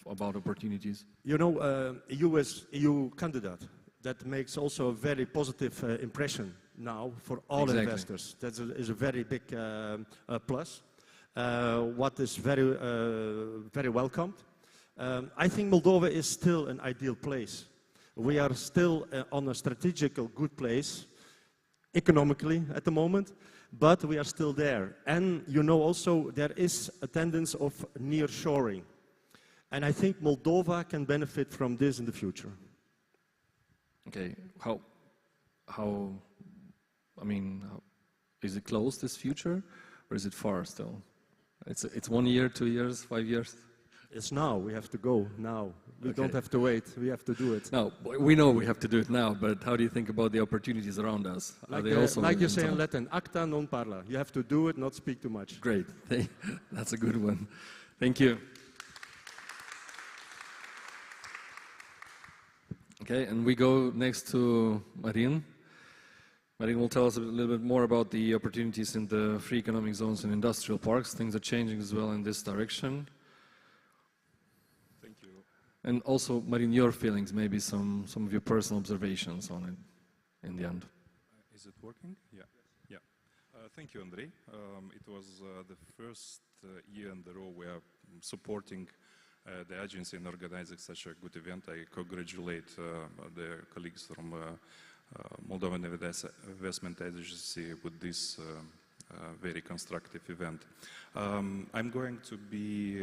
about opportunities? You know, EU candidate, that makes also a very positive impression now for all investors. That is a very big plus. What is very welcomed. I think Moldova is still an ideal place. We are still on a strategical good place, economically at the moment, but we are still there. And you know also there is a tendency of nearshoring. And I think Moldova can benefit from this in the future. Okay, I mean, is it close, this future, or is it far still? It's 1 year, 2 years, 5 years? It's now, we have to go now. We don't have to wait, we have to do it. No, we know we have to do it now, but how do you think about the opportunities around us? Like you say in Latin, acta non parla. You have to do it, not speak too much. Great, that's a good one. Thank you. Okay, and we go next to Marin. Marin will tell us a little bit more about the opportunities in the free economic zones and industrial parks. Things are changing as well in this direction. Thank you. And also, Marin, your feelings, maybe some of your personal observations on it in the end. Is it working? Yeah. Yeah. Thank you, Andrei. It was the first year in a row we are supporting the agency in organizing such a good event. I congratulate the colleagues from Moldovan Investment Agency with this very constructive event. I'm going to be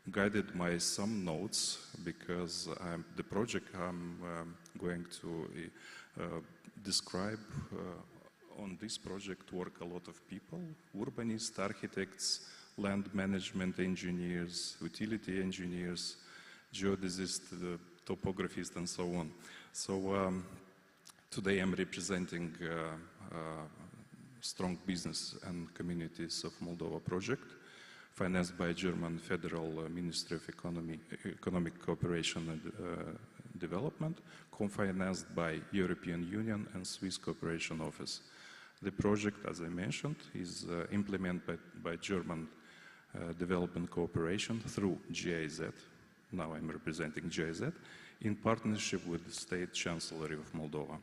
guided by some notes because the project I'm going to describe on this project work a lot of people, urbanists, architects, land management engineers, utility engineers, geodesists, topographists, and so on. So today I'm representing strong business and communities of Moldova project, financed by German Federal Ministry of Economic Cooperation and Development, co-financed by European Union and Swiss Cooperation Office. The project, as I mentioned, is implemented by German Development Cooperation through GIZ. Now I'm representing GIZ in partnership with the State Chancellery of Moldova.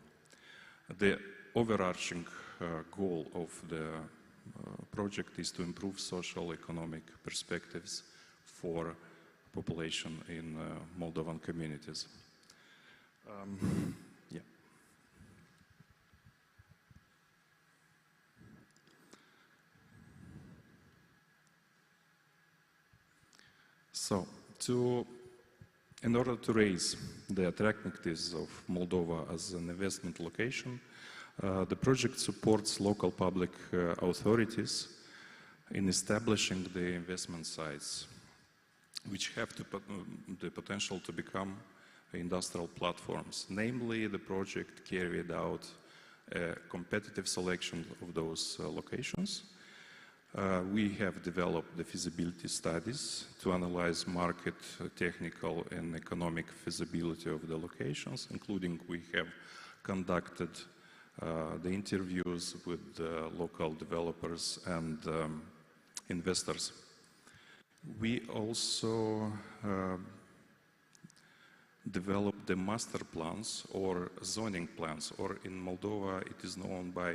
The overarching goal of the project is to improve social economic perspectives for population in Moldovan communities. Yeah. So, in order to raise the attractiveness of Moldova as an investment location, the project supports local public authorities in establishing the investment sites, which have the potential to become industrial platforms. Namely, the project carried out a competitive selection of those locations, We have developed the feasibility studies to analyze market, technical and economic feasibility of the locations, including we have conducted the interviews with local developers and investors. We also developed the master plans or zoning plans, or in Moldova it is known by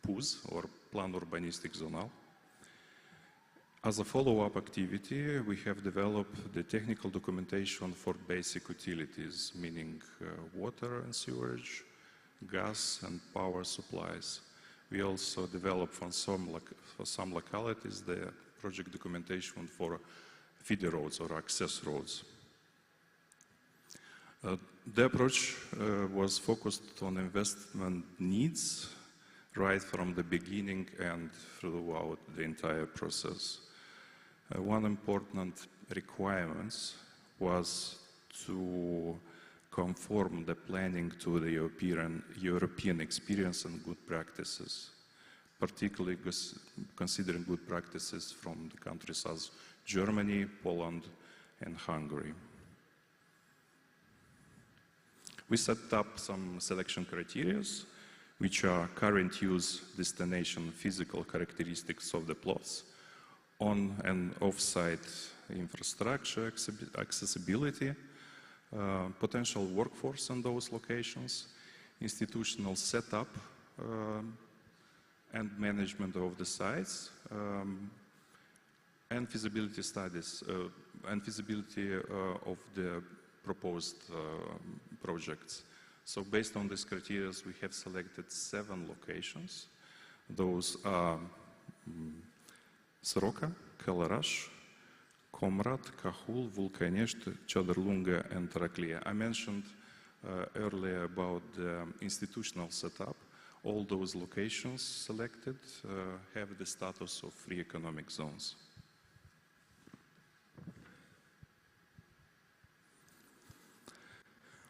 PUZ, or Plan Urbanistic Zonal. As a follow-up activity, we have developed the technical documentation for basic utilities, meaning water and sewerage, gas and power supplies. We also developed for some localities the project documentation for feeder roads or access roads. The approach was focused on investment needs right from the beginning and throughout the entire process. One important requirement was to conform the planning to the European experience and good practices, particularly considering good practices from the countries as Germany, Poland, and Hungary. We set up some selection criteria, which are current use, destination, physical characteristics of the plots, on and off-site infrastructure, accessibility, potential workforce in those locations, institutional setup and management of the sites, and feasibility studies, and feasibility of the proposed projects. So based on these criteria, we have selected 7 locations. Those are Soroka, Kalarash, Comrad, Cahul, Vulcanești, Ceadărlungă, and Traclia. I mentioned earlier about the institutional setup. All those locations selected have the status of free economic zones.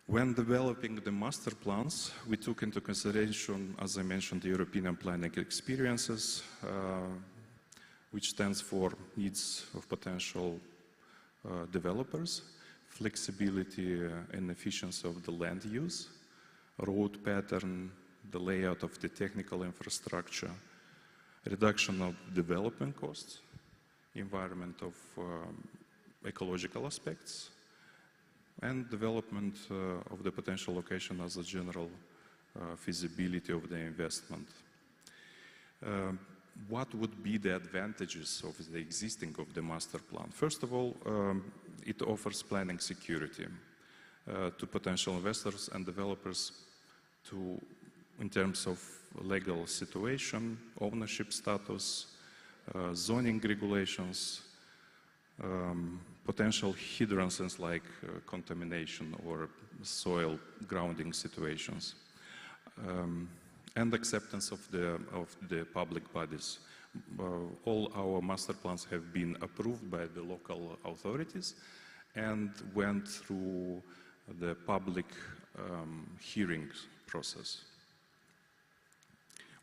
When developing the master plans, we took into consideration, as I mentioned, the European planning experiences, which stands for needs of potential developers, flexibility and efficiency of the land use, road pattern, the layout of the technical infrastructure, reduction of development costs, environment of ecological aspects, and development of the potential location as a general feasibility of the investment. What would be the advantages of the existing of the master plan? First of all, it offers planning security to potential investors and developers in terms of legal situation, ownership status, zoning regulations, potential hindrances like contamination or soil grounding situations, and acceptance of the public bodies. All our master plans have been approved by the local authorities and went through the public hearings process.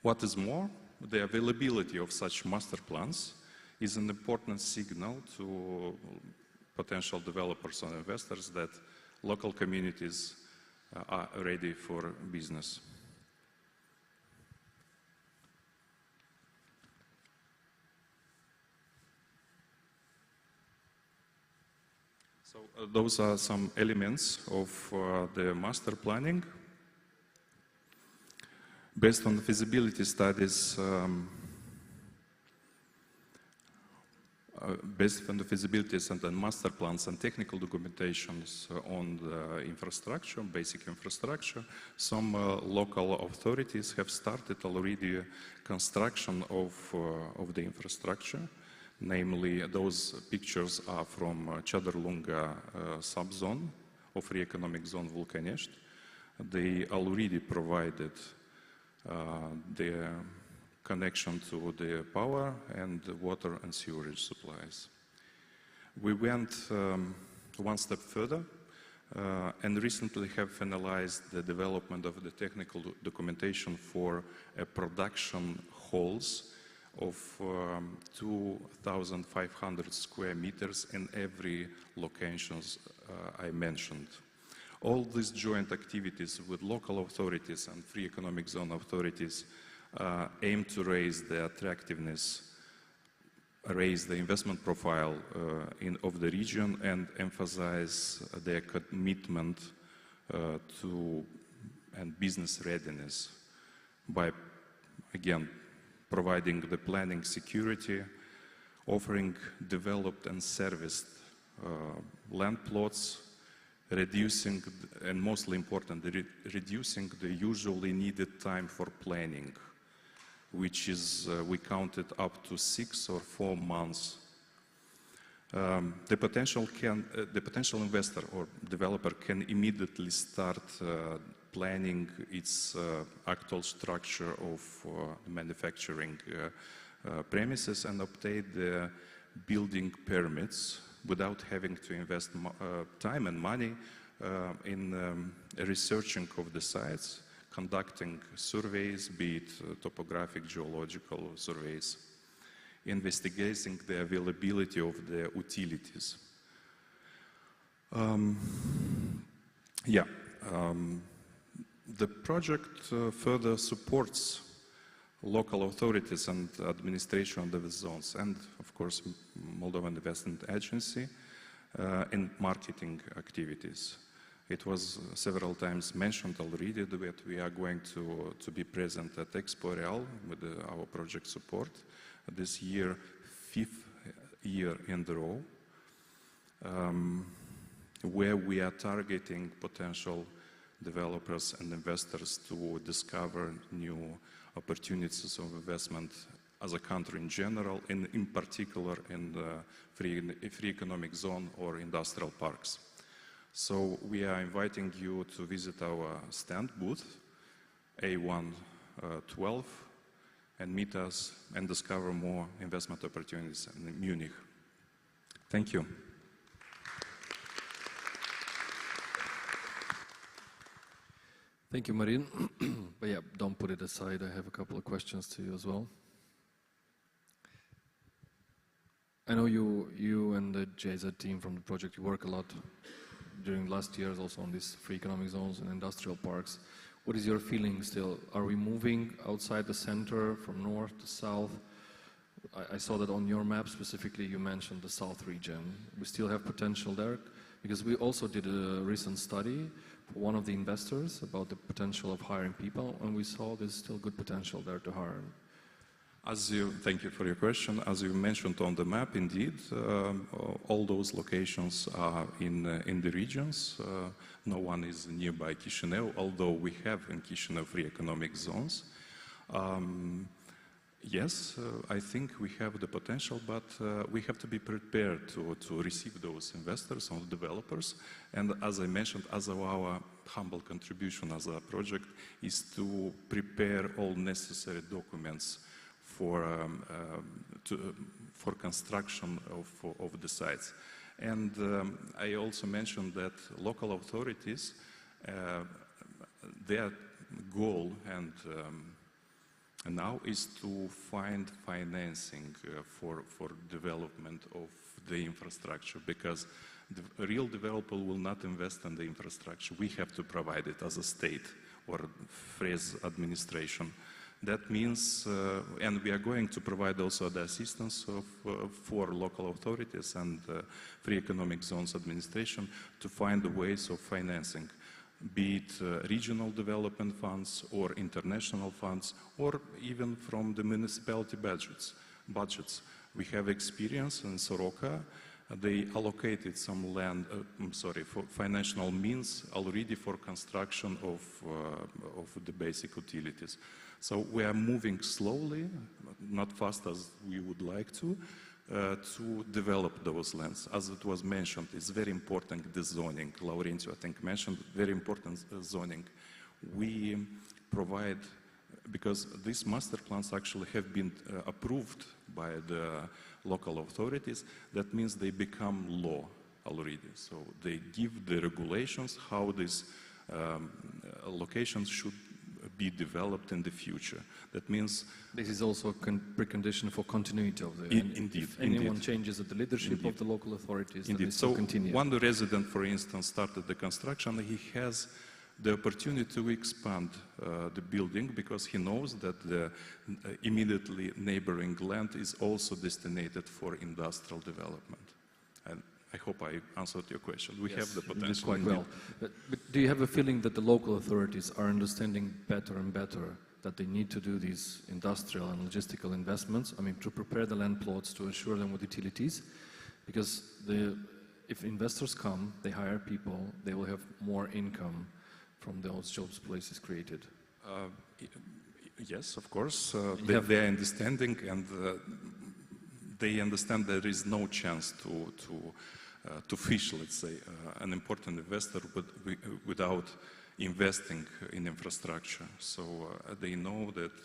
What is more, the availability of such master plans is an important signal to potential developers and investors that local communities are ready for business. So those are some elements of the master planning. Based on the feasibility studies, based on the feasibilities and the master plans and technical documentations on the infrastructure, basic infrastructure, some local authorities have started already construction of the infrastructure. Namely, those pictures are from Ceadărlungă subzone of Free Economic Zone Vulcanești. They already provided the connection to the power and the water and sewerage supplies. We went one step further and recently have finalized the development of the technical documentation for production halls of 2,500 square meters in every locations I mentioned. All these joint activities with local authorities and free economic zone authorities aim to raise the attractiveness, raise the investment profile of the region, and emphasize their commitment to and business readiness by, again, providing the planning security, offering developed and serviced land plots, reducing, and mostly important, reducing the usually needed time for planning, which is, we counted up to 6 or 4 months. The potential investor or developer can immediately start planning its actual structure of manufacturing premises and obtain the building permits without having to invest time and money in researching of the sites, conducting surveys, be it topographic, geological surveys, investigating the availability of the utilities. The project further supports local authorities and administration of the zones and, of course, Moldovan Investment Agency in marketing activities. It was several times mentioned already that we are going to be present at Expo Real with our project support. This year, 5th year in a row, where we are targeting potential developers and investors to discover new opportunities of investment as a country in general, and in particular in the free economic zone or industrial parks. So we are inviting you to visit our stand booth, A112, and meet us and discover more investment opportunities in Munich. Thank you. Thank you, Marin. But yeah, don't put it aside. I have a couple of questions to you as well. I know you and the JZ team from the project, you work a lot during last years also on these free economic zones and industrial parks. What is your feeling still? Are we moving outside the center from north to south? I saw that on your map specifically you mentioned the south region. We still have potential there? Because we also did a recent study for one of the investors about the potential of hiring people, and we saw there's still good potential there to hire. Thank you for your question. As you mentioned on the map, indeed, all those locations are in the regions. No one is nearby Chisinau, although we have in Chisinau free economic zones. Yes, I think we have the potential, but we have to be prepared to receive those investors or developers. And as I mentioned, as our humble contribution as a project is to prepare all necessary documents for construction of the sites. And I also mentioned that local authorities, their goal and now is to find financing for development of the infrastructure, because the real developer will not invest in the infrastructure. We have to provide it as a state or phrase administration. That means, and we are going to provide also the assistance for local authorities and free economic zones administration to find the ways of financing, be it regional development funds or international funds, or even from the municipality budgets. We have experience in Soroka. They allocated some land, for financial means already for construction of the basic utilities. So we are moving slowly, not fast as we would like to develop those lands. As it was mentioned, it's very important, the zoning. Laurențiu, I think, mentioned very important zoning. We provide, because these master plans actually have been approved by the local authorities, that means they become law already. So they give the regulations how these locations should be developed in the future. That means... This is also a precondition for continuity of the... Indeed. If anyone changes at the leadership of the local authorities, then this so will continue. One resident, for instance, started the construction, he has the opportunity to expand the building because he knows that the immediately neighboring land is also destined for industrial development. And I hope I answered your question. We have the potential. You did quite well. But do you have a feeling that the local authorities are understanding better and better that they need to do these industrial and logistical investments, I mean, to prepare the land plots, to assure them with utilities? Because if investors come, they hire people, they will have more income from those jobs places created. Yes, of course. They are understanding, and they understand there is no chance to fish, let's say, an important investor without investing in infrastructure. So they know that,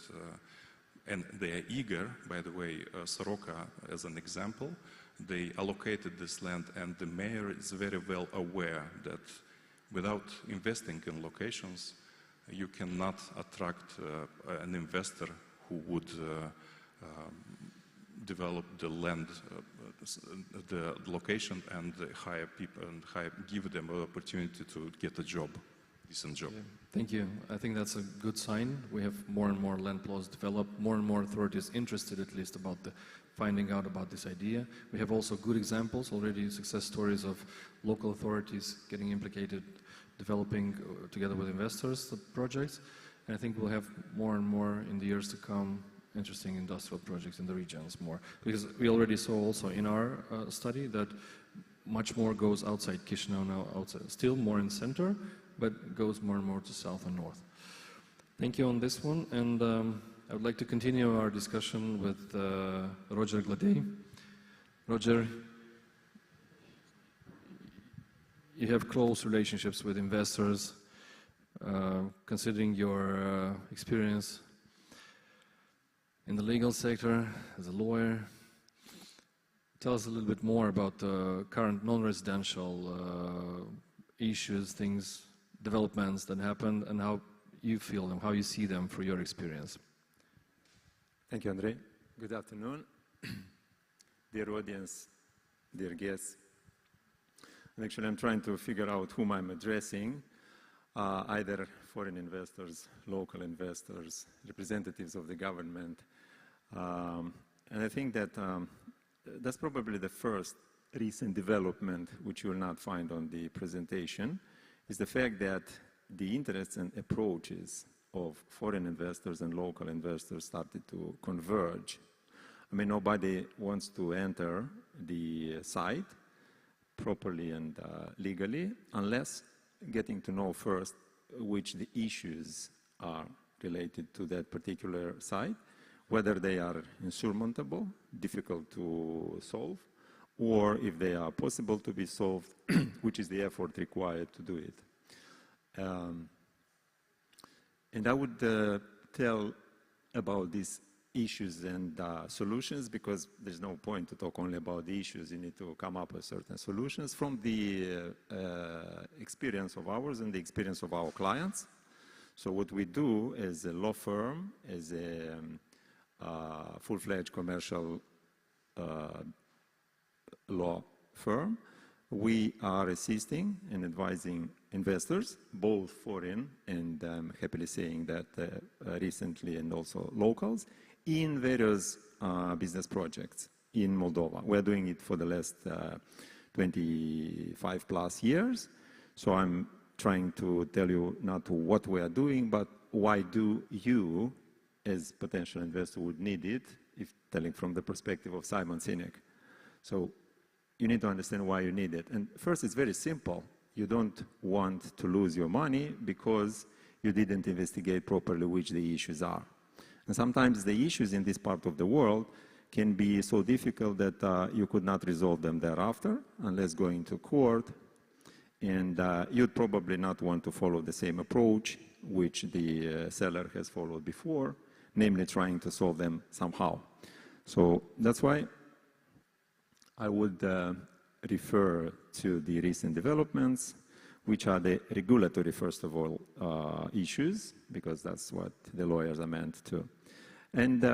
and they are eager. By the way, Soroka, as an example, they allocated this land, and the mayor is very well aware that without investing in locations, you cannot attract an investor who would develop the land, the location, and hire people and give them an opportunity to get a job, decent job. Yeah. Thank you. I think that's a good sign. We have more and more land plots developed, more and more authorities interested at least about finding out about this idea. We have also good examples, already success stories of local authorities getting implicated, developing together with investors the projects. And I think we'll have more and more in the years to come interesting industrial projects in the regions more. Because we already saw also in our study that much more goes outside Chisinau now, still more in center, but goes more and more to south and north. Thank you on this one, and I would like to continue our discussion with Roger Gladey. Roger, you have close relationships with investors. Considering your experience in the legal sector as a lawyer, tell us a little bit more about the current non-residential issues, developments that happened, and how you feel them, how you see them through your experience. Thank you, Andrei. Good afternoon. Dear audience, dear guests. And actually, I'm trying to figure out whom I'm addressing, either foreign investors, local investors, representatives of the government. And I think that that's probably the first recent development which you will not find on the presentation, is the fact that the interests and approaches of foreign investors and local investors started to converge. I mean, nobody wants to enter the site properly and legally unless getting to know first which the issues are related to that particular site, whether they are insurmountable, difficult to solve, or if they are possible to be solved, which is the effort required to do it. And I would tell about these issues and solutions, because there's no point to talk only about the issues. You need to come up with certain solutions from the experience of ours and the experience of our clients. So what we do as a law firm, as a full-fledged commercial law firm, we are assisting and advising investors, both foreign and I'm happily saying that recently, and also locals, in various business projects in Moldova. We're doing it for the last 25 plus years. So I'm trying to tell you not what we are doing, but why do you, as potential investor, would need it, if telling from the perspective of Simon Sinek. So you need to understand why you need it. And first, it's very simple. You don't want to lose your money because you didn't investigate properly which the issues are. And sometimes the issues in this part of the world can be so difficult that you could not resolve them thereafter unless going to court. And you'd probably not want to follow the same approach which the seller has followed before, namely trying to solve them somehow. So that's why I would refer to the recent developments, which are the regulatory, first of all, issues, because that's what the lawyers are meant to, and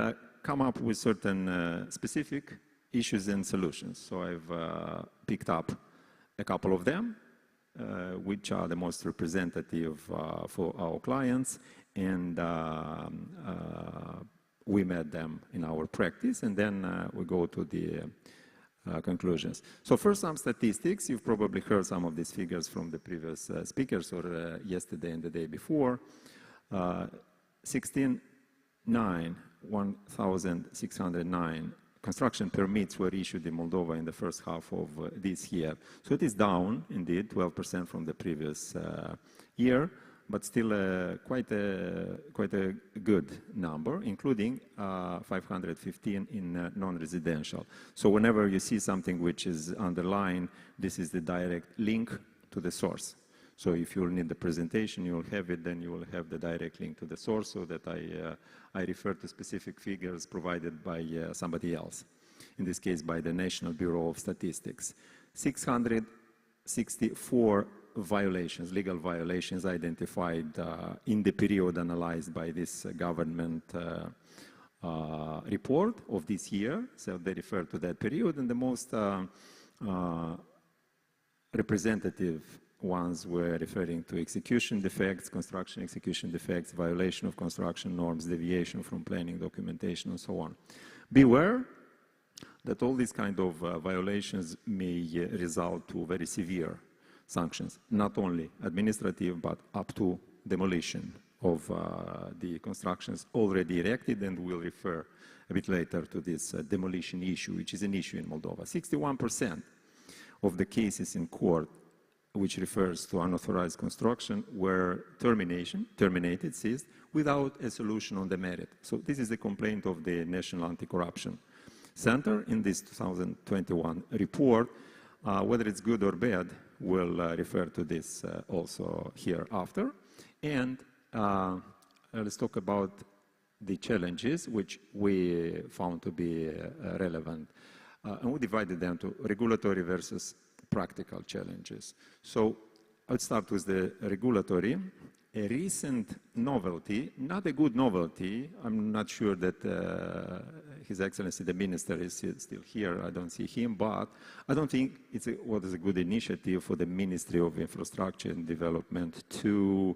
come up with certain specific issues and solutions. So I've picked up a couple of them, which are the most representative for our clients, and we met them in our practice, and then we go to the conclusions. So first, some statistics. You've probably heard some of these figures from the previous speakers, or yesterday and the day before. 1,609 construction permits were issued in Moldova in the first half of this year. So it is down, indeed, 12% from the previous year, but still quite a good number, including 515 in non-residential. So whenever you see something which is underlined, this is the direct link to the source. So if you'll need the presentation, you will have it, then you will have the direct link to the source, so that I refer to specific figures provided by somebody else, in this case by the National Bureau of Statistics. 664 violations, legal violations identified in the period analyzed by this government report of this year. So they refer to that period, and the most representative ones were referring to execution defects, construction execution defects, violation of construction norms, deviation from planning documentation, and so on. Beware that all these kind of violations may result to very severe sanctions, not only administrative, but up to demolition of the constructions already erected, and we'll refer a bit later to this demolition issue, which is an issue in Moldova. 61% of the cases in court which refers to unauthorized construction were terminated, ceased, without a solution on the merit. So this is the complaint of the National Anti-Corruption Center in this 2021 report. Whether it's good or bad, we'll refer to this also hereafter. And let's talk about the challenges which we found to be relevant. And we divided them to regulatory versus practical challenges. So I'll start with the regulatory. A recent novelty, not a good novelty, I'm not sure that His Excellency the Minister is still here, I don't see him, but I don't think it's a good initiative for the Ministry of Infrastructure and Development to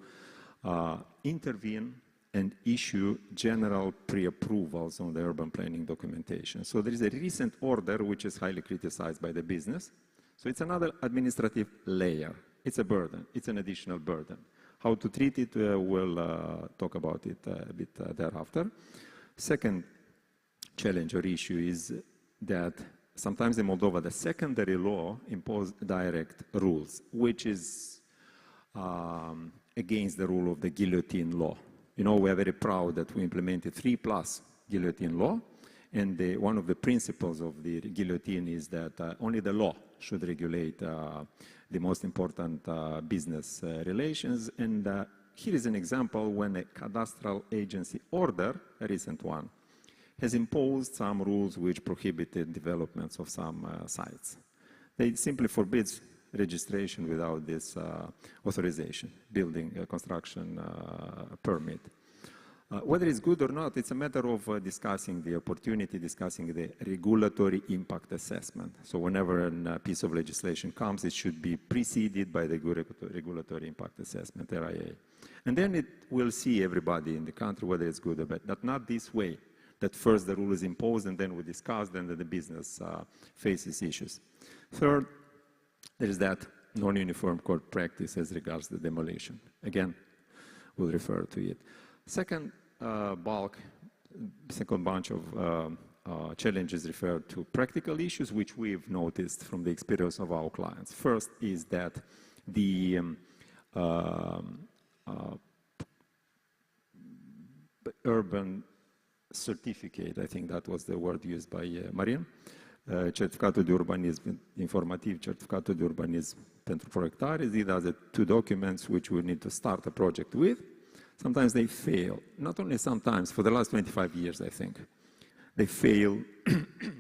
intervene and issue general pre-approvals on the urban planning documentation. So there is a recent order which is highly criticized by the business. So it's another administrative layer. It's a burden. It's an additional burden. How to treat it, we'll talk about it a bit thereafter. Second challenge or issue is that sometimes in Moldova, the secondary law imposes direct rules, which is against the rule of the guillotine law. You know, we are very proud that we implemented 3+ guillotine law. And one of the principles of the guillotine is that only the law should regulate the most important business relations. And here is an example when a cadastral agency order, a recent one, has imposed some rules which prohibited developments of some sites. They simply forbids registration without this authorization, building a construction permit. Whether it's good or not, it's a matter of discussing the opportunity, discussing the regulatory impact assessment. So whenever a piece of legislation comes, it should be preceded by the regulatory impact assessment, RIA. And then it will see everybody in the country whether it's good or bad, but not this way, that first the rule is imposed and then we discuss, then the business faces issues. Third, there is that non-uniform court practice as regards the demolition. Again, we'll refer to it. Second bunch of challenges refer to practical issues, which we've noticed from the experience of our clients. First is that the urban certificate, I think that was the word used by Marian, certificatul de urbanism, informativ, certificatul de urbanism pentru proiectare. These are the two documents which we need to start a project with. Sometimes they fail, not only sometimes, for the last 25 years, I think. They fail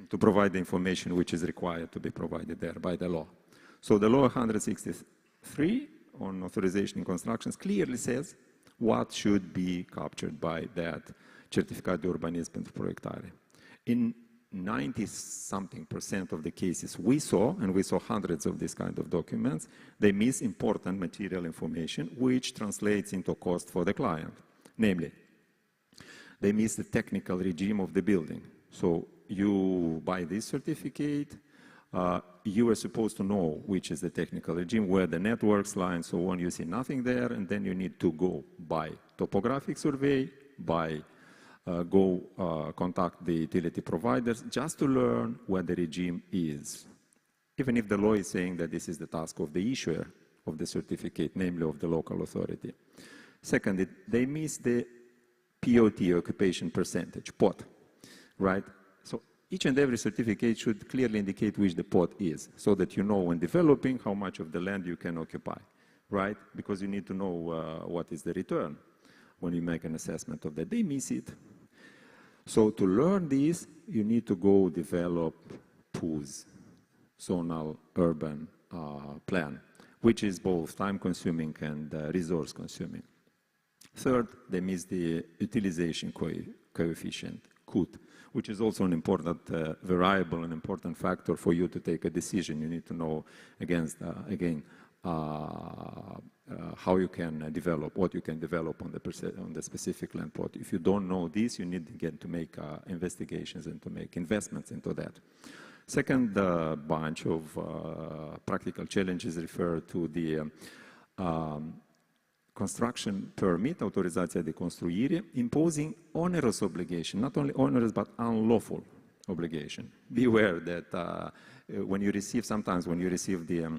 to provide the information which is required to be provided there by the law. So the law 163 on authorization in constructions clearly says what should be captured by that certificat de urbanism pentru proiectare. In 90-something% of the cases we saw, and we saw hundreds of these kind of documents, they miss important material information which translates into cost for the client. Namely, they miss the technical regime of the building. So you buy this certificate, you are supposed to know which is the technical regime, where the networks lie and so on. You see nothing there, and then you need to go buy topographic survey, contact the utility providers just to learn what the regime is. Even if the law is saying that this is the task of the issuer of the certificate, namely of the local authority. Second, they miss the POT, occupation percentage, POT, right? So each and every certificate should clearly indicate which the POT is, so that you know when developing how much of the land you can occupy, right? Because you need to know what is the return when you make an assessment of that. They miss it. So to learn this, you need to go develop PUS, zonal urban plan, which is both time-consuming and resource-consuming. Third, they miss the utilization coefficient, CUT, which is also an important variable, an important factor for you to take a decision. You need to know, how you can develop, what you can develop on the specific land plot. If you don't know this, you need again to make investigations and to make investments into that. Second bunch of practical challenges refer to the construction permit, autorizația de construire, imposing onerous obligation, not only onerous but unlawful obligation. Beware that when you receive the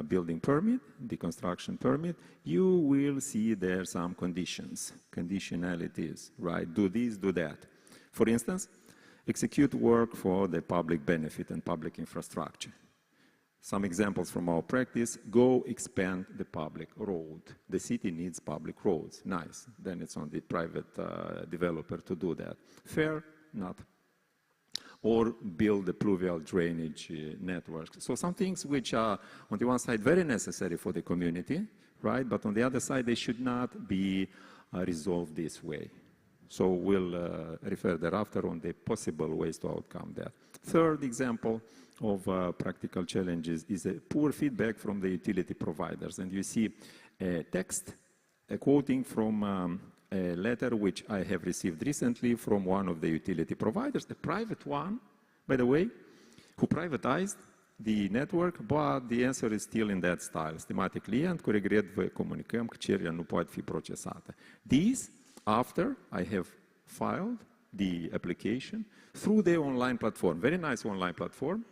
building permit, the construction permit, you will see there some conditionalities, right? Do this, do that. For instance, execute work for the public benefit and public infrastructure. Some examples from our practice: go expand the public road. The city needs public roads. Nice. Then it's on the private developer to do that. Fair? Not. Or build the pluvial drainage network. So some things which are, on the one side, very necessary for the community, right? But on the other side, they should not be resolved this way. So we'll refer thereafter on the possible ways to outcome that. Third example of practical challenges is a poor feedback from the utility providers. And you see a text, a quoting from a letter which I have received recently from one of the utility providers, a private one, by the way, who privatized the network, but the answer is still in that style. Stimați client, cu regret vă comunicăm că cererea nu poate fi procesată. This, after I have filed the application through the online platform, very nice online platform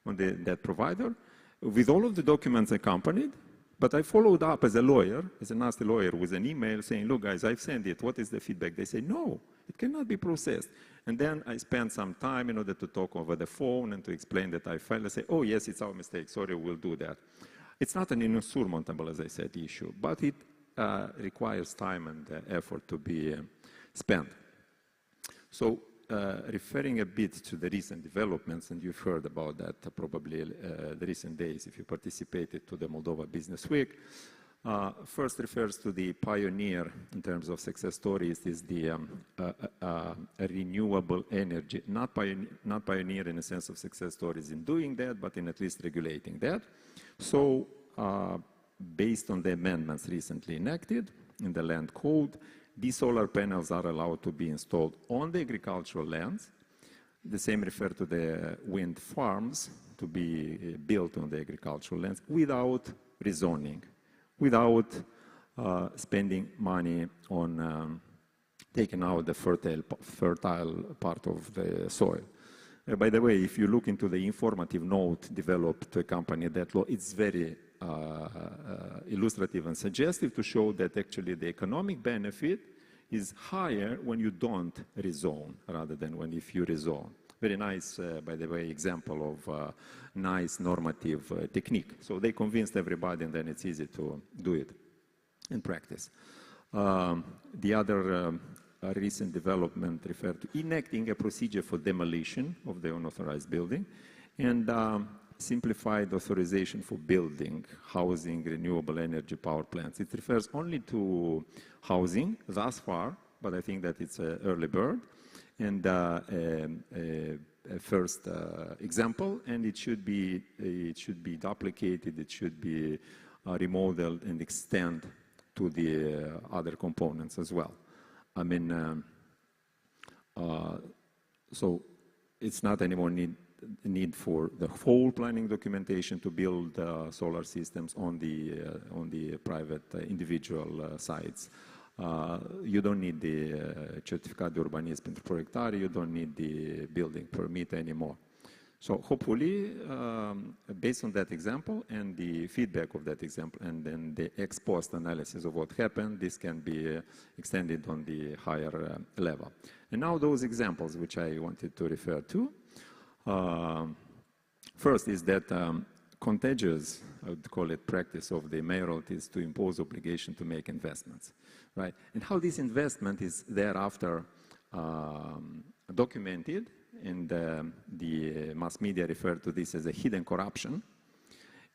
on that provider, with all of the documents accompanied. But I followed up as a lawyer, as a nasty lawyer, with an email saying, look guys, I've sent it, what is the feedback? They say, no, it cannot be processed. And then I spent some time in order to talk over the phone and to explain that I filed. I say, oh yes, it's our mistake, sorry, we'll do that. It's not an insurmountable, as I said, issue, but it requires time and effort to be spent. So referring a bit to the recent developments, and you've heard about that probably the recent days if you participated to the Moldova Business Week. First refers to the pioneer in terms of success stories is the renewable energy, not pioneer in the sense of success stories in doing that, but in at least regulating that. So based on the amendments recently enacted in the land code, these solar panels are allowed to be installed on the agricultural lands. The same refers to the wind farms to be built on the agricultural lands without rezoning, without spending money on taking out the fertile part of the soil. By the way, if you look into the informative note developed to accompany that law, it's very illustrative and suggestive to show that actually the economic benefit is higher when you don't rezone rather than if you rezone. Very nice, by the way, example of nice normative technique. So they convinced everybody and then it's easy to do it in practice. The other recent development referred to enacting a procedure for demolition of the unauthorized building. And simplified authorization for building, housing, renewable energy power plants. It refers only to housing thus far, but I think that it's an early bird and a first example, and it should be duplicated, it should be remodeled and extend to the other components as well. I mean, so it's not anymore need for the whole planning documentation to build solar systems on the private individual sites. You don't need the certificat de urbanism pentru proiectare, you don't need the building permit anymore. So hopefully, based on that example and the feedback of that example and then the ex post analysis of what happened, this can be extended on the higher level. And now those examples which I wanted to refer to. First is that contagious, I would call it, practice of the mayoralties to impose obligation to make investments, right? And how this investment is thereafter documented, and the mass media refer to this as a hidden corruption,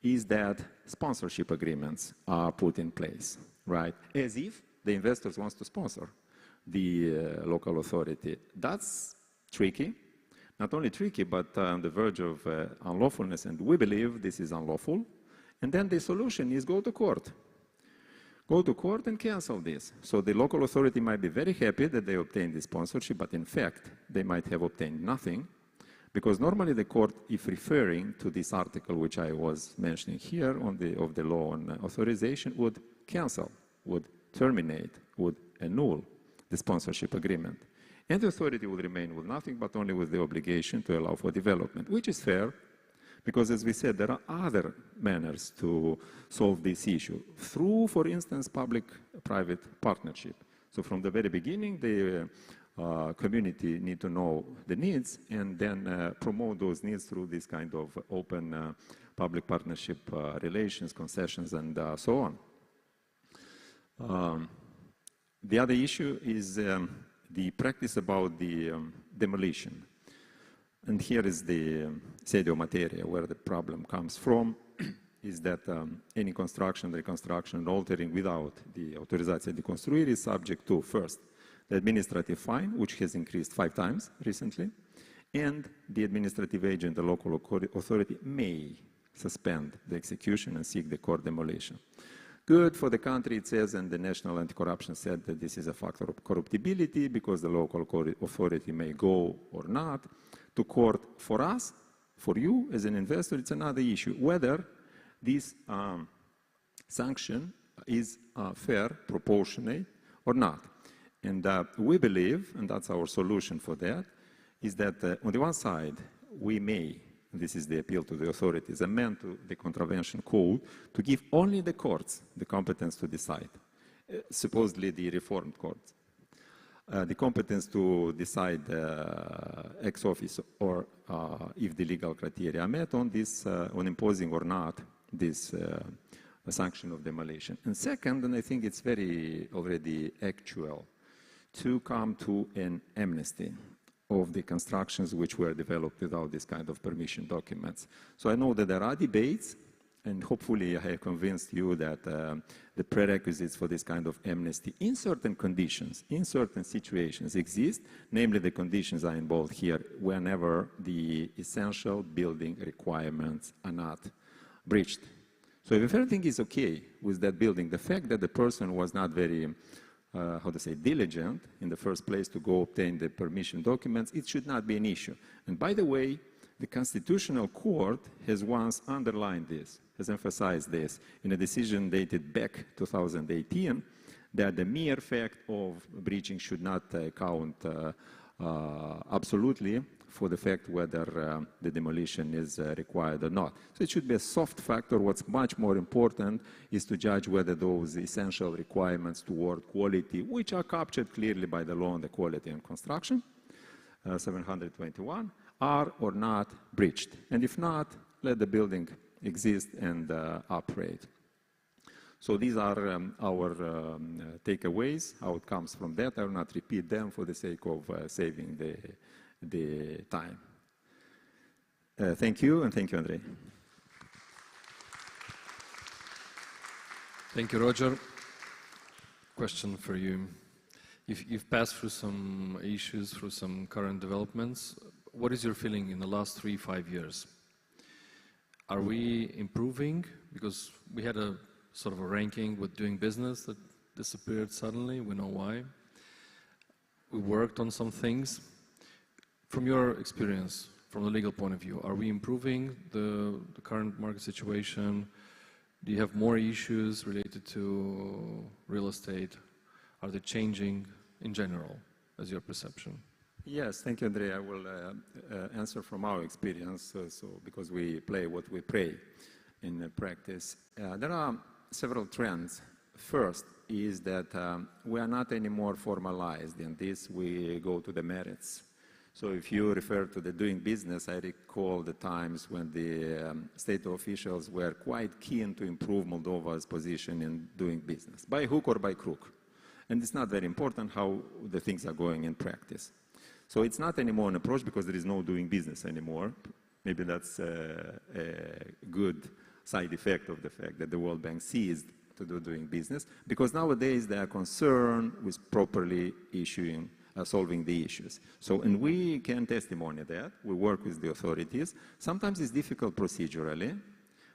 is that sponsorship agreements are put in place, right? As if the investors wants to sponsor the local authority. That's tricky. Not only tricky, but on the verge of unlawfulness, and we believe this is unlawful. And then the solution is go to court. Go to court and cancel this. So the local authority might be very happy that they obtained the sponsorship, but in fact, they might have obtained nothing, because normally the court, if referring to this article which I was mentioning here of the law on authorization, would cancel, would terminate, would annul the sponsorship agreement. And the authority will remain with nothing, but only with the obligation to allow for development, which is fair, because as we said, there are other manners to solve this issue through, for instance, public-private partnership. So from the very beginning, the community need to know the needs and then promote those needs through this kind of open public partnership relations, concessions, and so on. The other issue is the practice about the demolition. And here is the sedio materia, where the problem comes from, is that any construction, reconstruction, and altering without the autorizație de construire is subject to, first, the administrative fine, which has increased 5 times recently, and the administrative agent, the local authority, may suspend the execution and seek the court demolition. Good for the country, it says, and the National Anti-Corruption said that this is a factor of corruptibility because the local authority may go or not to court. For us, for you as an investor, it's another issue, whether this sanction is fair, proportionate, or not. And we believe, and that's our solution for that, is that on the one side, we may, this is the appeal to the authorities, amend to the contravention code to give only the courts the competence to decide, supposedly the reformed courts, the competence to decide ex officio or if the legal criteria are met on this, on imposing or not this sanction of demolition. And second, and I think it's very already actual, to come to an amnesty of the constructions which were developed without this kind of permission documents. So I know that there are debates, and hopefully I have convinced you that the prerequisites for this kind of amnesty in certain conditions, in certain situations exist, namely the conditions are involved here whenever the essential building requirements are not breached. So if everything is okay with that building, the fact that the person was not very diligent in the first place to go obtain the permission documents, it should not be an issue. And by the way, the Constitutional Court has once underlined this, has emphasized this in a decision dated back 2018, that the mere fact of breaching should not count absolutely for the fact whether the demolition is required or not. So it should be a soft factor. What's much more important is to judge whether those essential requirements toward quality, which are captured clearly by the law on the quality and construction, 721, are or not breached. And if not, let the building exist and operate. So these are our takeaways, outcomes from that. I will not repeat them for the sake of saving the time. Thank you, and thank you, Andrei. Thank you, Roger. Question for you. You've passed through some issues, through some current developments. What is your feeling in the last 3-5 years? Are we improving? Because we had a sort of a ranking with doing business that disappeared suddenly. We know why. We worked on some things. From your experience, from the legal point of view, are we improving the current market situation? Do you have more issues related to real estate? Are they changing in general, as your perception? Yes, thank you, Andrei. I will answer from our experience, because we play what we pray in practice. There are several trends. First is that we are not anymore formalized. In this, we go to the merits. So if you refer to the doing business, I recall the times when the state officials were quite keen to improve Moldova's position in doing business, by hook or by crook. And it's not very important how the things are going in practice. So it's not anymore an approach because there is no doing business anymore. Maybe that's a good side effect of the fact that the World Bank ceased to do doing business, because nowadays they are concerned with properly solving the issues. So, and we can testimony that. We work with the authorities. Sometimes it's difficult procedurally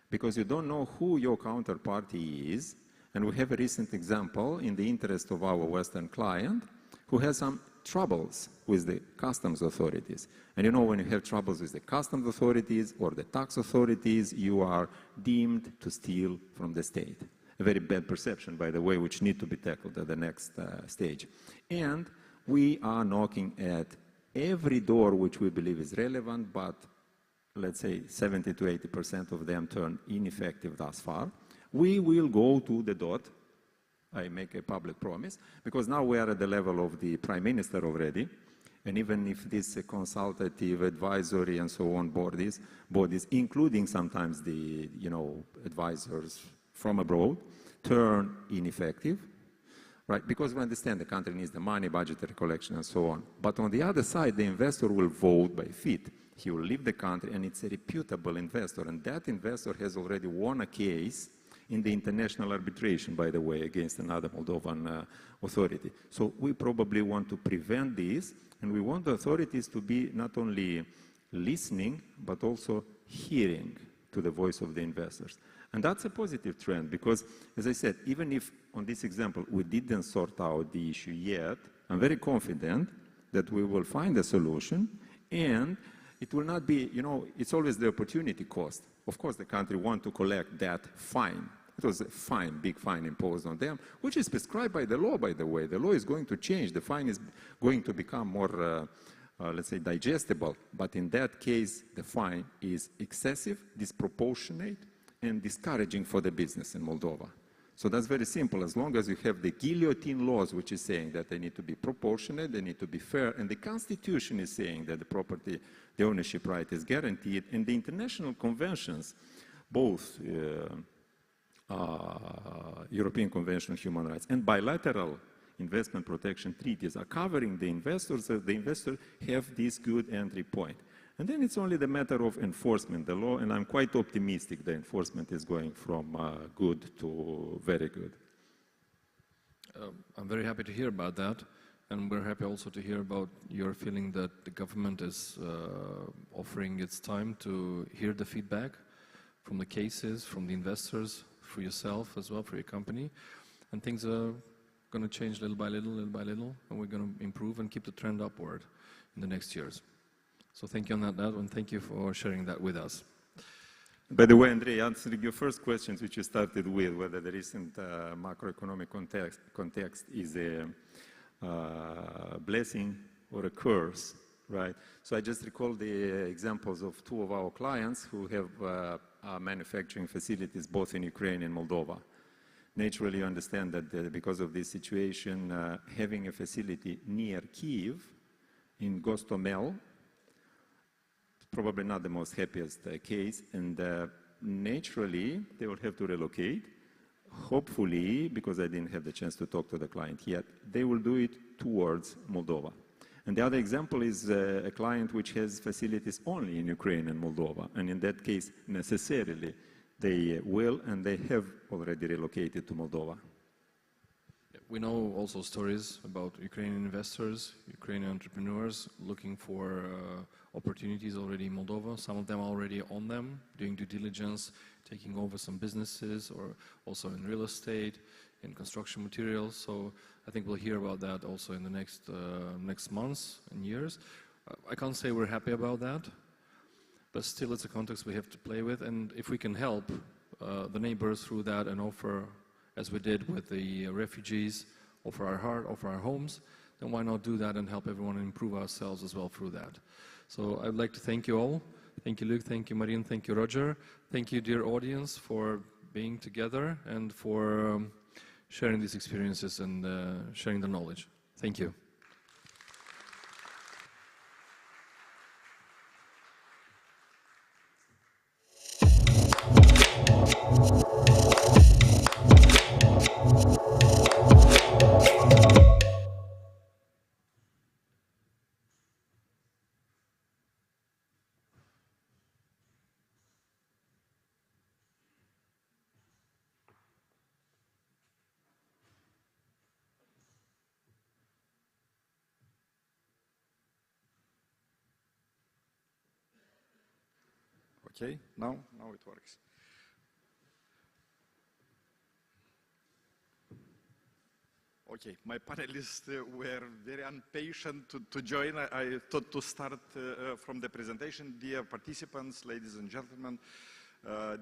because you don't know who your counterparty is. And we have a recent example in the interest of our Western client who has some troubles with the customs authorities. And you know, when you have troubles with the customs authorities or the tax authorities, you are deemed to steal from the state. A very bad perception, by the way, which need to be tackled at the next stage. And we are knocking at every door which we believe is relevant, but let's say 70 to 80% of them turn ineffective thus far. We will go to the dot. I make a public promise, because now we are at the level of the Prime Minister already, and even if this consultative, advisory, and so on bodies, including sometimes the advisors from abroad, turn ineffective, right? Because we understand the country needs the money, budgetary collection, and so on. But on the other side, the investor will vote by feet. He will leave the country, and it's a reputable investor, and that investor has already won a case in the international arbitration, by the way, against another Moldovan authority. So we probably want to prevent this, and we want the authorities to be not only listening, but also hearing to the voice of the investors. And that's a positive trend, because, as I said, even if on this example we didn't sort out the issue yet, I'm very confident that we will find a solution, and it will not be, it's always the opportunity cost. Of course, the country wants to collect that fine. It was a fine, big fine imposed on them, which is prescribed by the law, by the way. The law is going to change. The fine is going to become more, let's say, digestible. But in that case, the fine is excessive, disproportionate, and discouraging for the business in Moldova. So that's very simple. As long as you have the guillotine laws, which is saying that they need to be proportionate, they need to be fair, and the Constitution is saying that the property, the ownership right is guaranteed, and the international conventions, both European Convention on Human Rights and bilateral investment protection treaties are covering the investors, so the investors have this good entry point. And then it's only the matter of enforcement, the law, and I'm quite optimistic the enforcement is going from good to very good. I'm very happy to hear about that, and we're happy also to hear about your feeling that the government is offering its time to hear the feedback from the cases, from the investors, for yourself as well, for your company, and things are going to change little by little, and we're going to improve and keep the trend upward in the next years. So thank you on that, and thank you for sharing that with us. By the way, Andrei, answering your first questions, which you started with, whether the recent macroeconomic context is a blessing or a curse, right? So I just recall the examples of two of our clients who have manufacturing facilities both in Ukraine and Moldova. Naturally, you understand that because of this situation, having a facility near Kyiv, in Gostomel, probably not the most happiest case, and naturally they will have to relocate. Hopefully, because I didn't have the chance to talk to the client yet, they will do it towards Moldova. And the other example is a client which has facilities only in Ukraine and Moldova. And in that case, necessarily, they will and they have already relocated to Moldova. We know also stories about Ukrainian investors, Ukrainian entrepreneurs looking for opportunities already in Moldova. Some of them already on them, doing due diligence, taking over some businesses, or also in real estate, in construction materials. So I think we'll hear about that also in the next months and years. I can't say we're happy about that, but still it's a context we have to play with. And if we can help the neighbors through that and offer, as we did with the refugees, offer our heart, offer our homes, then why not do that and help everyone and improve ourselves as well through that. So I'd like to thank you all. Thank you, Luc. Thank you, Marin. Thank you, Roger. Thank you, dear audience, for being together and for sharing these experiences and sharing the knowledge. Thank you. Okay, now it works. Okay, my panelists were very impatient to join. I thought to start from the presentation. Dear participants, ladies and gentlemen,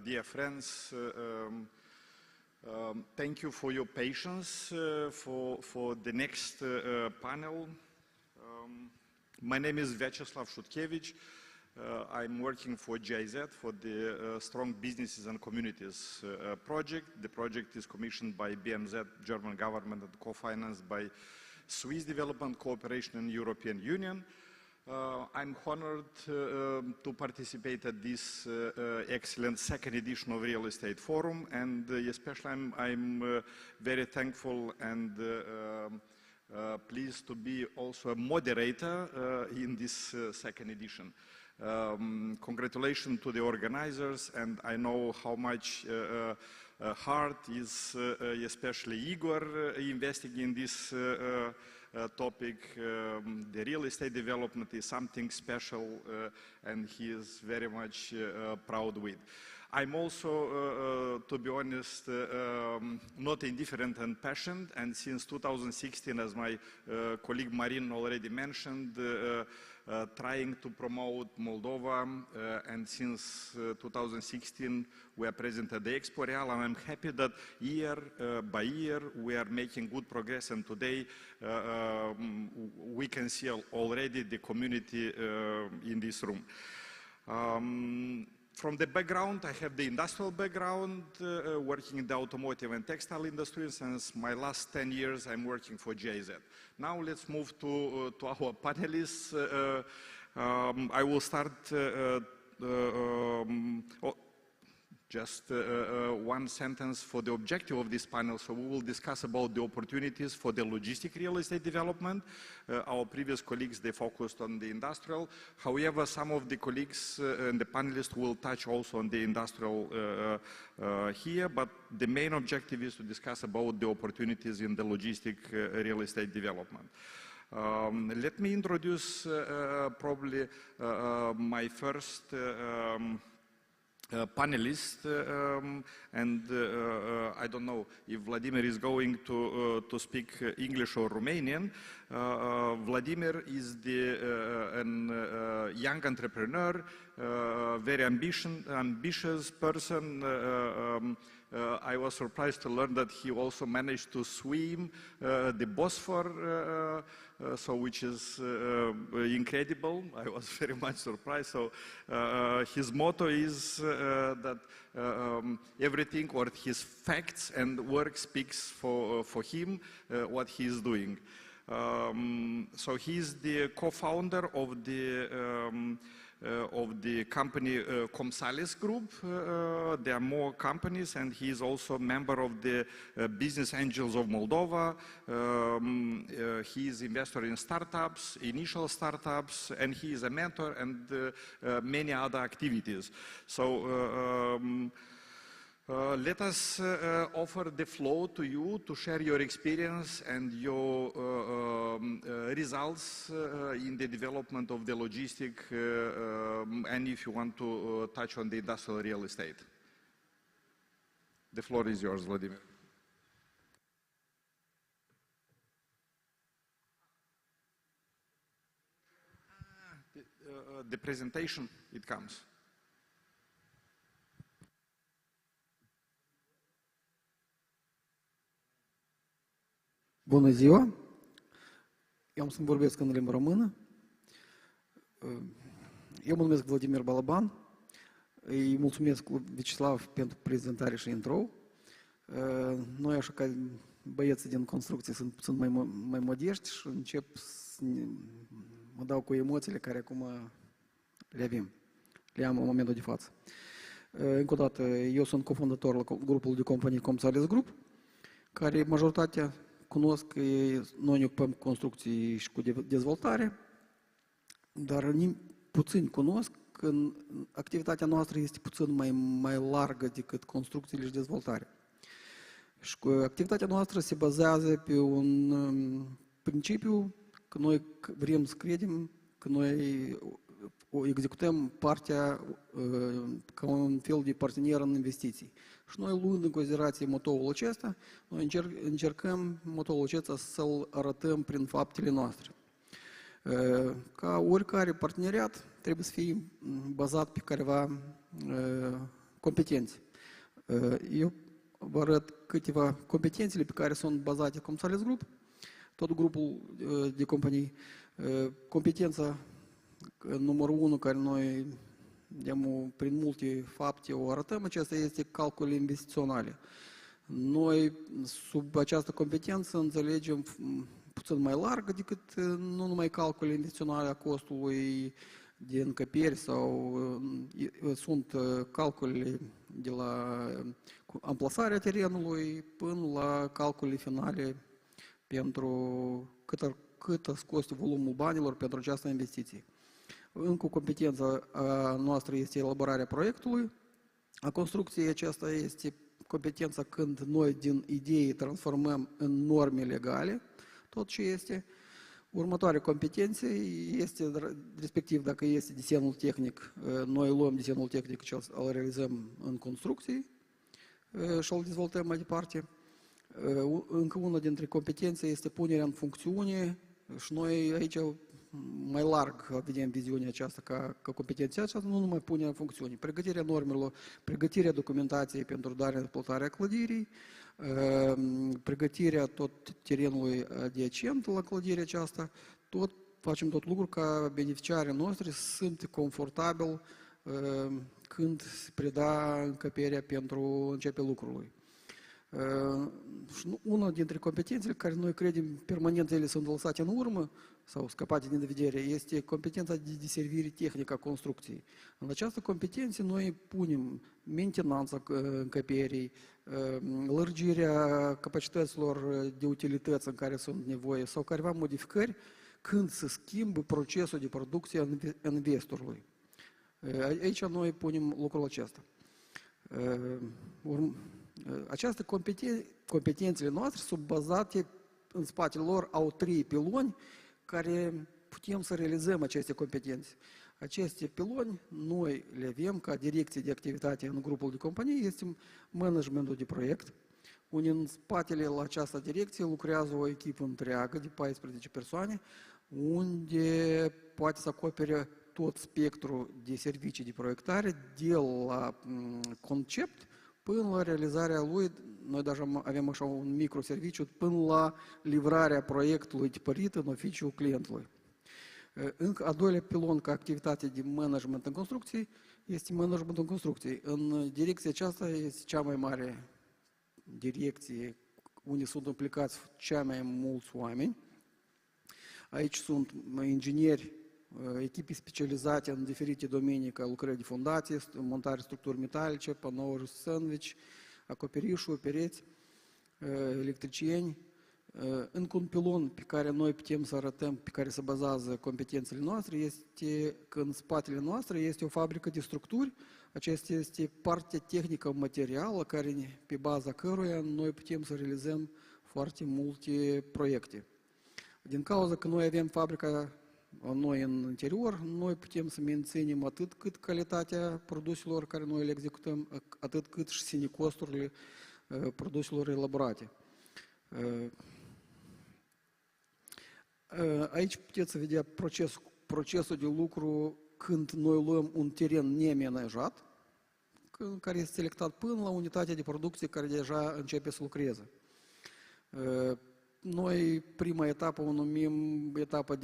dear friends, thank you for your patience for the next panel. My name is Vyacheslav Shutkevich. I'm working for GIZ, for the Strong Businesses and Communities project. The project is commissioned by BMZ, German government, and co-financed by Swiss Development Cooperation and European Union. I'm honored to participate at this excellent second edition of Real Estate Forum, and especially I'm very thankful and pleased to be also a moderator in this second edition. Congratulations to the organizers, and I know how much heart is especially Igor investing in this topic. The real estate development is something special, and he is very much proud with. I'm also, to be honest, not indifferent and passionate, and since 2016, as my colleague Marin already mentioned, trying to promote Moldova, and since 2016 we are present at the Expo Real, and I'm happy that year by year we are making good progress, and today we can see already the community in this room. From the background, I have the industrial background, working in the automotive and textile industry. Since my last 10 years, I'm working for GIZ. Now let's move to our panelists. I will start just one sentence for the objective of this panel. So we will discuss about the opportunities for the logistic real estate development. Our previous colleagues, they focused on the industrial. However, some of the colleagues and the panelists will touch also on the industrial here, but the main objective is to discuss about the opportunities in the logistic real estate development. Let me introduce probably my first panelist, and I don't know if Vladimir is going to speak English or Romanian. Vladimir is a young entrepreneur, very ambitious person. I was surprised to learn that he also managed to swim the Bosphor, so which is incredible. I was very much surprised. So his motto is that everything, or his facts and work speaks for him, what he is doing. So he's the co-founder of the of the company Comsales Group. There are more companies, and he is also a member of the Business Angels of Moldova. He is investor in startups, initial startups, and he is a mentor and many other activities. So let us offer the floor to you to share your experience and your results in the development of the logistic, and if you want to touch on the industrial real estate. The floor is yours, Vladimir. The presentation, it comes. Bună ziua! Eu am să vorbesc în limba română. Eu mă numesc Vladimir Balaban. Îi mulțumesc lui Vyacheslav pentru prezentare și intro. Noi, așa ca băieții din construcție, sunt puțin mai modești și încep să mă dau cu emoțiile care acum le am în momentul de față. Încă o dată, eu sunt cofondator la grupul de companii Comsales Group, care majoritatea cunosc că noi ne ocupăm cu construcții și cu dezvoltare, dar puțin cunosc că activitatea noastră este puțin mai largă decât construcțiile și dezvoltare. Și activitatea noastră se bazează pe un principiu că noi vrem să credem că noi o executăm partea ca un fel de partener în investiții. Și noi, luând în considerație motoul acesta, noi încercăm motoul acesta să-l arătăm prin faptele noastre. Ca oricare parteneriat trebuie să fie bazat pe careva competențe. Eu vă arăt câteva competențele pe care sunt bazate Comsales Group, tot grupul de companii. Competența numărul 1, care noi prin multe fapte o arătăm, acesta este calculele investiționale. Noi, sub această competență, înțelegem puțin mai largă decât nu numai calculele investiționale a costului de încăperi sau sunt calculele de la amplasarea terenului până la calculele finale pentru cât a scos volumul banilor pentru această investiție. Încă o competență a noastră este elaborarea proiectului. A construcției aceasta este competența când noi din idei transformăm în norme legale tot ce este. Următoarea competență este, respectiv, dacă este desenul tehnic, noi luăm desenul tehnic și îl realizăm în construcții și îl dezvoltăm mai departe. Încă una dintre competențe este punerea în funcțiune și noi aici mai larg vedem viziunea aceasta ca competența aceasta, nu numai punerea în funcțiune, pregătirea normelor, pregătirea documentației pentru darea dezvoltarea clădirii, pregătirea tot terenului adiacent la clădirea aceasta, facem tot lucru ca beneficiarii noștri să sunt confortabil când se preda încăperea pentru începe lucrului. Una dintre competențele care noi credem permanent ele sunt lăsate în urmă sau scăpate din vedere este competența de deservire tehnică a construcției. În această competență noi punem mentenanța încăperii, lărgirea capacităților de utilități în care sunt nevoie sau careva modificări când se schimbă procesul de producție a investorului. Aici noi punem lucrul acesta. Această competențele noastre sunt bazate în spatele lor, au 3 piloni care putem să realizăm aceste competențe. Aceste piloni noi le avem ca direcție de activitate în grupul de companii, este managementul de proiect, unde în spatele la această direcție lucrează o echipă întreagă de 14 persoane, unde poate să acopere tot spectrul de servicii de proiectare, de la concept până la realizarea lui. Noi deja avem așa un microserviciu până la livrarea proiectului tipărit în oficiul clientului. Încă a doilea pilon ca activitate de management în construcții este managementul în construcții. În direcția aceasta este cea mai mare direcție unde sunt implicați cea mai mulți oameni. Aici sunt ingineri echipe specializate în diferite domenii ca lucrări de fundație, montare structuri metalice, panouri sandwich, acoperișuri, pereți, electricieni. Încă un pilon pe care noi putem să arătăm, pe care se bazează competențele noastre, este că în spatele noastre este o fabrică de structuri. Aceasta este partea tehnică materială care, pe baza căruia noi putem să realizăm foarte multe proiecte. Din cauza că noi avem fabrica noi în interior, noi putem să menținem atât cât calitatea produselor care noi le executăm, atât cât și costurile produselor elaborate. Aici puteți vedea procesul de lucru când noi luăm un teren neamenajat, care este selectat până la unitatea de producție care deja începe să lucreze. Noi, prima etapă, o numim etapa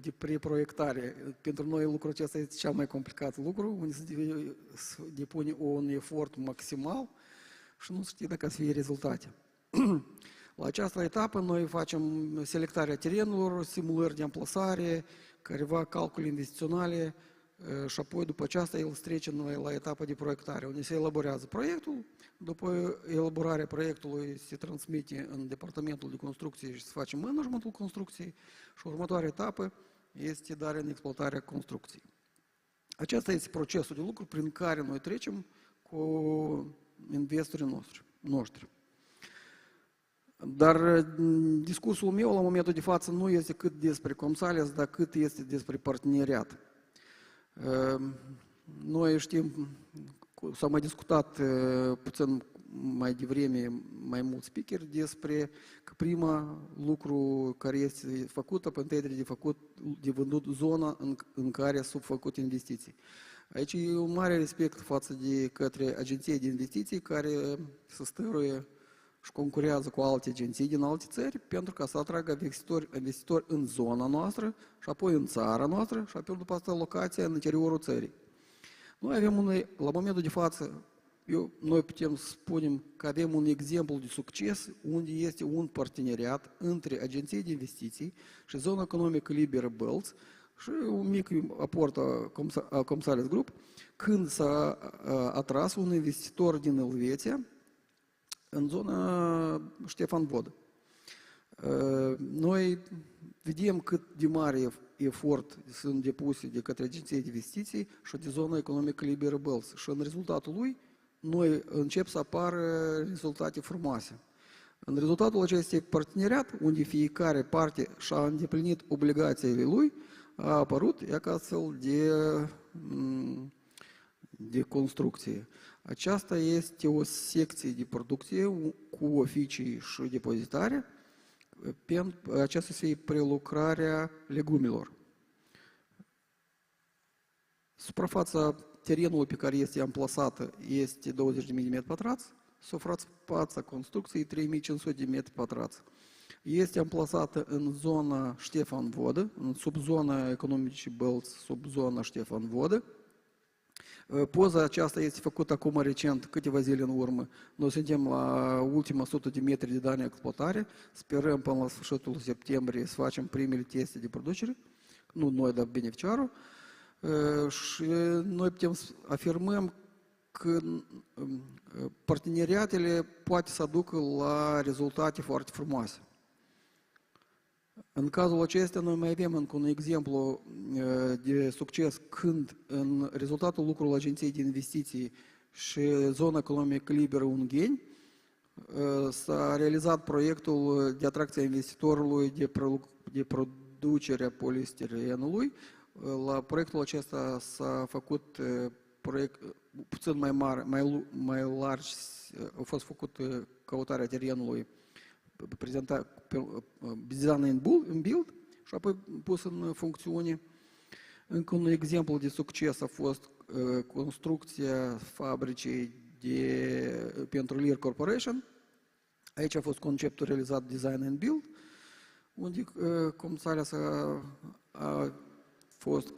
de preproiectare. Pentru noi lucrul acesta este cel mai complicat lucru, unde se depune un efort maximal și nu se știe dacă să fie rezultate. La această etapă noi facem selectarea terenurilor, simulări de amplasare, careva calcule investiționale și apoi după aceasta el se trece la etapa de proiectare, unde se elaborează proiectul, după elaborarea proiectului se transmite în departamentul de construcție și se face managementul construcției și următoarea etapă este darea în exploatare a construcției. Acesta este procesul de lucru prin care noi trecem cu investorii noștri. Dar discursul meu la momentul de față nu este cât despre Comsales, dar cât este despre parteneriat. Noi știm, s-a mai discutat puțin mai devreme mai mulți speakeri despre că prima lucru care este făcută, până de făcut, de vândut zona în care sunt făcute investiții. Aici e un mare respect față de către agenții de investiții care se stăruie și concurează cu alte agenții din alte țări pentru ca să atragă investitori în zona noastră și apoi în țara noastră și apoi după asta locația în interiorul țării. Noi avem la momentul de față, noi putem să spunem că avem un exemplu de succes unde este un parteneriat între agenții de investiții și zona economică liberă Bălți și un mic aport a Comsales Group când s-a atras un investitor din Elveția în zona Ștefan Vodă. Noi vedem cât de mare efort sunt depuse de către agenții de investiții și de zona economică liberă Bălți. Și în rezultatul lui, noi încep să apară rezultate frumoase. În rezultatul acestui parteneriat, unde fiecare parte și-a îndeplinit obligațiile lui, a apărut astfel de construcție. Aceasta este o secție de producție cu oficii și depozitare. Aceasta este prelucrarea legumelor. Suprafața terenului pe care este amplasată este 20.000 de metri pătrați, suprafața construcției 3.500 de metri pătrați. Este amplasată în zona Ștefan Vodă, în subzona economică Bălți, subzona Ștefan Vodă. Poza aceasta este făcută acum recent, câteva zile în urmă. Noi suntem la ultima 100 de metri de dane exploatare. Sperăm până la sfârșitul septembrie să facem primele teste de producere. Nu noi, dar beneficiarul. Și noi putem să afirmăm că parteneriatele poate să aducă la rezultate foarte frumoase. În cazul acesta, noi mai avem încă un exemplu de succes când în rezultatul lucrului Agenției de Investiții și Zona Economică Liberă Ungheni s-a realizat proiectul de atracție a investitorului de producerea polistirenului. La proiectul acesta s-a făcut proiect puțin mai mare, mai larg, a fost făcut căutarea terenului, design în build și apoi pus în funcțiune. Încă un exemplu de succes a fost construcția fabricii pentru Lear Corporation. Aici a fost conceptul realizat design and build, unde Comsales a fost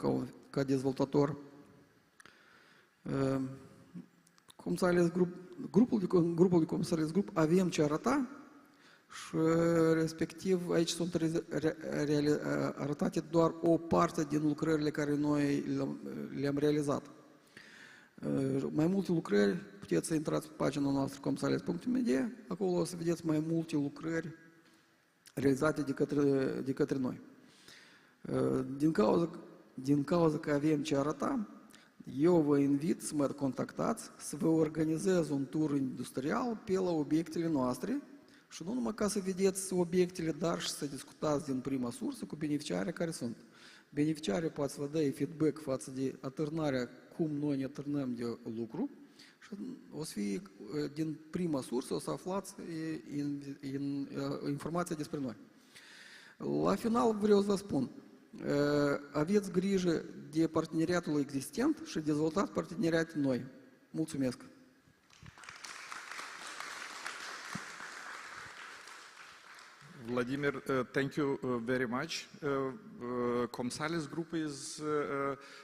ca dezvoltator. Comsales Group, grupul de Comsales Group avem ce arăta și respectiv aici sunt arătate doar o parte din lucrările care noi le-am realizat. Mai multe lucrări, puteți să intrați pe pagina noastră comsales.media, acolo o să vedeți mai multe lucrări realizate de către noi. Din cauza că avem ce arăta, eu vă invit să mă contactați, să vă organizez un tur industrial pe la obiectele noastre și nu numai ca să vedeți obiectele, dar și să discutați din prima sursă cu beneficiarii care sunt. Beneficiarii poate să vă dea feedback față de atârnarea, cum noi ne atârnăm de lucru și o să fie din prima sursă, o să aflați informația despre noi. La final vreau să vă spun, aveți grijă de parteneriatul existent și dezvoltați parteneriate noi. Mulțumesc! Vladimir, thank you very much. Comsales Group is,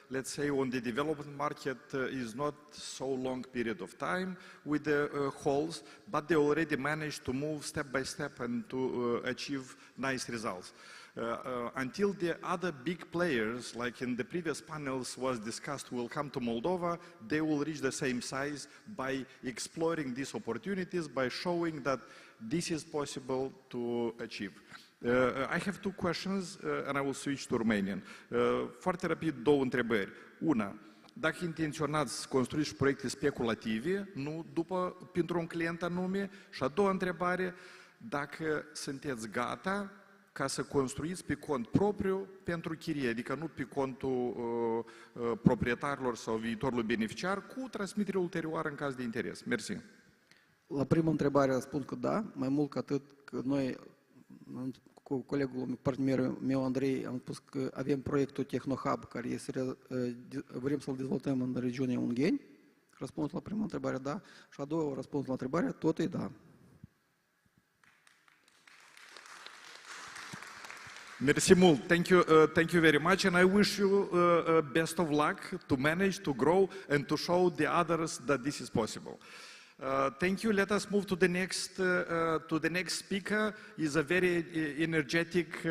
let's say, on the development market is not so long period of time with the holes, but they already managed to move step by step and to achieve nice results. Until the other big players, like in the previous panels was discussed, will come to Moldova, they will reach the same size by exploring these opportunities, by showing that this is possible to achieve. I have two questions and I will switch to Romanian. Foarte rapid, două întrebări. Una, dacă intenționați să construiți proiecte speculative, nu pentru un client anume, și a doua întrebare, dacă sunteți gata ca să construiți pe cont propriu pentru chirie, adică nu pe contul proprietarilor sau viitorului beneficiar, cu transmitere ulterioară în caz de interes. Mersi. La prima întrebare răspund că da, mai mult ca atât că noi cu colegul, partenerul meu Andrei, am spus că avem proiectul TechnoHub, care vrem să-l dezvoltăm în regiunea Ungheni. Răspuns la prima întrebare da, și a doua răspuns la întrebare tot e da. Merci mult. Thank you very much, and I wish you best of luck to manage to grow and to show the others that this is possible. Thank you. Let us move to the next speaker. He's a very energetic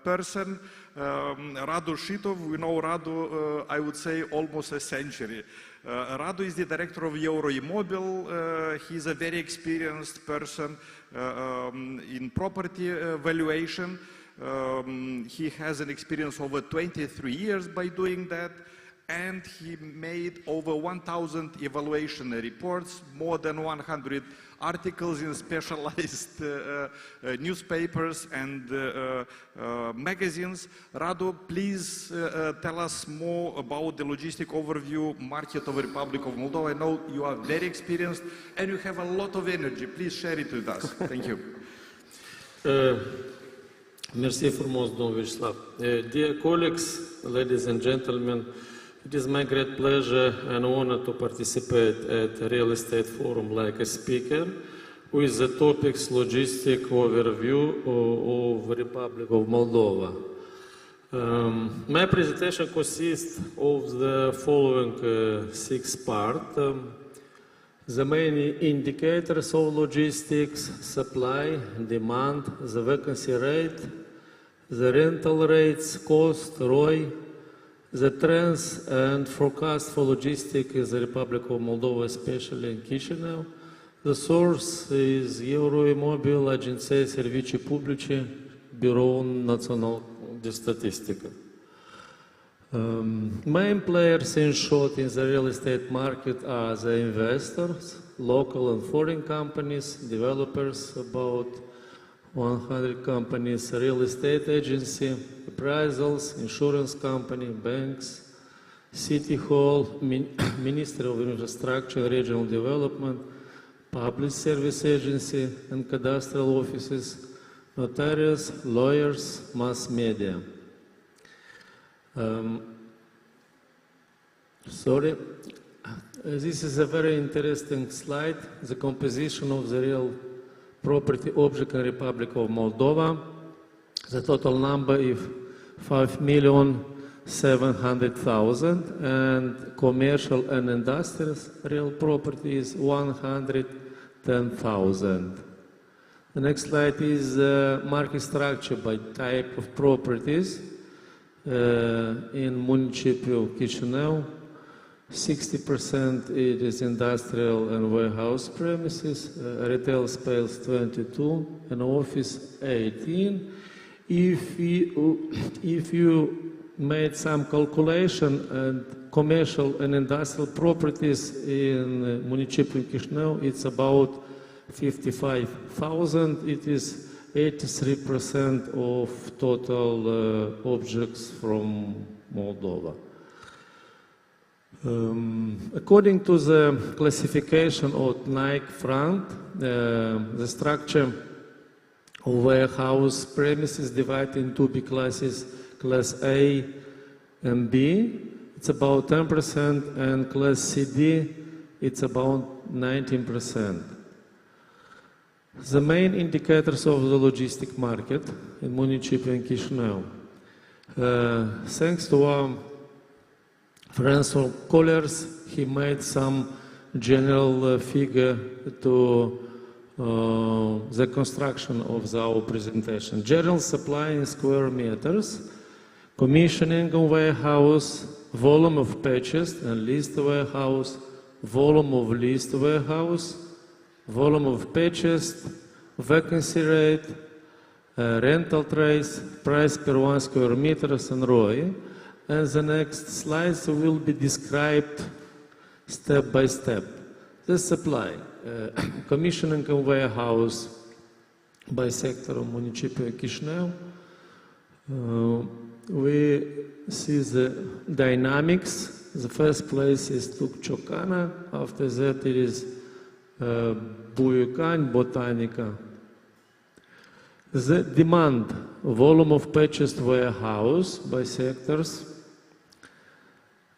person, Radu Shitov. We know Radu, I would say, almost a century. Radu is the director of Euroimmobil. He's a very experienced person in property valuation. He has an experience over 23 years by doing that, and he made over 1,000 evaluation reports, more than 100 articles in specialized newspapers and magazines. Radu, please tell us more about the logistic overview market of the Republic of Moldova. I know you are very experienced and you have a lot of energy. Please share it with us. Thank you. Mersi frumos, domnul Vyacheslav. Dear colleagues, ladies and gentlemen, it is my great pleasure and honor to participate at a real estate forum like a speaker with the topics logistic overview of the Republic of Moldova. My presentation consists of the following 6 parts. The main indicators of logistics: supply, demand, the vacancy rate, the rental rates, cost, ROI, the trends and forecast for logistics in the Republic of Moldova, especially in Chișinău. The source is Euroimmobil, Agenția Servicii Publice, Biroul Național de Statistică. Main players, in short, in the real estate market are the investors, local and foreign companies, developers, about 100 companies, real estate agency, appraisals, insurance company, banks, city hall, Ministry of Infrastructure and Regional Development, public service agency and cadastral offices, notarians, lawyers, mass media. This is a very interesting slide, the composition of the real property object in the Republic of Moldova. The total number is 5,700,000, and commercial and industrial real property is 110,000. The next slide is market structure by type of properties in Municipal Chisinau. 60% it is industrial and warehouse premises, retail space 22, and office 18. If you made some calculation and commercial and industrial properties in Municipal Chisinau, it's about 55,000. It is 83% of total objects from Moldova. According to the classification of Nike Front, the structure of warehouse premises divided in two big classes, Class A and B. It's about 10%, and Class CD, it's about 19%. The main indicators of the logistic market in Municipal and Chisinau. Thanks to our friends from Colors, he made some general figure to the construction of our presentation. General supply in square meters, commissioning of warehouse, volume of purchased and leased warehouse, volume of leased warehouse, volume of purchased, vacancy rate, rental trace, price per 1 square meters, and ROI. And the next slides will be described step by step. The supply, commissioning of warehouse by sector of Municipal Chisinau. We see the dynamics. The first place is Tukchokana, after that it is Buyukan, Botanica. The demand, volume of purchased warehouse by sectors,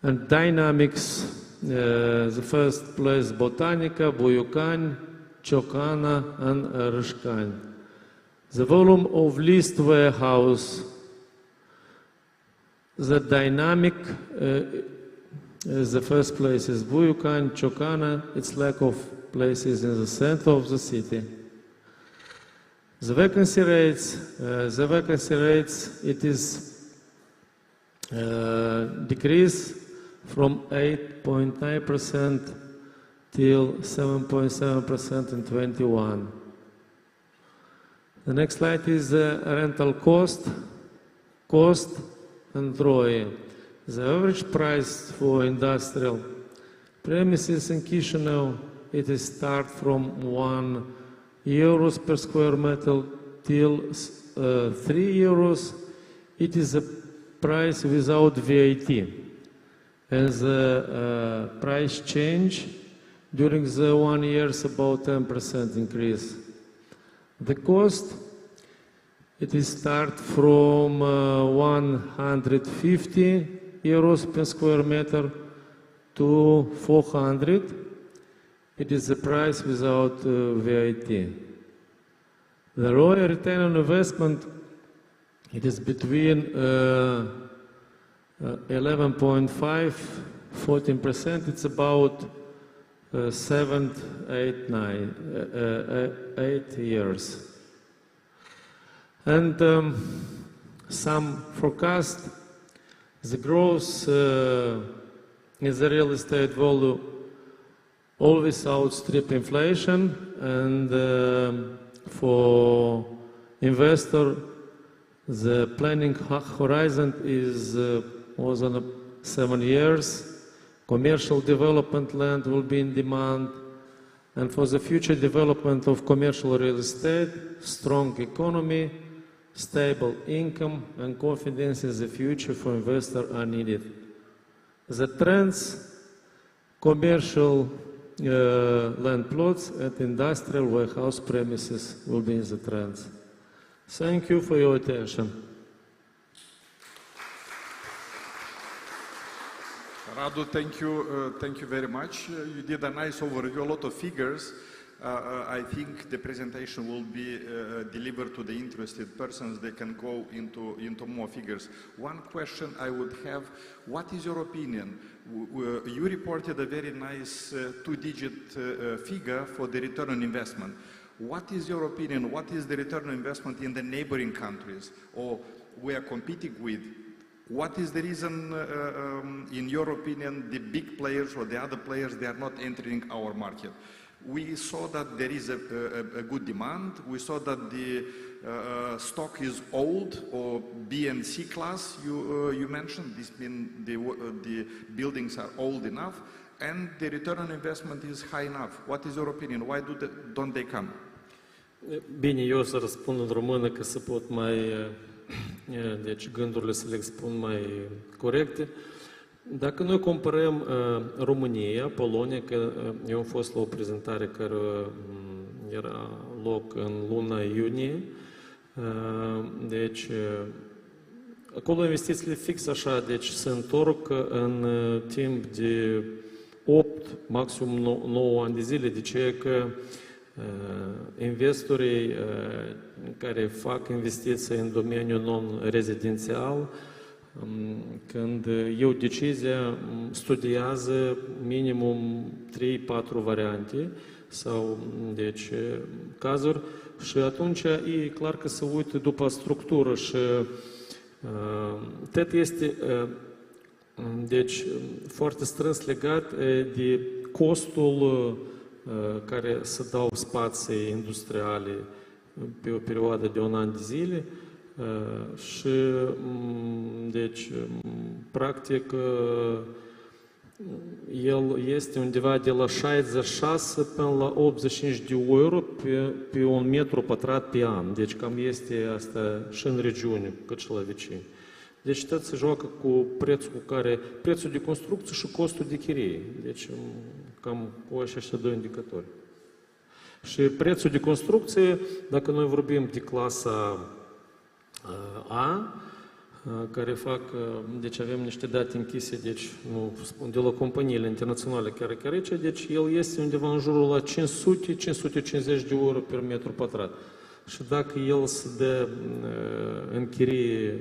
and dynamics, the first place Botanica, Buyukan, Chokana, and Rishkan. The volume of leased warehouse, the dynamic, the first place is Buyukan, Chokana, it's lack of places in the center of the city. The vacancy rates, it is decrease from 8.9% till 7.7% in 21. The next slide is the rental cost and ROI. The average price for industrial premises in Chisinau, it is start from €1 per square meter till €3. It is a price without VAT. And the price change during the 1 year is about 10% increase. The cost, it is start from €150 per square meter to 400. It is the price without VAT. The ROI, return on investment, it is between 11.5, 14%. It's about 8 years. And some forecast, the growth in the real estate value always outstrip inflation, and for investor, the planning horizon is more than 7 years. Commercial development land will be in demand, and for the future development of commercial real estate, strong economy, stable income, and confidence in the future for investor are needed. The trends, commercial land plots and industrial warehouse premises will be in the trends. Thank you for your attention. Radu, thank you very much. You did a nice overview, a lot of figures. I think the presentation will be delivered to the interested persons. They can go into more figures. One question I would have, what is your opinion? You reported a very nice two-digit figure for the return on investment. What is your opinion? What is the return on investment in the neighboring countries or we are competing with? What is the reason, in your opinion, the big players or the other players, they are not entering our market? We saw that there is a good demand. We saw that the stock is old, or B and C class, you mentioned. This means the buildings are old enough, and the return on investment is high enough. What is your opinion? Why don't they come? Bine, eu o să răspund în română ca să pot deci gândurile să le expun mai corecte. Dacă noi comparăm România, Polonia, că eu am fost la o prezentare care era loc în luna iunie, deci acolo investițiile fix așa, deci se întorc în timp de 8, maxim 9 ani de zile, de ce că investorii care fac investiții în domeniul non-rezidențial, când iau decizia, studiază minimum 3-4 variante sau deci cazuri și atunci e clar că se uită după structură și tot este deci foarte strâns legat de costul care se dau spații industriale pe o perioadă de un an de zile și deci practic el este undeva de la 66 până la 85 de euro pe un metru pătrat pe an. Deci cam este asta și în regiune, cât și la vecini. Deci tot se joacă cu prețul de construcție și costul de chirie. Deci cam cu aceștia două indicatori. Și prețul de construcție, dacă noi vorbim de clasa A, care fac, deci avem niște date închise, deci nu spun de la companiile internaționale chiar aici, deci el este undeva în jurul la 500-550 de euro per metru pătrat. Și dacă el se dă în chirie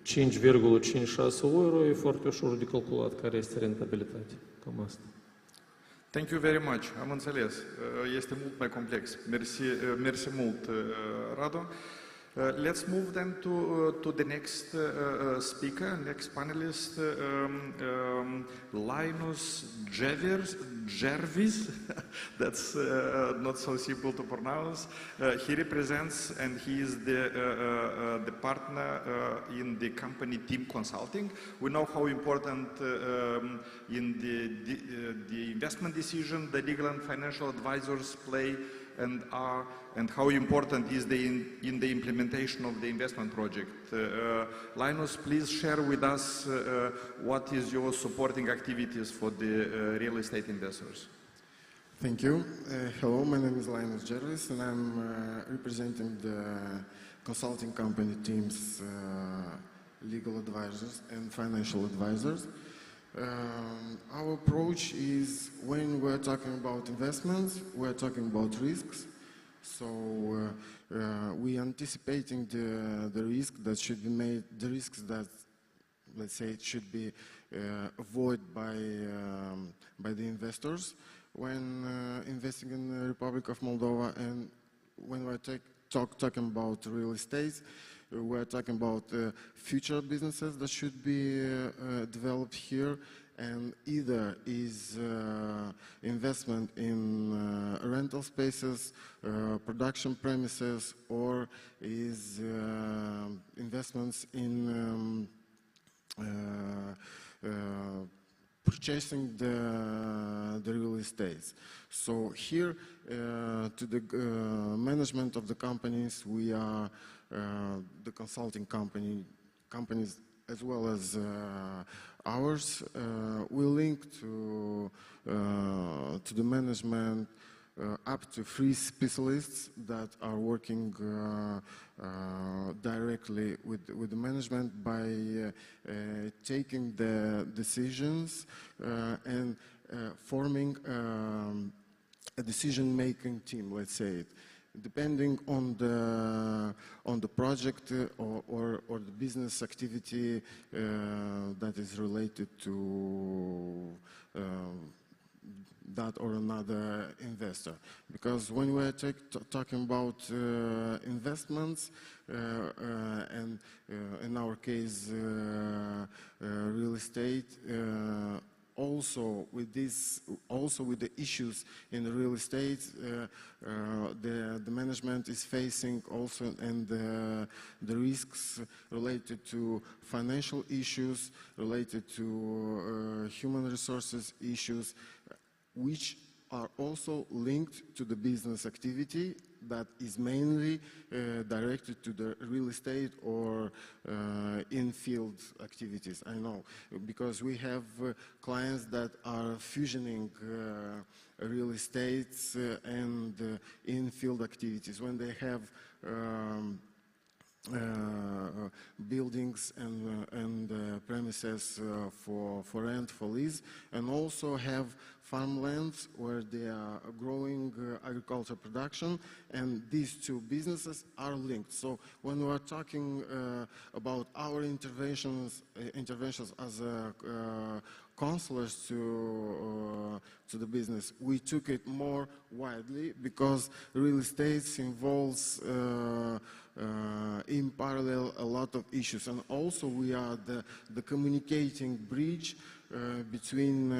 5,56 euro, e foarte ușor de calculat care este rentabilitatea. Cam asta. Thank you very much. Am înțeles. Este mult mai complex. Mersi mult, Radu. Let's move then to the next speaker, next panelist, Linus Jervis. That's not so simple to pronounce. He represents and he is the partner in the company Team Consulting. We know how important in the investment decision the legal and financial advisors play and how important is in the implementation of the investment project. Linus, please share with us what is your supporting activities for the real estate investors. Thank you. Hello, my name is Linus Jervis and I'm representing the consulting company Team's legal advisors and financial advisors. Our approach is when we're talking about investments, we're talking about risks. So we anticipating the risk that should be made, the risks that, let's say, should be avoided by the investors when investing in the Republic of Moldova. And when we're talking about real estate, we're talking about future businesses that should be developed here, and either is investment in rental spaces, production premises, or is investments in purchasing the real estates. So here, to the management of the companies, we are the consulting companies as well as ours. We link to the management up to 3 specialists that are working directly with the management by taking the decisions and forming a decision-making team, let's say it. Depending on the project or the business activity that is related to that or another investor. Because when we're talking about investments, and in our case real estate, also with the issues in the real estate, the management is facing also, and the risks related to financial issues, related to human resources issues, which are also linked to the business activity that is mainly directed to the real estate or in-field activities. I know, because we have clients that are fusioning real estate and in-field activities when they have buildings and premises for rent, for lease, and also have farmlands where they are growing agricultural production, and these two businesses are linked. So when we are talking about our interventions as counselors to the business, we took it more widely, because real estate involves in parallel a lot of issues, and also we are the communicating bridge between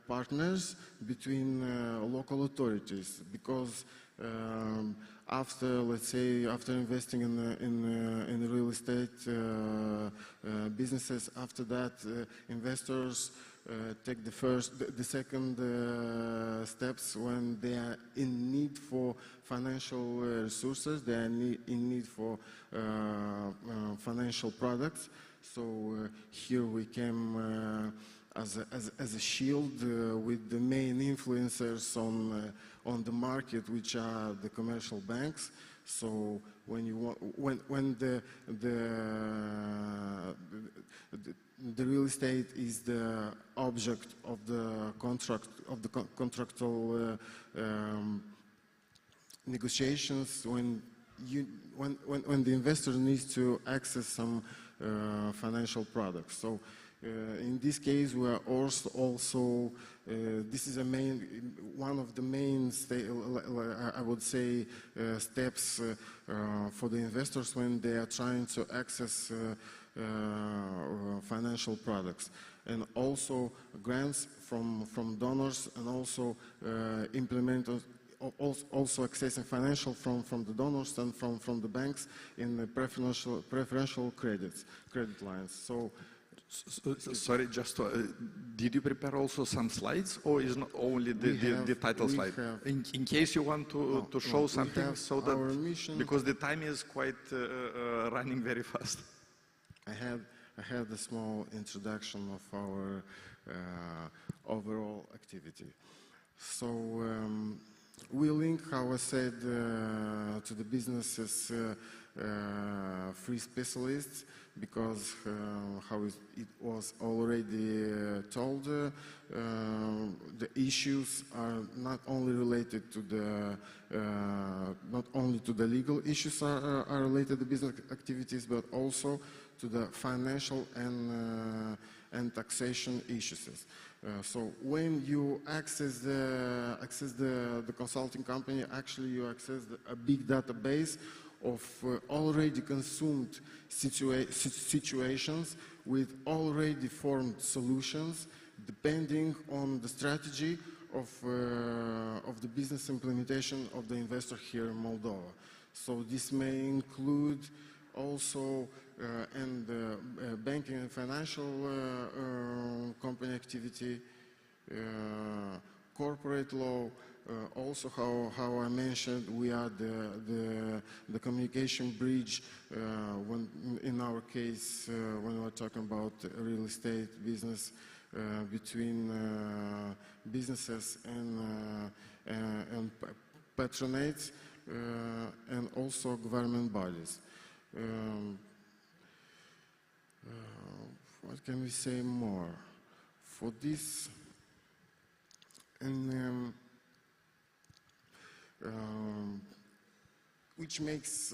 partners, between local authorities, because after, let's say, after investing in real estate businesses, after that investors take the second steps when they are in need for financial resources, they are in need for financial products. So here we came as a shield with the main influencers on the market, which are the commercial banks. So when you want, when the real estate is the object of the contract, of the contractual negotiations, when the investor needs to access some financial products. So in this case, we are also this is one of the main, I would say, steps for the investors when they are trying to access financial products, and also grants from donors, and also also accessing financial from the donors and from the banks in the preferential credit lines. So. Sorry, just did you prepare also some slides, or is not only the title slide? In case you want to show something, so that because the time is quite running very fast. I had a small introduction of our overall activity. So we link, how I said, to the businesses 3 specialists, because how it was already told, the issues are not only related to the legal issues are related to business activities, but also to the financial and taxation issues. So when you access the consulting company, actually you access a big database of already consumed situations with already formed solutions, depending on the strategy of the business implementation of the investor here in Moldova. So this may include also banking and financial company activity, corporate law. Also, how I mentioned, we are the communication bridge when, in our case, when we're talking about real estate business, between businesses and patronates, and also government bodies. What can we say more? For this, and which makes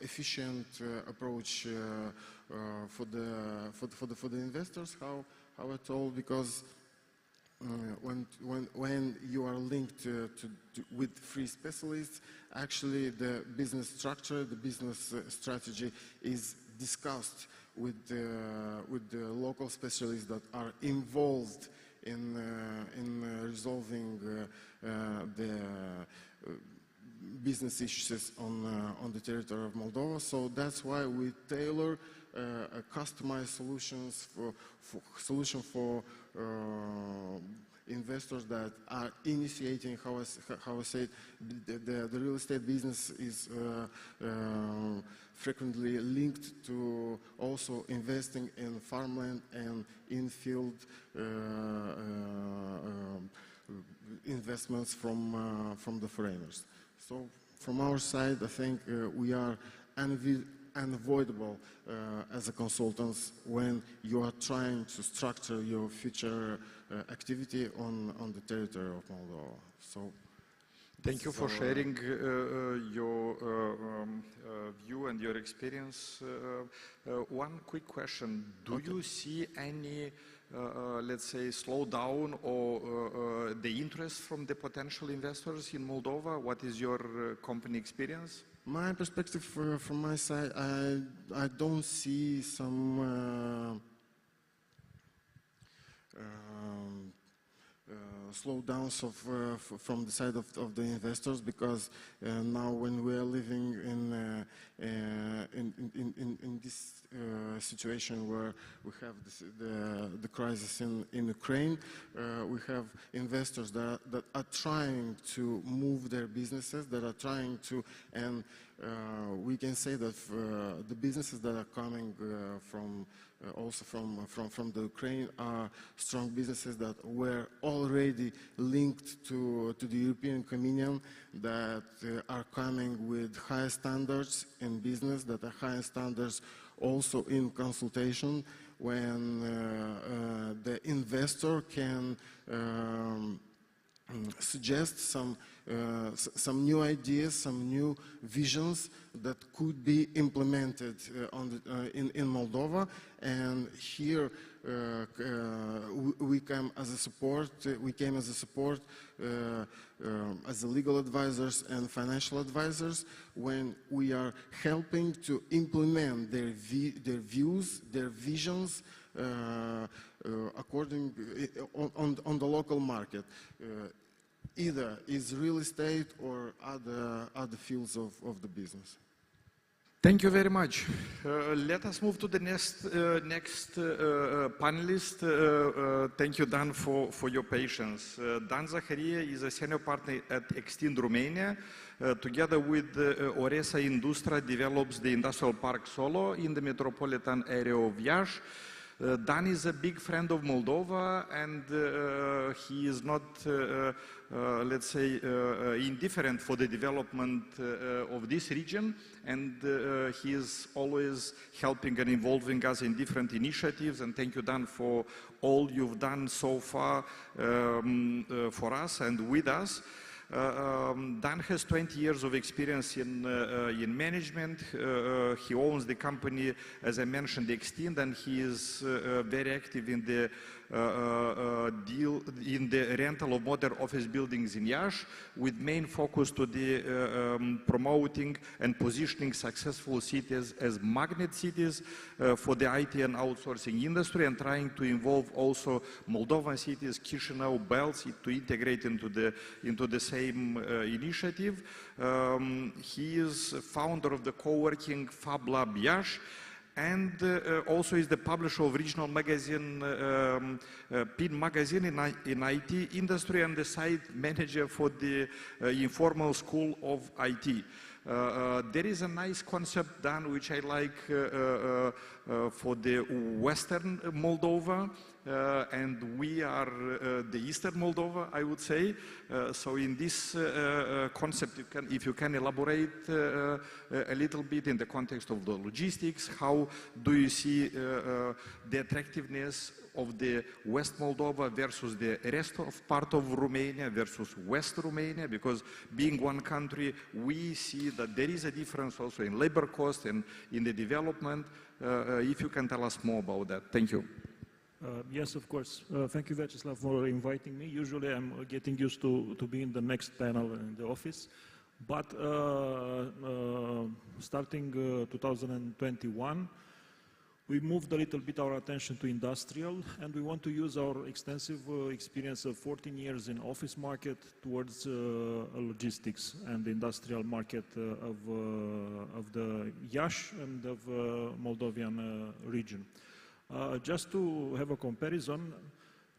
efficient approach for the investors. How I told, because when you are linked with free specialists, actually the business structure, the business strategy is discussed with the local specialists that are involved in resolving the business issues on the territory of Moldova. So that's why we tailor a customized solution for investors that are initiating, how I say it, the real estate business is frequently linked to also investing in farmland and in-field investments from the foreigners. So from our side, I think we are unavoidable as a consultants when you are trying to structure your future activity on the territory of Moldova. So thank you for sharing your view and your experience. One quick question. Do you see any, let's say, slowdown or the interest from the potential investors in Moldova? What is your company experience? My perspective from my side, I don't see some slowdowns from the side of the investors, because now when we are living in this situation where we have the crisis in Ukraine, we have investors that are trying to move their businesses, that are trying to, and we can say that the businesses that are coming also from the Ukraine are strong businesses that were already linked to the European Communion, that are coming with high standards in business, that are high standards also in consultation, when the investor can suggest some new ideas, some new visions that could be implemented in Moldova. And here we came as a support. As a legal advisors and financial advisors, when we are helping to implement their views, their visions, according on the local market, either is real estate or other fields of the business. Thank you very much. Let us move to the next panelist. Thank you, Dan, for your patience. Dan Zaharia is a senior partner at Extind Romania. Together with Oresa Industria, develops the industrial park Solo in the metropolitan area of Iași. Dan is a big friend of Moldova, and he is not, let's say, indifferent for the development of this region, and he is always helping and involving us in different initiatives. And thank you, Dan, for all you've done so far for us and with us. Dan has 20 years of experience in management. He owns the company, as I mentioned, Extind, and he is very active in the rental of modern office buildings in Iași, with main focus to the promoting and positioning successful cities as magnet cities for the IT and outsourcing industry, and trying to involve also Moldovan cities, Chișinău, Belts, to integrate into the same initiative. He is founder of the co-working Fab Lab Iași, and also is the publisher of regional magazine, PIN magazine in IT industry, and the site manager for the informal school of IT. There is a nice concept, Dan, which I like for the Western Moldova, and we are the Eastern Moldova, I would say. So in this concept, if you can elaborate a little bit in the context of the logistics, how do you see the attractiveness of the West Moldova versus the rest of part of Romania versus West Romania? Because being one country, we see that there is a difference also in labor cost and in the development. If you can tell us more about that. Thank you. Yes, of course. Thank you, Vyacheslav, for inviting me. Usually I'm getting used to be in the next panel in the office. But starting 2021, we moved a little bit our attention to industrial, and we want to use our extensive experience of 14 years in office market towards logistics and the industrial market of the Iași and of Moldovan region. Just to have a comparison,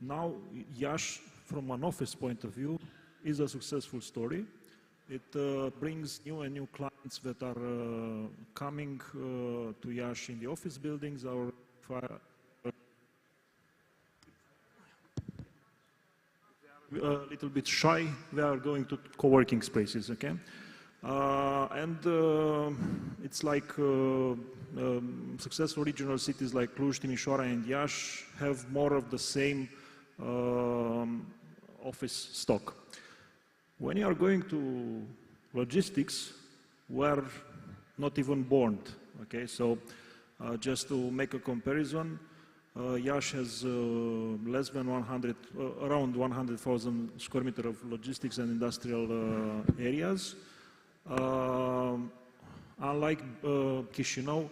now Iași, from an office point of view, is a successful story. It brings new and new clients that are coming to Iași in the office buildings. A little bit shy, they are going to co-working spaces, okay? It's like successful regional cities like Cluj, Timișoara and Iași have more of the same office stock. When you are going to logistics, we're not even born, okay? So just to make a comparison, Iași has less than around 100,000 square meters of logistics and industrial areas. Unlike Chișinău,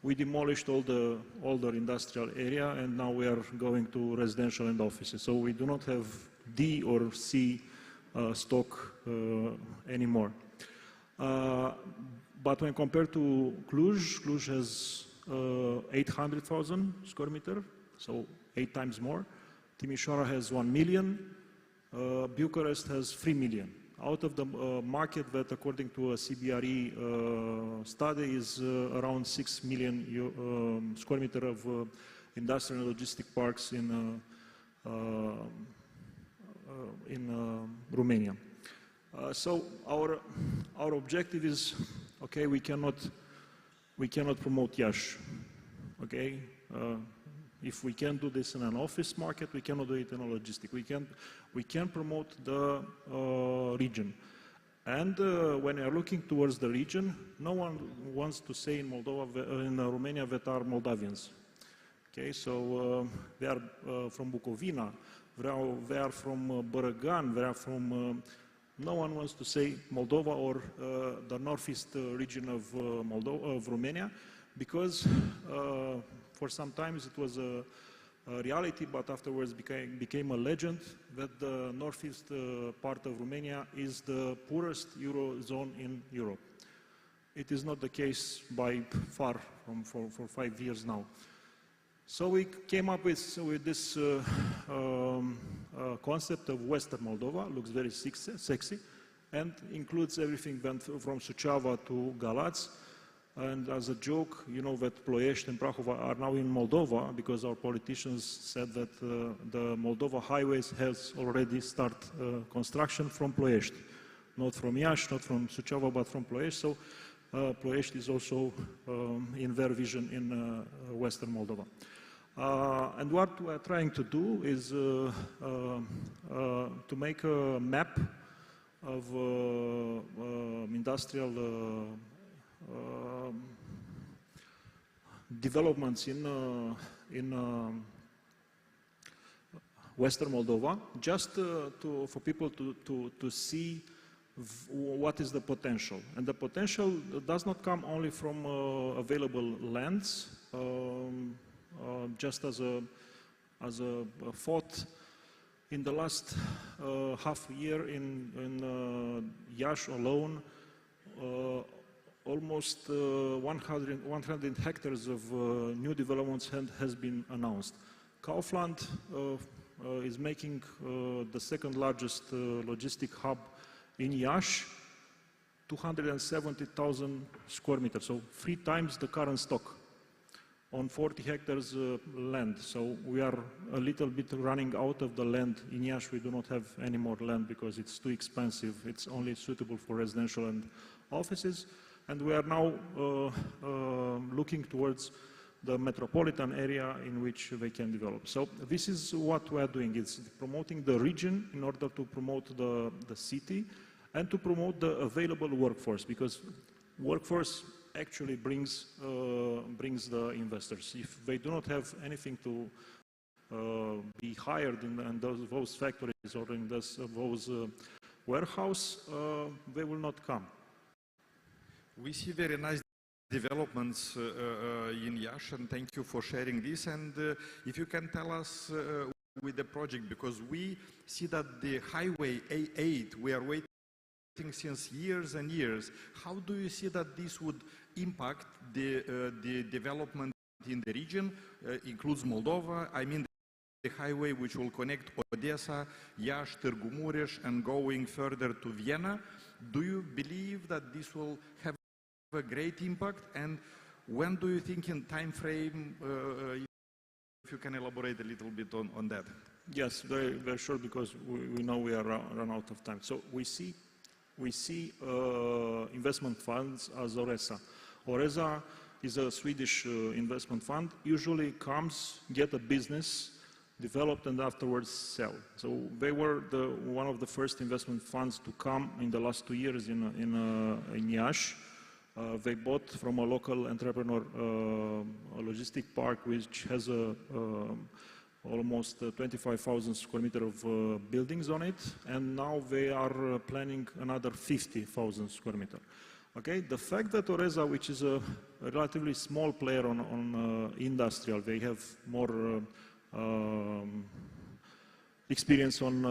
we demolished all the older industrial area, and now we are going to residential and offices. So we do not have D or C stock anymore. But when compared to Cluj, Cluj has 800,000 square meters, so 8 times more. Timișoara has 1 million. Bucharest has 3 million. Out of the market that, according to a CBRE study, is around 6 million square meters of industrial and logistic parks in Romania. So our objective is, okay, we cannot promote Iași, okay? If we can do this in an office market, we cannot do it in a logistic. We can promote the region. And when you are looking towards the region, no one wants to say in Romania that are Moldavians. Okay, so they are from Bucovina, they are from Bărăgan, they are from... no one wants to say Moldova or the northeast region of Romania, because for some times it was a reality, but afterwards became a legend that the northeast part of Romania is the poorest Eurozone in Europe. It is not the case by far for 5 years now. So we came up with this concept of Western Moldova. Looks very sexy and includes everything from Suceava to Galați. And as a joke, you know that Ploiești and Prahova are now in Moldova because our politicians said that the Moldova highways has already started construction from Ploiești. Not from Iași, not from Suceava, but from Ploiești. So Ploiești is also in their vision in Western Moldova. And what we're trying to do is to make a map of industrial developments in Western Moldova, just for people to see what is the potential. And the potential does not come only from available lands. Just as a thought, in the last half year in Iași alone, almost 100 hectares of new developments has been announced. Kaufland is making the second largest logistic hub in Iași, 270,000 square meters, so 3 times the current stock on 40 hectares land. So we are a little bit running out of the land. In Iași we do not have any more land because it's too expensive. It's only suitable for residential and offices. And we are now looking towards the metropolitan area in which they can develop. So this is what we are doing. It's promoting the region in order to promote the city and to promote the available workforce, because workforce actually brings the investors. If they do not have anything to be hired in those factories or in those warehouse, they will not come. We see very nice developments in Iași, and thank you for sharing this. And if you can tell us with the project, because we see that the highway A8, we are waiting since years and years. How do you see that this would impact the development in the region, includes Moldova? I mean, the highway which will connect Odessa, Iași, Târgu Mureș, and going further to Vienna. Do you believe that this will have a great impact? And when do you think in time frame, if you can elaborate a little bit on that? Yes, very, very short, because we know we are run out of time. So we see investment funds as Oresa. Oresa is a Swedish investment fund, usually comes, get a business, developed, and afterwards sell. So they were one of the first investment funds to come in the last 2 years in Iași. They bought from a local entrepreneur a logistic park which has almost 25,000 square meters of buildings on it, and now they are planning another 50,000 square meters. Okay, the fact that Oresa, which is a relatively small player on industrial, they have more experience on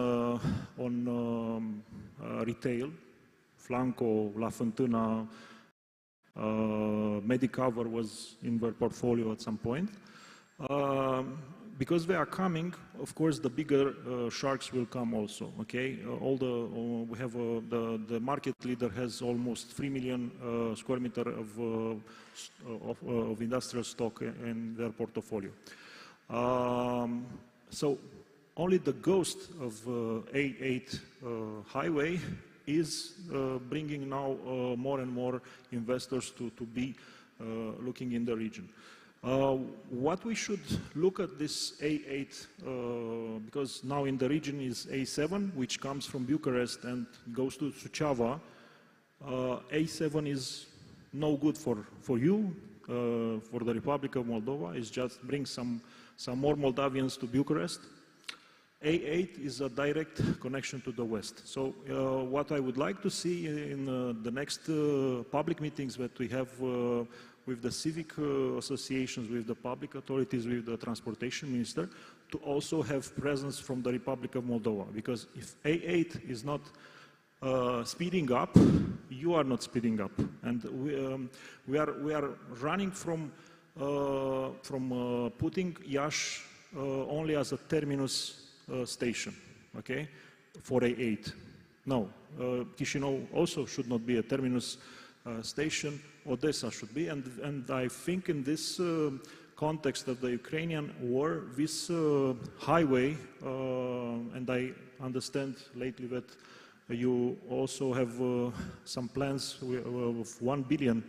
retail, Flanco, La Fântână, Medicover was in their portfolio at some point. Because they are coming, of course, the bigger sharks will come also. Okay, we have the market leader has almost 3 million square meters of industrial stock in their portfolio. So only the ghost of A8 highway is bringing now more and more investors to be looking in the region. What we should look at this A8, because now in the region is A7, which comes from Bucharest and goes to Suceava. A7 is no good for you, for the Republic of Moldova. It just brings some more Moldavians to Bucharest. A8 is a direct connection to the west. So what I would like to see in the next public meetings that we have with the civic associations, with the public authorities, with the transportation minister, to also have presence from the Republic of Moldova. Because if A8 is not speeding up, you are not speeding up. And we are running from putting Iași only as a terminus station, okay, for A8. No, Chișinău also should not be a terminus station. Odessa should be, and I think in this context of the Ukrainian war, this highway, and I understand lately that you also have some plans of 1 billion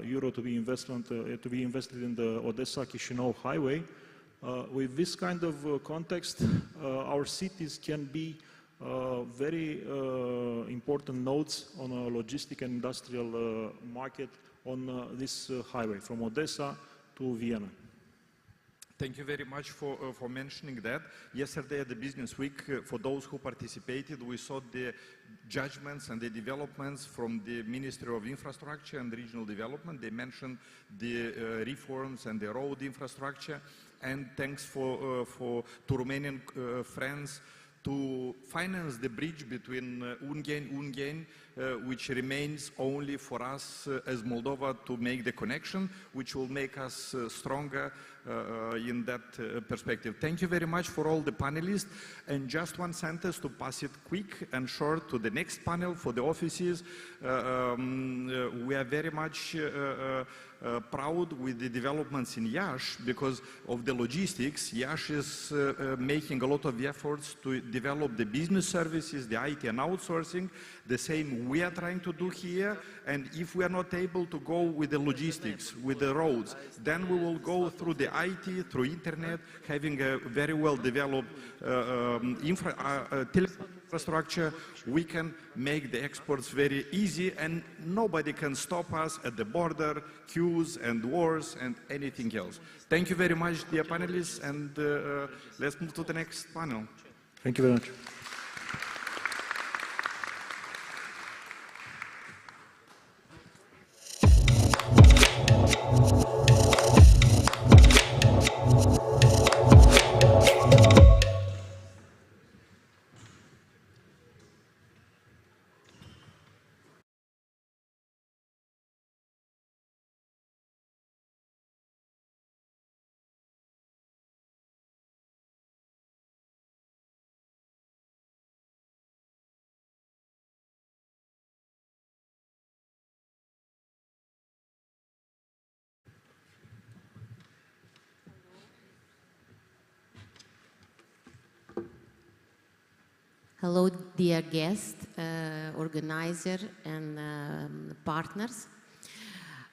euro to be invested in the Odessa-Chișinău highway. With this kind of context, our cities can be very important nodes on a logistic and industrial market on this highway from Odessa to Vienna. Thank you very much for mentioning that. Yesterday at the Business Week, for those who participated, we saw the judgments and the developments from the Ministry of Infrastructure and Regional Development. They mentioned the reforms and the road infrastructure, and thanks to Romanian friends to finance the bridge between Ungheni, which remains only for us as Moldova to make the connection, which will make us stronger in that perspective. Thank you very much for all the panelists. And just one sentence to pass it quick and short to the next panel for the offices. We are very much proud with the developments in Iași because of the logistics. Iași is making a lot of efforts to develop the business services, the IT and outsourcing, the same we are trying to do here. And if we are not able to go with the logistics, with the roads, then we will go through the IT, through internet, having a very well developed infrastructure, we can make the exports very easy and nobody can stop us at the border, queues and wars and anything else. Thank you very much, dear panelists, and let's move to the next panel. Thank you very much. Hello, dear guest, organizer, and partners.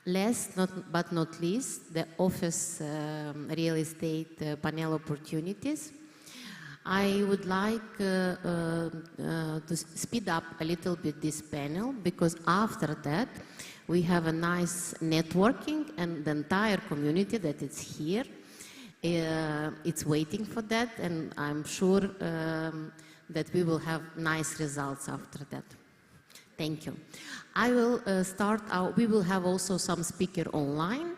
Last but not least, the office real estate panel opportunities. I would like to speed up a little bit this panel, because after that we have a nice networking, and the entire community that is here, it's waiting for that, and I'm sure that we will have nice results after that. Thank you. I will start out, we will have also some speaker online,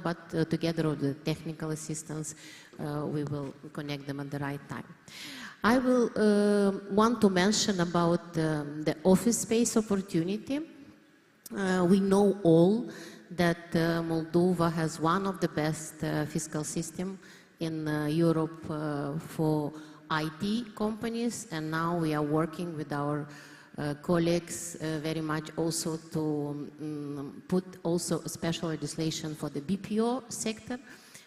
but together with the technical assistance, we will connect them at the right time. I will want to mention about the office space opportunity. We know all that Moldova has one of the best fiscal system in Europe for IT companies, and now we are working with our colleagues very much also to put also special legislation for the BPO sector,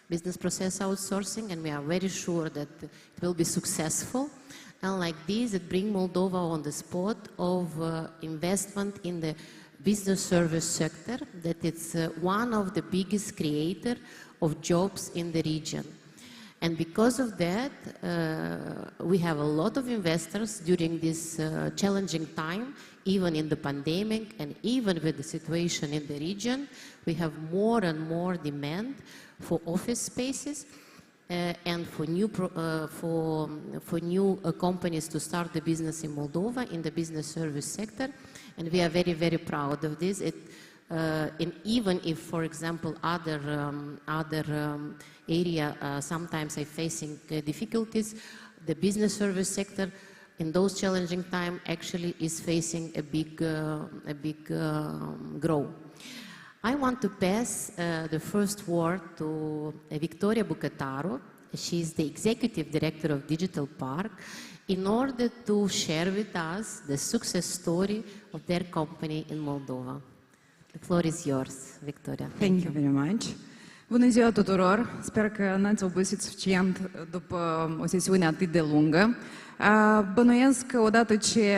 business process outsourcing, and we are very sure that it will be successful. And like this, it brings Moldova on the spot of investment in the business service sector, that it's one of the biggest creator of jobs in the region. And because of that, we have a lot of investors during this challenging time, even in the pandemic and even with the situation in the region. We have more and more demand for office spaces and for new companies to start the business in Moldova in the business service sector. And we are very, very proud of this. And even if, for example, other area sometimes are facing difficulties, the business service sector in those challenging times actually is facing a big growth. I want to pass the first word to Victoria Bucătaru. She is the Executive Director of Digital Park, in order to share with us the success story of their company in Moldova. The floor is yours, Victoria. Thank you very much. Bună ziua tuturor! Sper că n-ați obosit suficient după o sesiune atât de lungă. Bănuiesc că odată ce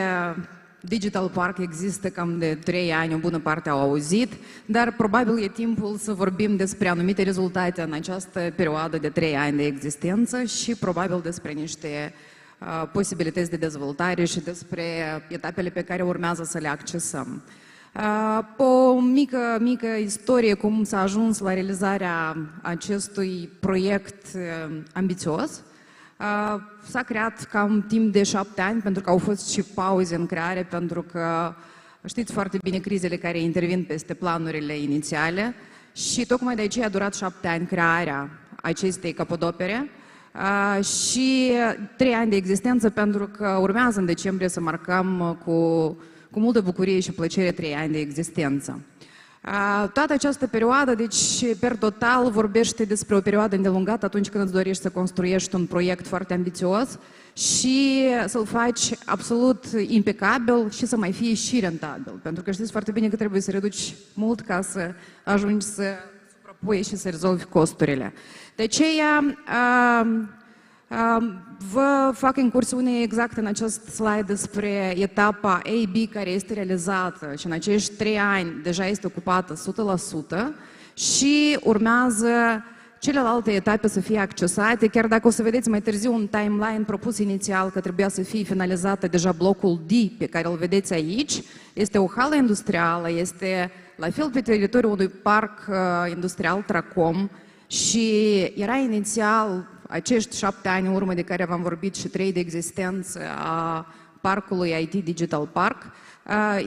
Digital Park există cam de 3 ani, o bună parte au auzit, dar probabil e timpul să vorbim despre anumite rezultate în această perioadă de 3 ani de existență și probabil despre niște posibilități de dezvoltare și despre etapele pe care urmează să le accesăm. O mică istorie cum s-a ajuns la realizarea acestui proiect ambițios. S-a creat cam timp de 7 ani, pentru că au fost și pauze în creare, pentru că știți foarte bine crizele care intervin peste planurile inițiale și tocmai de aceea a durat 7 ani crearea acestei capodopere și 3 ani de existență, pentru că urmează în decembrie să marcăm cu multă bucurie și plăcere 3 ani de existență. Toată această perioadă, deci, per total, vorbește despre o perioadă îndelungată atunci când îți dorești să construiești un proiect foarte ambițios și să-l faci absolut impecabil și să mai fie și rentabil. Pentru că știți foarte bine că trebuie să reduci mult ca să ajungi să suprapui și să rezolvi costurile. De aceea, vă fac incursiune exact în acest slide despre etapa A-B care este realizată și în acești 3 ani deja este ocupată 100% și urmează celelalte etape să fie accesate, chiar dacă o să vedeți mai târziu un timeline propus inițial că trebuia să fie finalizată deja blocul D pe care îl vedeți aici, este o hală industrială, este la fel pe teritoriul unui parc industrial Tracom și era inițial acești 7 ani în urmă de care v-am vorbit și 3 de existență a parcului IT Digital Park,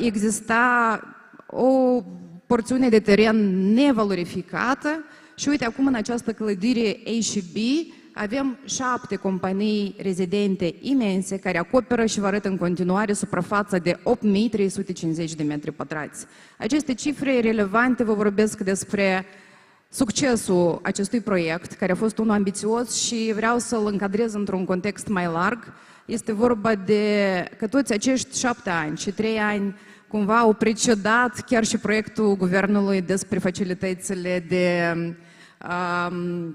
exista o porțiune de teren nevalorificată și uite acum în această clădire A și B avem 7 companii rezidente imense care acoperă și vă arăt în continuare suprafața de 8.350 de metri pătrați. Aceste cifre relevante vă vorbesc despre succesul acestui proiect, care a fost unul ambițios și vreau să-l încadrez într-un context mai larg. Este vorba de că toți acești 7 ani și 3 ani cumva au precedat chiar și proiectul guvernului despre facilitățile de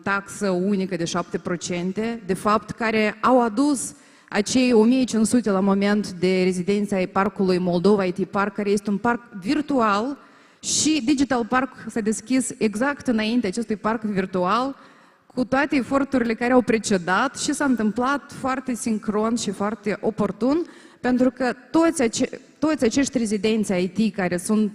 taxă unică de 7%, de fapt, care au adus acei 1500 la moment de rezidenți ai parcului Moldova IT Park, care este un parc virtual și Digital Park s-a deschis exact înainte acestui parc virtual, cu toate eforturile care au precedat și s-a întâmplat foarte sincron și foarte oportun, pentru că toți acești rezidenți IT care sunt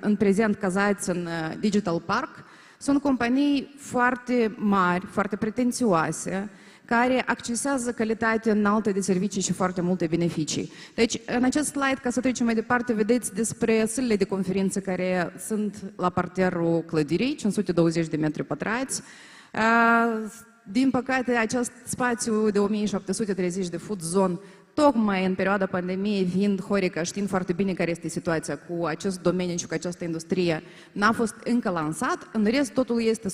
în prezent cazați în Digital Park sunt companii foarte mari, foarte pretențioase, care accesează calitate înaltă de servicii și foarte multe beneficii. Deci, în acest slide, ca să trecem mai departe, vedeți despre sălile de conferință care sunt la parterul clădirii, 520 de metri pătrați. Din păcate, acest spațiu de 1730 de foot zone, tocmai în perioada pandemiei, fiind Horeca, știind foarte bine care este situația cu acest domeniu și cu această industrie, n-a fost încă lansat. În rest, totul este 100%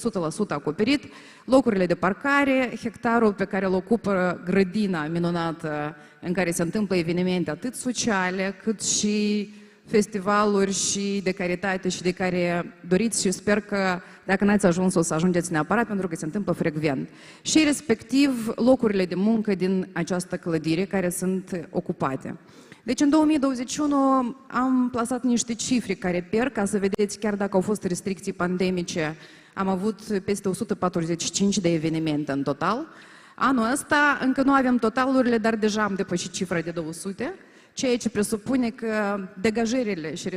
acoperit. Locurile de parcare, hectarul pe care îl ocupă grădina minunată în care se întâmplă evenimente atât sociale, cât și festivaluri și de caritate și de care doriți și sper că dacă n-ați ajuns o să ajungeți neapărat pentru că se întâmplă frecvent. Și respectiv locurile de muncă din această clădire care sunt ocupate. Deci în 2021 am plasat niște cifre care ca să vedeți chiar dacă au fost restricții pandemice, am avut peste 145 de evenimente în total. Anul ăsta încă nu avem totalurile, dar deja am depășit cifra de 200. Ceea ce presupune că degajările și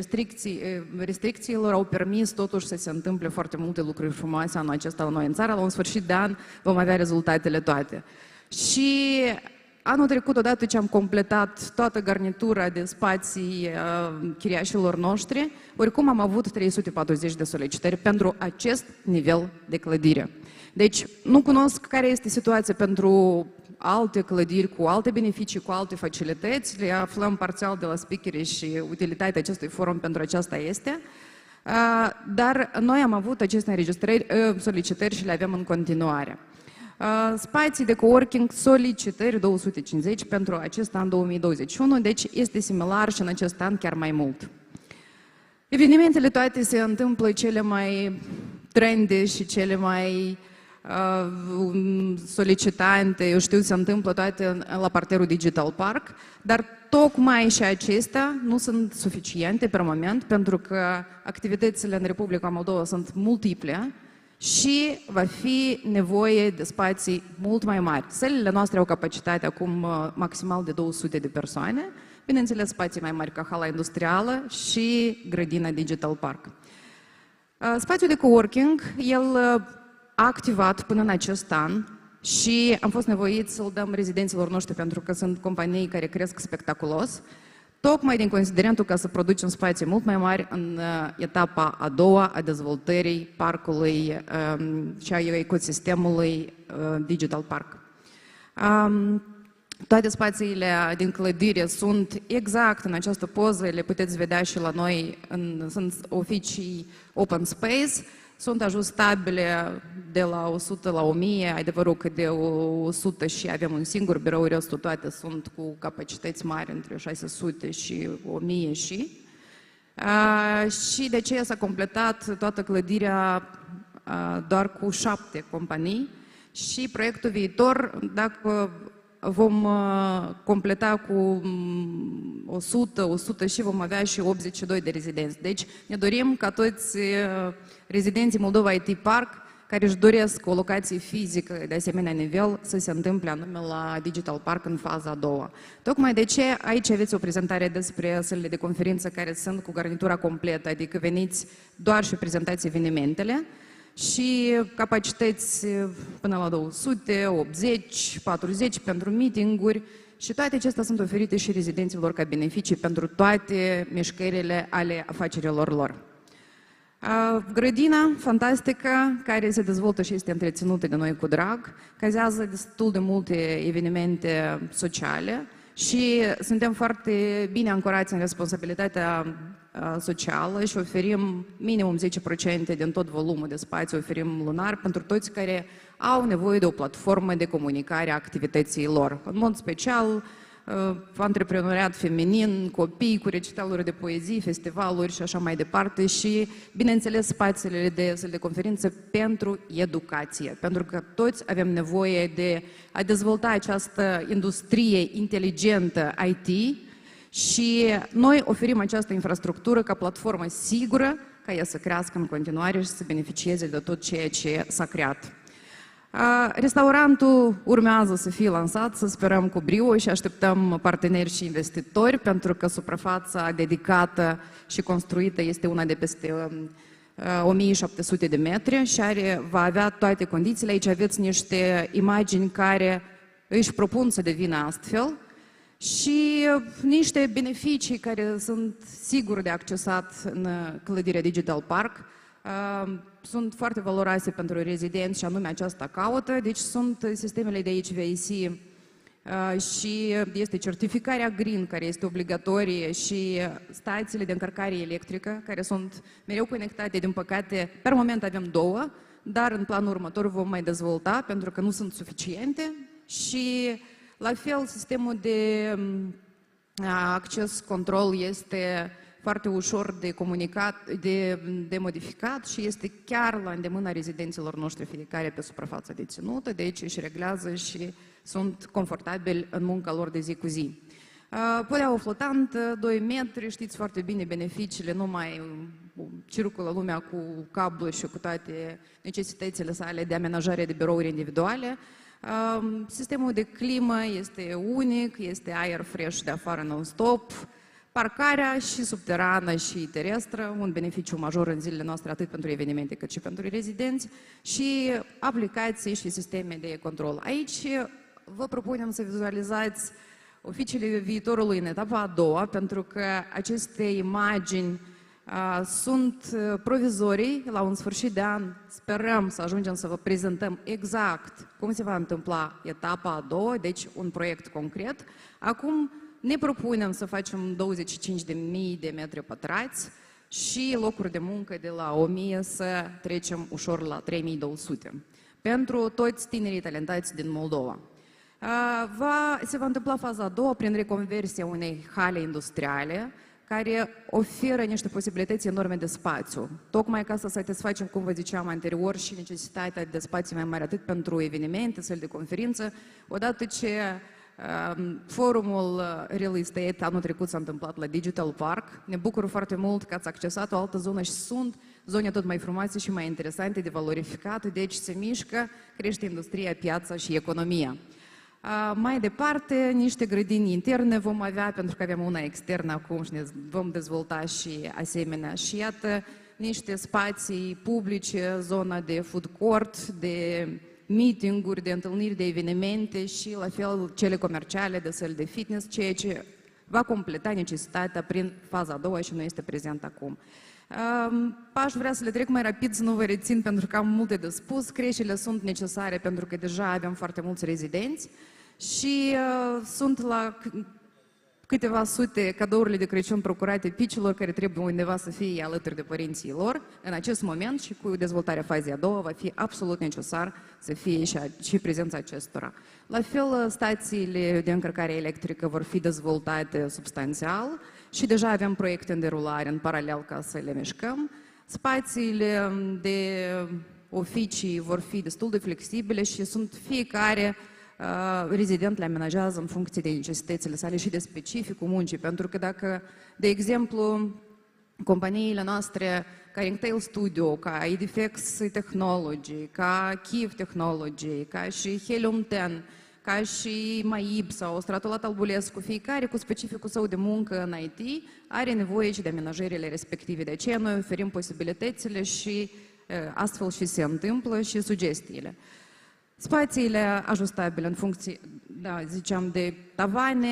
restricțiilor au permis totuși să se întâmple foarte multe lucruri frumoase anul acesta la noi în țară. La un sfârșit de an vom avea rezultatele toate. Și anul trecut, odată ce am completat toată garnitura de spații chiriașilor noștri, oricum am avut 340 de solicitări pentru acest nivel de clădire. Deci nu cunosc care este situația pentru alte clădiri cu alte beneficii, cu alte facilități, le aflăm parțial de la speakeri și utilitatea acestui forum pentru aceasta este, dar noi am avut aceste solicitări și le avem în continuare. Spații de coworking, solicitări 250 pentru acest an 2021, deci este similar și în acest an chiar mai mult. Evenimentele toate se întâmplă cele mai trendy și cele mai solicitante, eu știu, se întâmplă toate la parterul Digital Park, dar tocmai și acestea nu sunt suficiente pe moment, pentru că activitățile în Republica Moldova sunt multiple și va fi nevoie de spații mult mai mari. Sălile noastre au capacitate acum maximal de 200 de persoane, bineînțeles spații mai mari ca hala industrială și grădina Digital Park. Spațiul de coworking, el a activat până în acest an și am fost nevoiți să-l dăm rezidenților noștri pentru că sunt companii care cresc spectaculos, tocmai din considerentul ca să producem spații mult mai mari în etapa a doua a dezvoltării parcului și a ecosistemului Digital Park. Toate spațiile din clădire sunt exact în această poză, le puteți vedea și la noi, sunt oficii open space, sunt ajustabile de la 100 la 1000, adevărul că de 100 și avem un singur birou, restul toate sunt cu capacități mari între 600 și 1000 și de aceea s-a completat toată clădirea doar cu 7 companii și proiectul viitor, dacă vom completa cu 100 și vom avea și 82 de rezidenți. Deci ne dorim ca toți rezidenții Moldova IT Park care își doresc o locație fizică de asemenea nivel să se întâmple anume la Digital Park în faza a doua. Tocmai de ce aici aveți o prezentare despre sălile de conferință care sunt cu garnitura completă, adică veniți doar și prezentați evenimentele și capacități până la 200, 80, 40 pentru meeting-uri și toate acestea sunt oferite și rezidenților ca beneficii pentru toate mișcările ale afacerilor lor. Grădina fantastică, care se dezvoltă și este întreținută de noi cu drag, cazează destul de multe evenimente sociale și suntem foarte bine ancorați în responsabilitatea socială și oferim minimum 10% din tot volumul de spațiu, oferim lunar pentru toți care au nevoie de o platformă de comunicare a activității lor. În mod special, antreprenoriat feminin, copii cu recitaluri de poezii, festivaluri și așa mai departe și, bineînțeles, spațiile de conferință pentru educație, pentru că toți avem nevoie de a dezvolta această industrie inteligentă IT și noi oferim această infrastructură ca platformă sigură ca ea să crească în continuare și să beneficieze de tot ceea ce s-a creat. Restaurantul urmează să fie lansat, să sperăm cu brio și așteptăm parteneri și investitori pentru că suprafața dedicată și construită este una de peste 1700 de metri și va avea toate condițiile. Aici aveți niște imagini care își propun să devină astfel și niște beneficii care sunt sigur de accesat în clădirea Digital Park. Sunt foarte valoroase pentru rezidenți și anume aceasta caută, deci sunt sistemele de HVAC și este certificarea green care este obligatorie și stațiile de încărcare electrică care sunt mereu conectate, din păcate, per moment avem două, dar în planul următor vom mai dezvolta pentru că nu sunt suficiente și la fel sistemul de acces control este foarte ușor de comunicat, de modificat și este chiar la îndemâna rezidenților noștri fiecare pe suprafața deținută, deci își reglează și sunt confortabili în munca lor de zi cu zi. Podeaua flotantă, 2 metri, știți foarte bine beneficiile, nu mai circulă lumea cu cablu și cu toate necesitățile sale de amenajare de birouri individuale. Sistemul de climă este unic, este aer fresh de afară non-stop, parcarea și subterană și terestră, un beneficiu major în zilele noastre atât pentru evenimente cât și pentru rezidenți și aplicații și sisteme de control. Aici vă propunem să vizualizați oficiile viitorului în etapa a doua, pentru că aceste imagini sunt provizorii. La un sfârșit de an sperăm să ajungem să vă prezentăm exact cum se va întâmpla etapa a doua, deci un proiect concret. Acum ne propunem să facem 25.000 de metri pătrați și locuri de muncă de la 1.000 să trecem ușor la 3.200 pentru toți tinerii talentați din Moldova. Se va întâmpla faza a doua prin reconversia unei hale industriale care oferă niște posibilități enorme de spațiu, tocmai ca să satisfacem, cum vă ziceam anterior, și necesitatea de spații mai mari atât pentru evenimente, săli de conferință, odată ce forumul Real Estate anul trecut s-a întâmplat la Digital Park. Ne bucur foarte mult că ați accesat o altă zonă și sunt zone tot mai frumoase și mai interesante de valorificat, deci se mișcă, crește industria, piața și economia. Mai departe, niște grădini interne vom avea, pentru că avem una externă acum și ne vom dezvolta și asemenea. Și iată niște spații publice, zona de food court, de meeting-uri, de întâlniri, de evenimente și la fel cele comerciale de săli de fitness, ceea ce va completa necesitatea prin faza a doua și nu este prezent acum. Aș vrea să le trec mai rapid, să nu vă rețin pentru că am multe de spus. Creșele sunt necesare pentru că deja avem foarte mulți rezidenți și sunt la câteva sute cadourile de Crăciun procurate picilor care trebuie undeva să fie alături de părinții lor în acest moment și cu dezvoltarea fazei a doua va fi absolut necesar să fie și prezența acestora. La fel, stațiile de încărcare electrică vor fi dezvoltate substanțial și deja avem proiecte în derulare în paralel ca să le mișcăm. Spațiile de oficii vor fi destul de flexibile și sunt fiecare rezident le amenajează în funcție de necesitățile sale și de specificul muncii, pentru că dacă, de exemplu, companiile noastre ca Ringtail Studio, ca Edifex Technology, ca Kiev Technology, ca și Helium 10, ca și Maib sau Stratolat Albulescu, fiecare cu specificul său de muncă în IT are nevoie și de amenajările respective. De aceea noi oferim posibilitățile și astfel și se întâmplă și sugestiile. Spațiile ajustabile în funcție, da, ziceam, de tavane,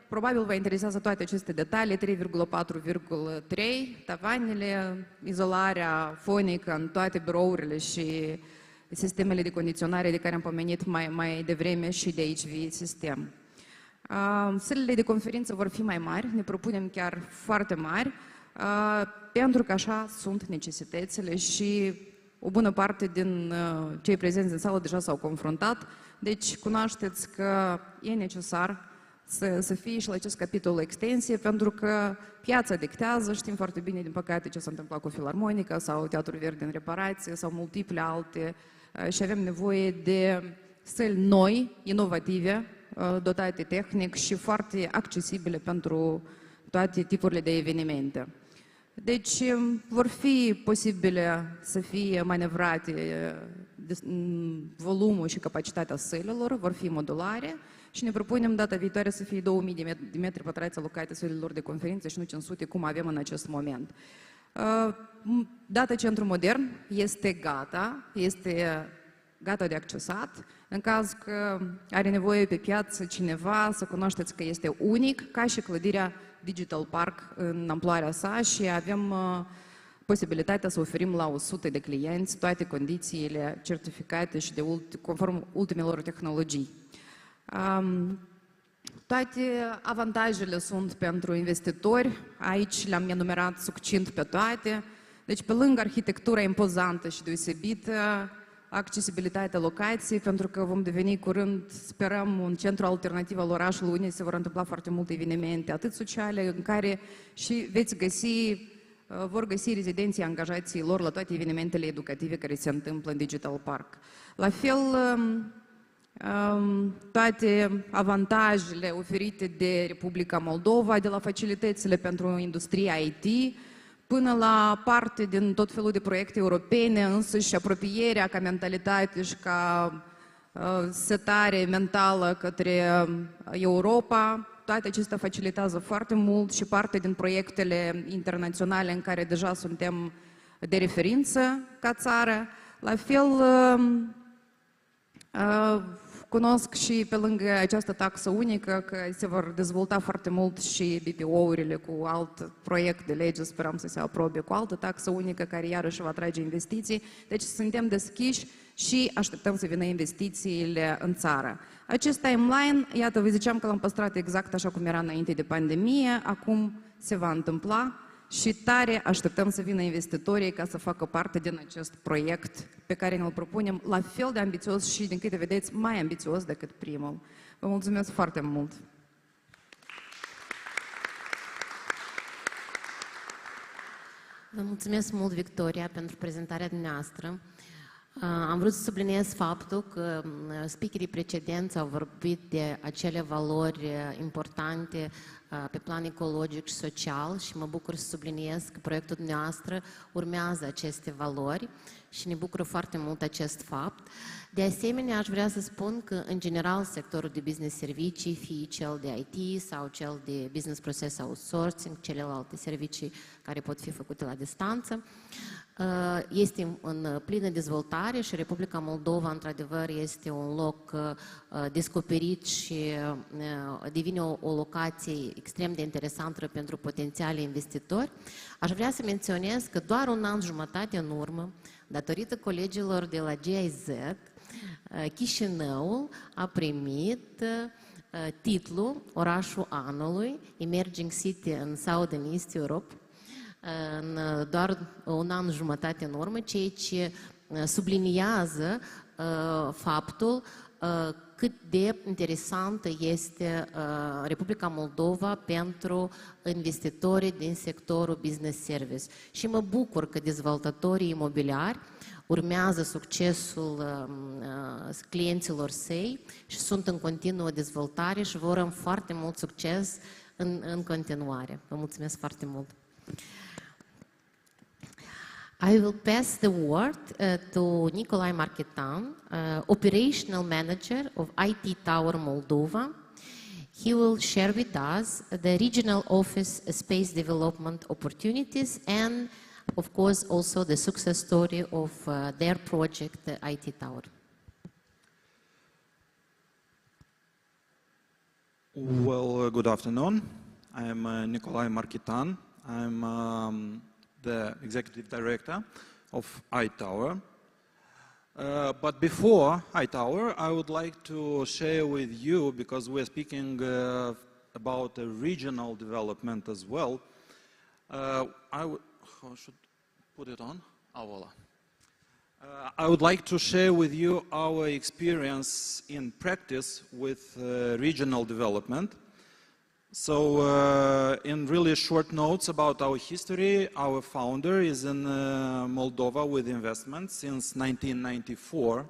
probabil vă interesează toate aceste detalii, 3,4,3, tavanele, izolarea fonică în toate birourile și sistemele de condiționare de care am pomenit mai devreme și de HV sistem. Sălile de conferință vor fi mai mari, ne propunem chiar foarte mari, pentru că așa sunt necesitățile și o bună parte din cei prezenți în sală deja s-au confruntat, deci cunoașteți că e necesar să fie și la acest capitol extensie, pentru că piața dictează, știm foarte bine, din păcate, ce s-a întâmplat cu Filarmonica sau Teatrul Verde în reparație sau multiple alte și avem nevoie de săli noi, inovative, dotate tehnic și foarte accesibile pentru toate tipurile de evenimente. Deci vor fi posibile să fie manevrate volumul și capacitatea sălilor, vor fi modulare și ne propunem data viitoare să fie 2000 de metri pătrați alocate sălilor de conferințe și nu 500 cum avem în acest moment. Data Centru Modern este gata de accesat. În caz că are nevoie pe piață cineva să cunoașteți că este unic, ca și clădirea Digital Park în amploarea sa și avem posibilitatea să oferim la 100 de clienți toate condițiile certificate și conform ultimelor tehnologii. Toate avantajele sunt pentru investitori, aici le-am enumerat succint pe toate, deci pe lângă arhitectura impozantă și deosebită, accesibilitatea locației, pentru că vom deveni curând, sperăm, un centru alternativ al orașului unde se vor întâmpla foarte multe evenimente, atât sociale, în care și vor găsi rezidenții angajații lor la toate evenimentele educative care se întâmplă în Digital Park. La fel, toate avantajele oferite de Republica Moldova, de la facilitățile pentru industria IT, până la parte din tot felul de proiecte europene, însă și apropierea ca mentalitate și ca setare mentală către Europa, toate acestea facilitează foarte mult și parte din proiectele internaționale în care deja suntem de referință ca țară. La fel, cunosc și pe lângă această taxă unică că se vor dezvolta foarte mult și BPO-urile cu alt proiect de lege, sperăm să se aprobe cu altă taxă unică care iarăși va atrage investiții. Deci suntem deschiși și așteptăm să vină investițiile în țară. Acest timeline, iată, vă ziceam că l-am păstrat exact așa cum era înainte de pandemie, acum se va întâmpla și tare așteptăm să vină investitorii ca să facă parte din acest proiect pe care ne-l propunem, la fel de ambițios și, din câte vedeți, mai ambițios decât primul. Vă mulțumesc foarte mult! Vă mulțumesc mult, Victoria, pentru prezentarea dumneavoastră. Am vrut să subliniez faptul că speakerii precedenți au vorbit de acele valori importante pe plan ecologic și social și mă bucur să subliniez că proiectul dumneavoastră urmează aceste valori și ne bucură foarte mult acest fapt. De asemenea, aș vrea să spun că, în general, sectorul de business servicii, fie cel de IT sau cel de business process outsourcing, celelalte servicii care pot fi făcute la distanță, este în plină dezvoltare și Republica Moldova, într-adevăr, este un loc descoperit și devine o locație extrem de interesantă pentru potențiali investitori. Aș vrea să menționez că doar un an jumătate în urmă, datorită colegilor de la GIZ, Chișinăul a primit titlul Orașul Anului, Emerging City in Southern East Europe, în doar un an jumătate în urmă, ceea ce subliniază faptul cât de interesantă este Republica Moldova pentru investitorii din sectorul business service. Și mă bucur că dezvoltatorii imobiliari urmează succesul clienților săi și sunt în continuă dezvoltare și vă urăm foarte mult succes în continuare. Vă mulțumesc foarte mult! I will pass the word to Nicolae Marchetan, Operational Manager of IT Tower Moldova. He will share with us the regional office space development opportunities and, of course, also the success story of their project, the IT Tower. Well, good afternoon. I'm Nicolae Marchetan. I'm the Executive Director of iTower. But before iTower, I would like to share with you, because we're speaking about a regional development as well, how should put it on? Oh, voila. I would like to share with you our experience in practice with regional development. So in really short notes about our history, our founder is in Moldova with investments since 1994.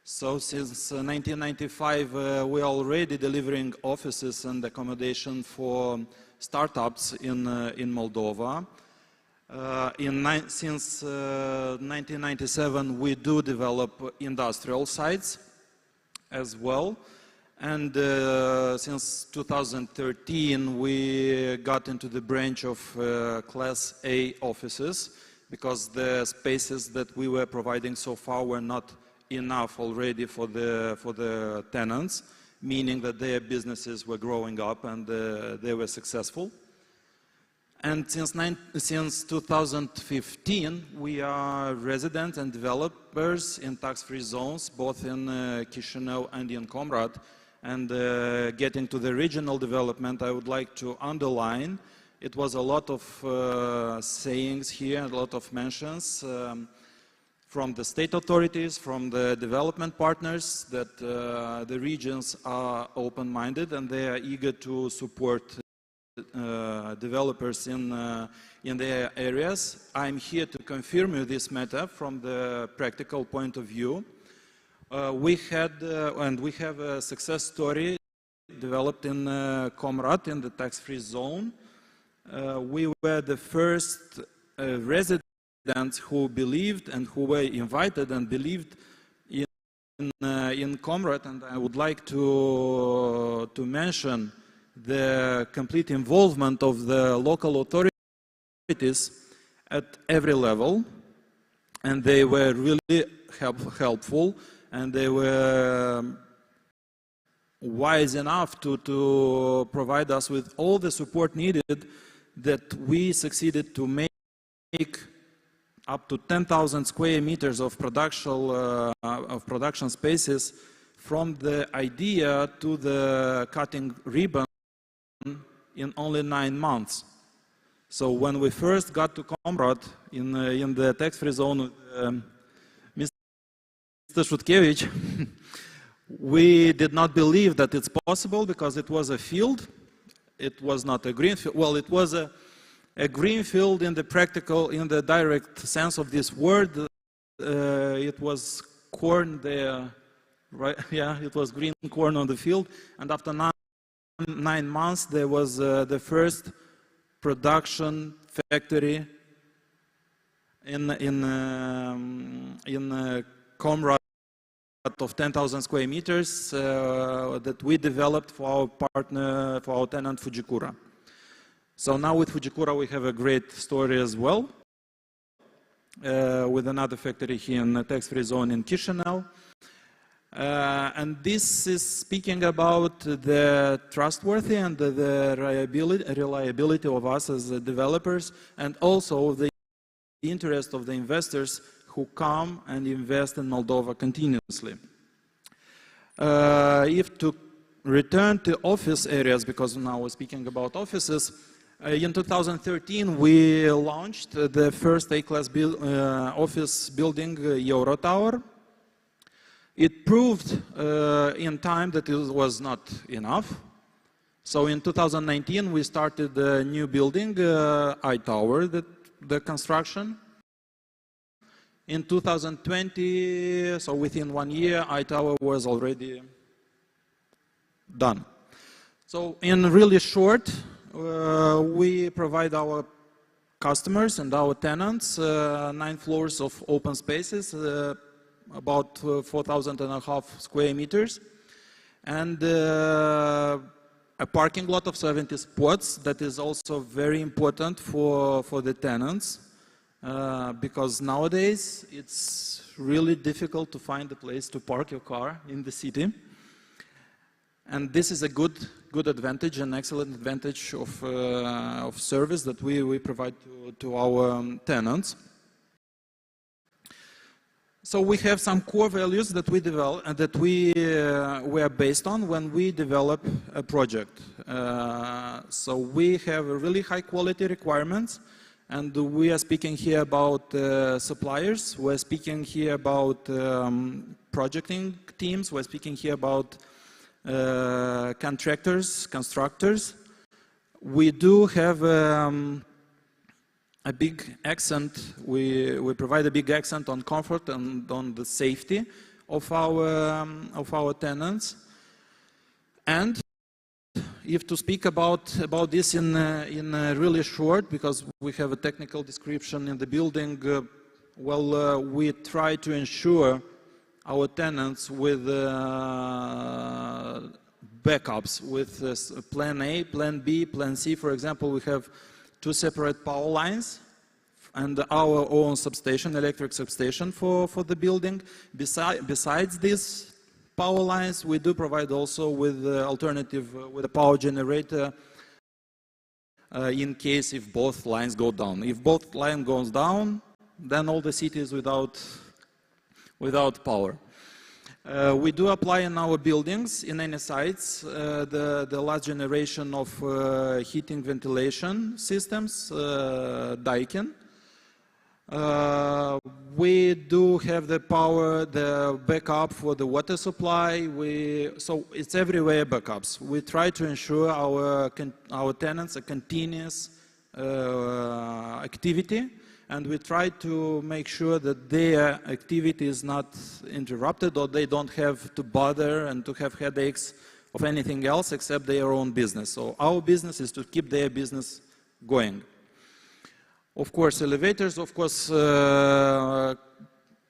So since 1995, we're already delivering offices and accommodation for startups in Moldova. Since 1997, we do develop industrial sites as well. And since 2013, we got into the branch of Class A offices, because the spaces that we were providing so far were not enough already for the tenants, meaning that their businesses were growing up and they were successful. And since 2015, we are residents and developers in tax-free zones, both in Chișinău and in Comrat. And getting to the regional development, I would like to underline, it was a lot of sayings here, a lot of mentions from the state authorities, from the development partners, that the regions are open-minded and they are eager to support developers in their areas. I'm here to confirm you this matter from the practical point of view. We had and we have a success story developed in Comrat, in the tax-free zone. We were the first residents who believed and who were invited and believed in Comrat, and I would like to mention the complete involvement of the local authorities at every level, and they were really helpful. And they were wise enough to provide us with all the support needed, that we succeeded to make up to 10,000 square meters of production spaces, from the idea to the cutting ribbon, in only 9 months. So when we first got to Comrat in the tax-free zone, Schultz, we did not believe that it's possible, because it was a field. It was not a green field. Well, it was a green field in the practical, in the direct sense of this word. It was corn there, right? Yeah, it was green corn on the field. And after 9 months, there was the first production factory in Comrat of 10,000 square meters that we developed for our partner, for our tenant Fujikura. So now with Fujikura we have a great story as well, with another factory here in the tax-free zone in Chișinău. And this is speaking about the trustworthy and the reliability of us as developers, and also the interest of the investors who come and invest in Moldova continuously. If to return to office areas, because now we're speaking about offices, in 2013 we launched the first A-class office building, Euro Tower. It proved in time that it was not enough. So in 2019 we started a new building, iTower, the construction. In 2020, so within 1 year, iTower was already done. So in really short, we provide our customers and our tenants, 9 floors of open spaces, about 4,500 square meters, and a parking lot of 70 spots. That is also very important for the tenants, because nowadays it's really difficult to find a place to park your car in the city. And this is a good advantage, an excellent advantage of service that we provide to our tenants. So we have some core values that we develop and that we are based on when we develop a project. So we have really high quality requirements, and we are speaking here about suppliers. We're speaking here about projecting teams. We're speaking here about contractors, constructors. We do have a big accent. We provide a big accent on comfort and on the safety of our tenants. And if to speak about this in really short, because we have a technical description in the building, we try to ensure our tenants with backups, with plan A, plan B, plan C. For example, we have 2 separate power lines and our own substation, electric substation for the building. Besides these power lines, we do provide also with alternative, with a power generator in case if both lines go down. If both lines goes down, then all the city is without power. We do apply in our buildings, in any sites, the last generation of heating ventilation systems, Daikin. We do have the power, the backup for the water supply. So it's everywhere backups. We try to ensure our tenants a continuous activity, and we try to make sure that their activity is not interrupted, or they don't have to bother and to have headaches of anything else except their own business. So our business is to keep their business going. Of course, elevators, of course,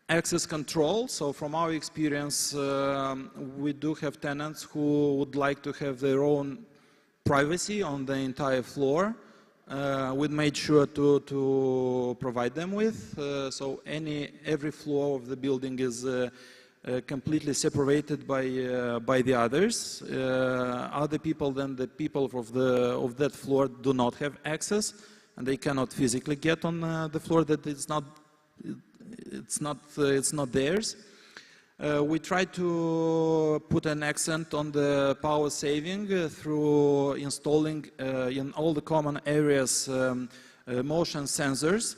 access control. So from our experience, we do have tenants who would like to have their own privacy on the entire floor. We made sure to provide them with. So every floor of the building is completely separated by the others. Other people than the people of that floor do not have access, and they cannot physically get on the floor that it's not theirs. We try to put an accent on the power saving through installing in all the common areas motion sensors,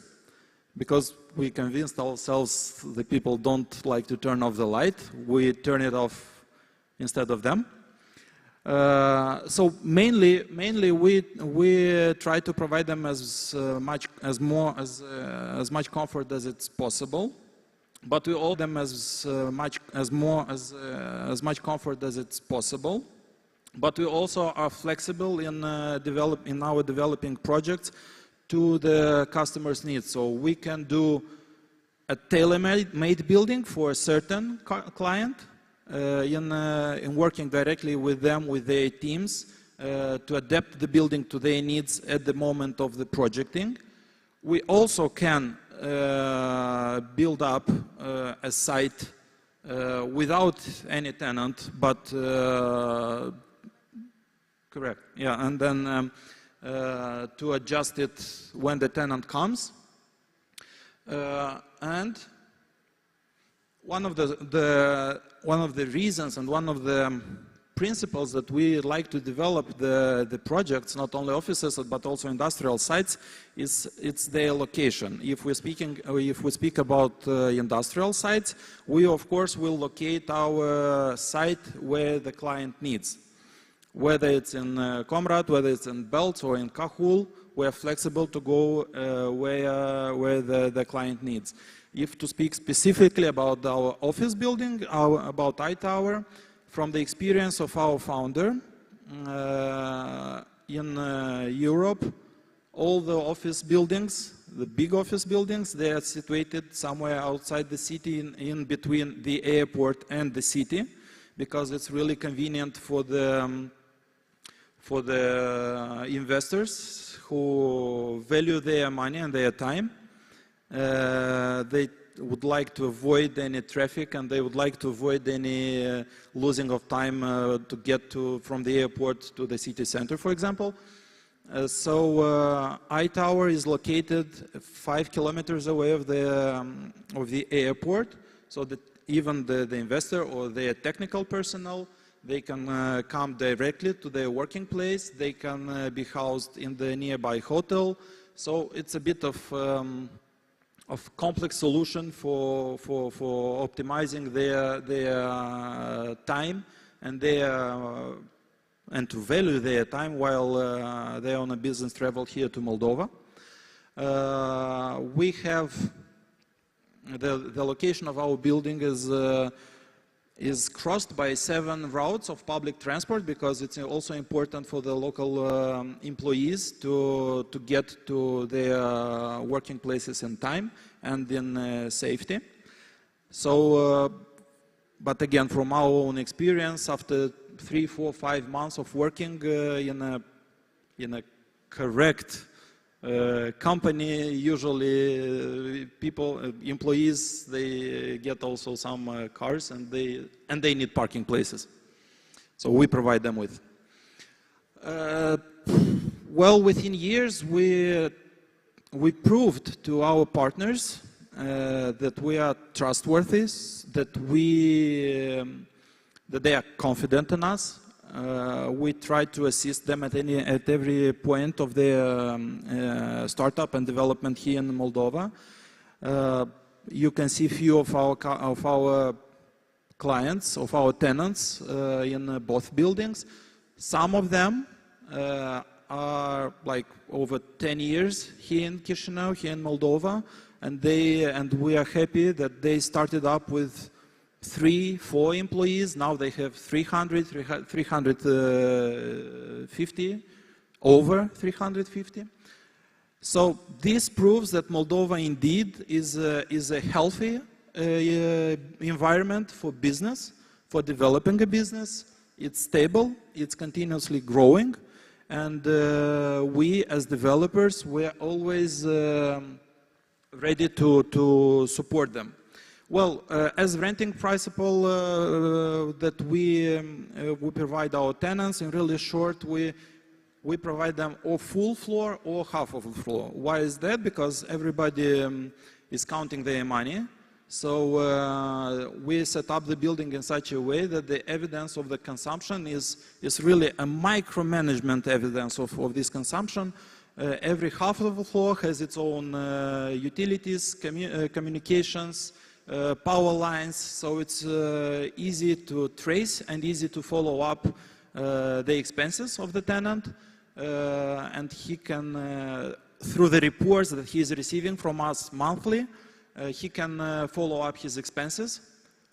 because we convinced ourselves the people don't like to turn off the light. We turn it off instead of them. So mainly we try to provide them as much comfort as it's possible. But we offer them as much comfort as it's possible. But we also are flexible in our developing projects to the customer's needs. So we can do a tailor-made building for a certain client, in working directly with them, with their teams, to adapt the building to their needs at the moment of the projecting. We also can build up a site without any tenant, but correct, yeah, and then to adjust it when the tenant comes. And one of the reasons and one of the principles that we like to develop the projects, not only offices but also industrial sites, it's their location. If we speak about industrial sites, we of course will locate our site where the client needs. Whether it's in Comrade, whether it's in Belts or in Cahul, we are flexible to go where the client needs. If to speak specifically about our office building, about iTower, from the experience of our founder in Europe, all the office buildings, the big office buildings, they are situated somewhere outside the city, in between the airport and the city, because it's really convenient for the investors who value their money and their time. They would like to avoid any traffic, and they would like to avoid any losing of time to get from the airport to the city center, for example. So I-Tower is located 5 kilometers away of the airport, so that even the investor or their technical personnel, they can come directly to their working place. They can be housed in the nearby hotel. So it's a bit of complex solution for optimizing their time and to value their time while they're on a business travel here to Moldova. We have the location of our building is crossed by 7 routes of public transport, because it's also important for the local employees to get to their working places in time and in safety. So, but again, from our own experience, after 3, 4, 5 months of working in a correct company, usually employees, they get also some cars, and they need parking places. So we provide them with. Well, within years, we proved to our partners that we are trustworthy, that they are confident in us. We try to assist them at every point of their startup and development here in Moldova. You can see few of our clients, of our tenants in both buildings. Some of them are like over 10 years here in Chisinau, here in Moldova, and we are happy that they started up with 3, 4 employees. Now they have 350, over 350. So this proves that Moldova indeed is a healthy environment for business, for developing a business. It's stable, it's continuously growing, and we as developers, we're always ready to support them. Well, as renting principle that we provide our tenants, in really short, we provide them or full floor or half of the floor. Why is that? Because everybody is counting their money. So we set up the building in such a way that the evidence of the consumption is really a micromanagement evidence of this consumption. Every half of the floor has its own utilities, communications, power lines, so it's easy to trace and easy to follow up the expenses of the tenant, and he can, through the reports that he is receiving from us monthly, he can follow up his expenses,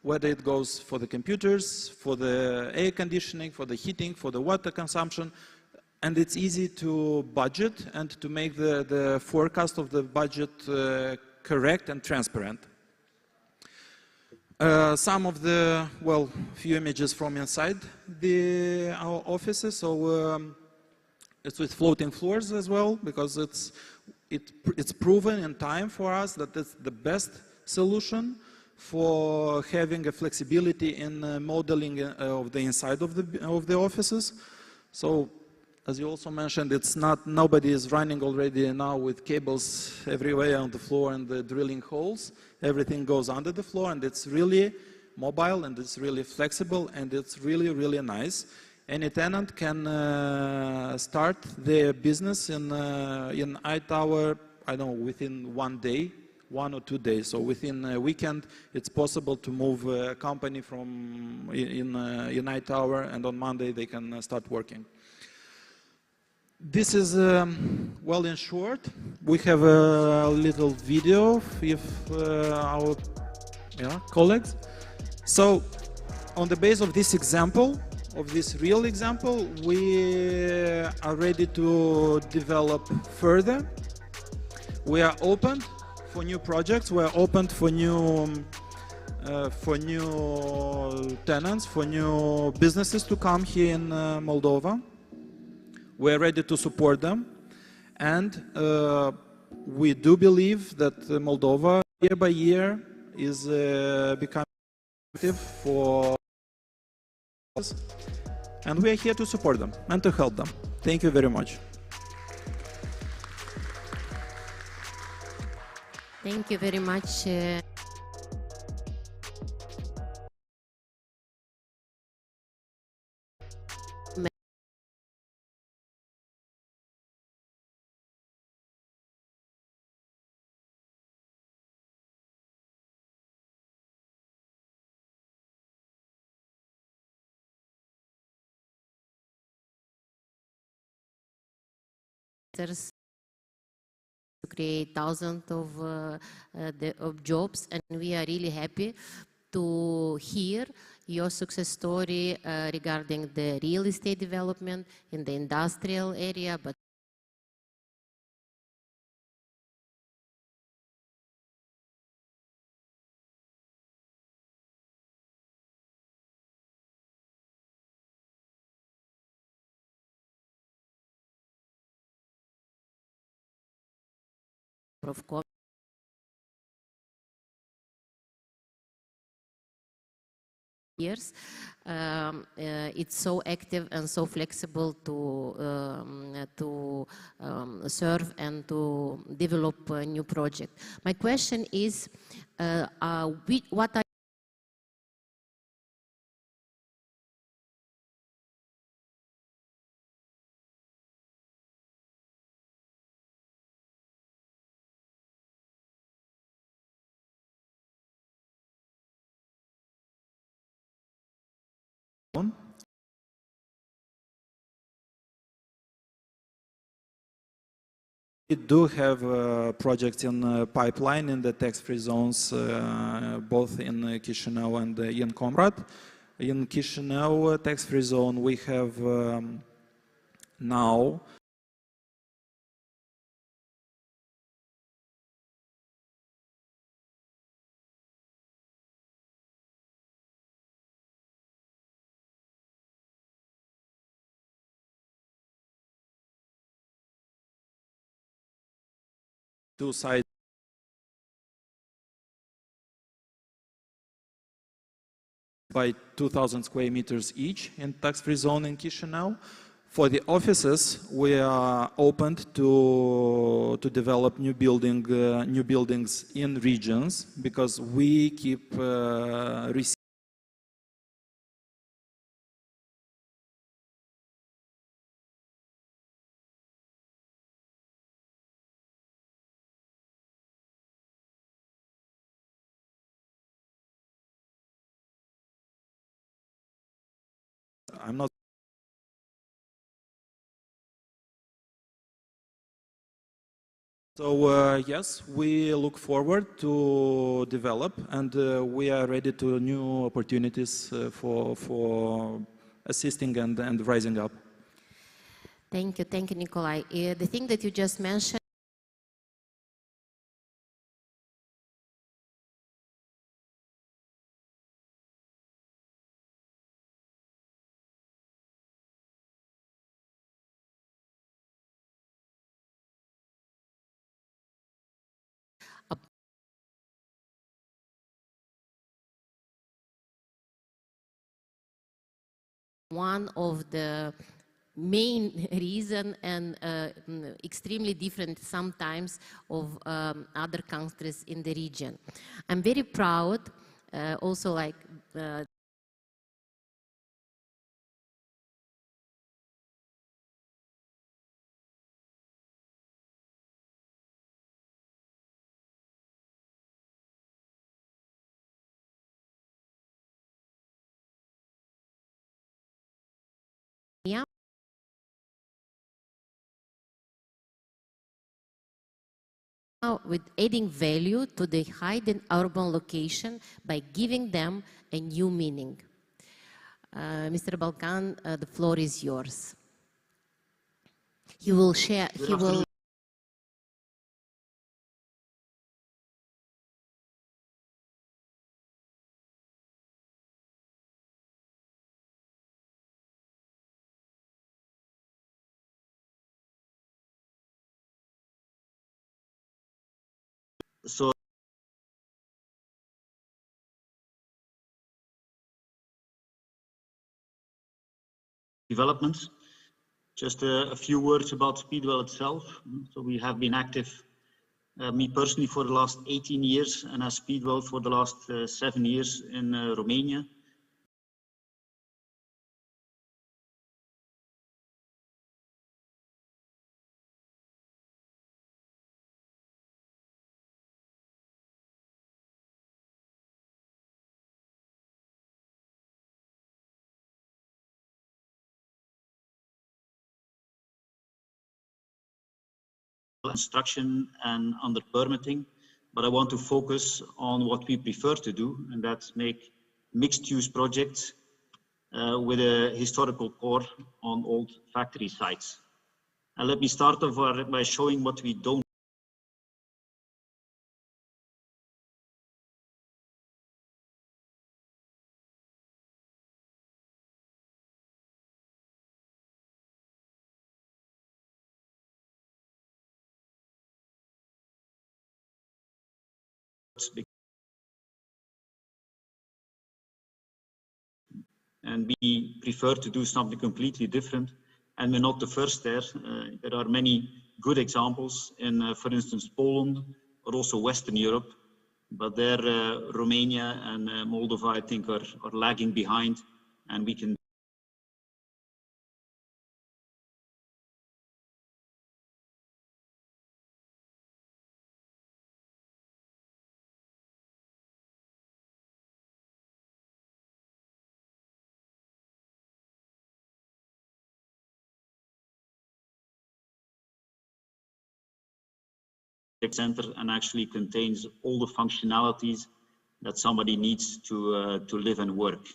whether it goes for the computers, for the air conditioning, for the heating, for the water consumption, and it's easy to budget and to make the forecast of the budget correct and transparent. Some of the, well, few images from inside our offices. So it's with floating floors as well, because it's proven in time for us that it's the best solution for having a flexibility in modeling of the inside of the offices. So, as you also mentioned, it's not, nobody is running already now with cables everywhere on the floor and drilling holes. Everything goes under the floor, and it's really mobile, and it's really flexible, and it's really, really nice. Any tenant can start their business in I-Tower, I don't know, within 1 day, 1 or 2 days. So within a weekend, it's possible to move a company from in I-Tower, and on Monday they can start working. This is, well, in short, we have a little video with our colleagues. So, on the base of this example, of this real example, we are ready to develop further. We are open for new projects. We are open for new tenants, for new businesses to come here in Moldova. We are ready to support them, and we do believe that Moldova, year by year, is becoming active for, and we are here to support them and to help them. Thank you very much. Thank you very much. To create thousands of jobs, and we are really happy to hear your success story regarding the real estate development in the industrial area, but of course years. It's so active and so flexible to serve and to develop a new project. My question is, what are we do have projects in pipeline in the tax-free zones, both in Chisinau and in Comrade. In Chisinau tax-free zone, we have now two sides by 2,000 square meters each in tax-free zone in Chisinau. For the offices, we are open to develop new buildings in regions, because we keep receiving I'm not. So yes, we look forward to develop, and we are ready to new opportunities for assisting and rising up. Thank you, Nikolai. The thing that you just mentioned. One of the main reason and extremely different sometimes of other countries in the region. I'm very proud, also like with adding value to the hidden urban location by giving them a new meaning. Mr. Balkan, the floor is yours. He will share. He will. So developments. Just a few words about Speedwell itself. So we have been active, me personally, for the last 18 years, and as Speedwell for the last 7 years in Romania. Construction and under permitting, but I want to focus on what we prefer to do, and that's make mixed-use projects with a historical core on old factory sites. And let me start off by showing what we don't. And we prefer to do something completely different. And we're not the first there. There are many good examples in, for instance, Poland, or also Western Europe. But there, Romania and Moldova, I think, are lagging behind, and we can. Center and actually contains all the functionalities that somebody needs to live and work.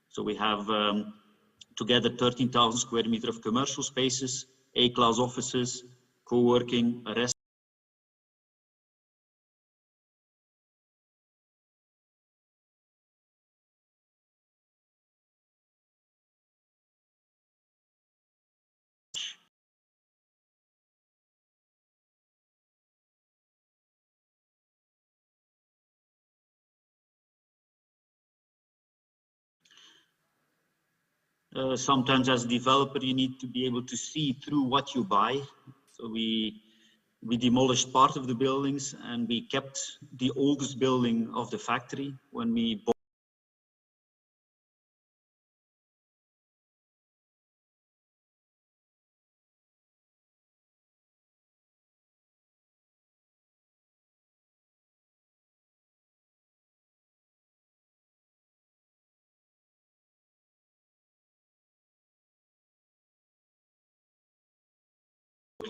So we have together 13,000 square meters of commercial spaces, A-class offices, co-working, a rest. Sometimes as a developer, you need to be able to see through what you buy. So we demolished part of the buildings and we kept the oldest building of the factory when we bought.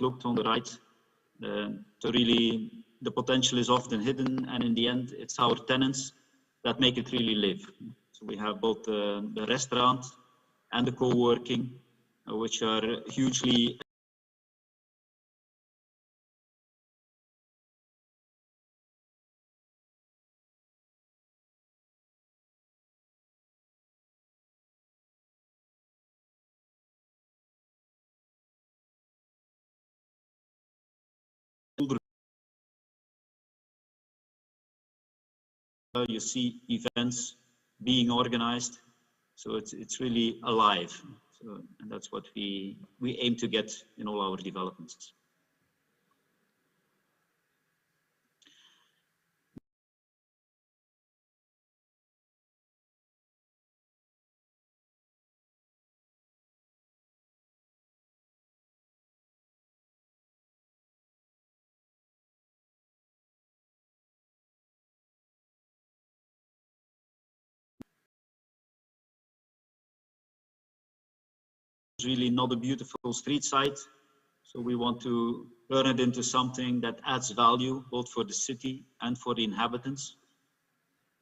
Looked on the right. So really, the potential is often hidden, and in the end, it's our tenants that make it really live. So we have both the restaurant and the co-working, which are hugely. You see events being organized, so it's really alive. So, and that's what we aim to get in all our developments. It's really not a beautiful street side, so we want to turn it into something that adds value both for the city and for the inhabitants.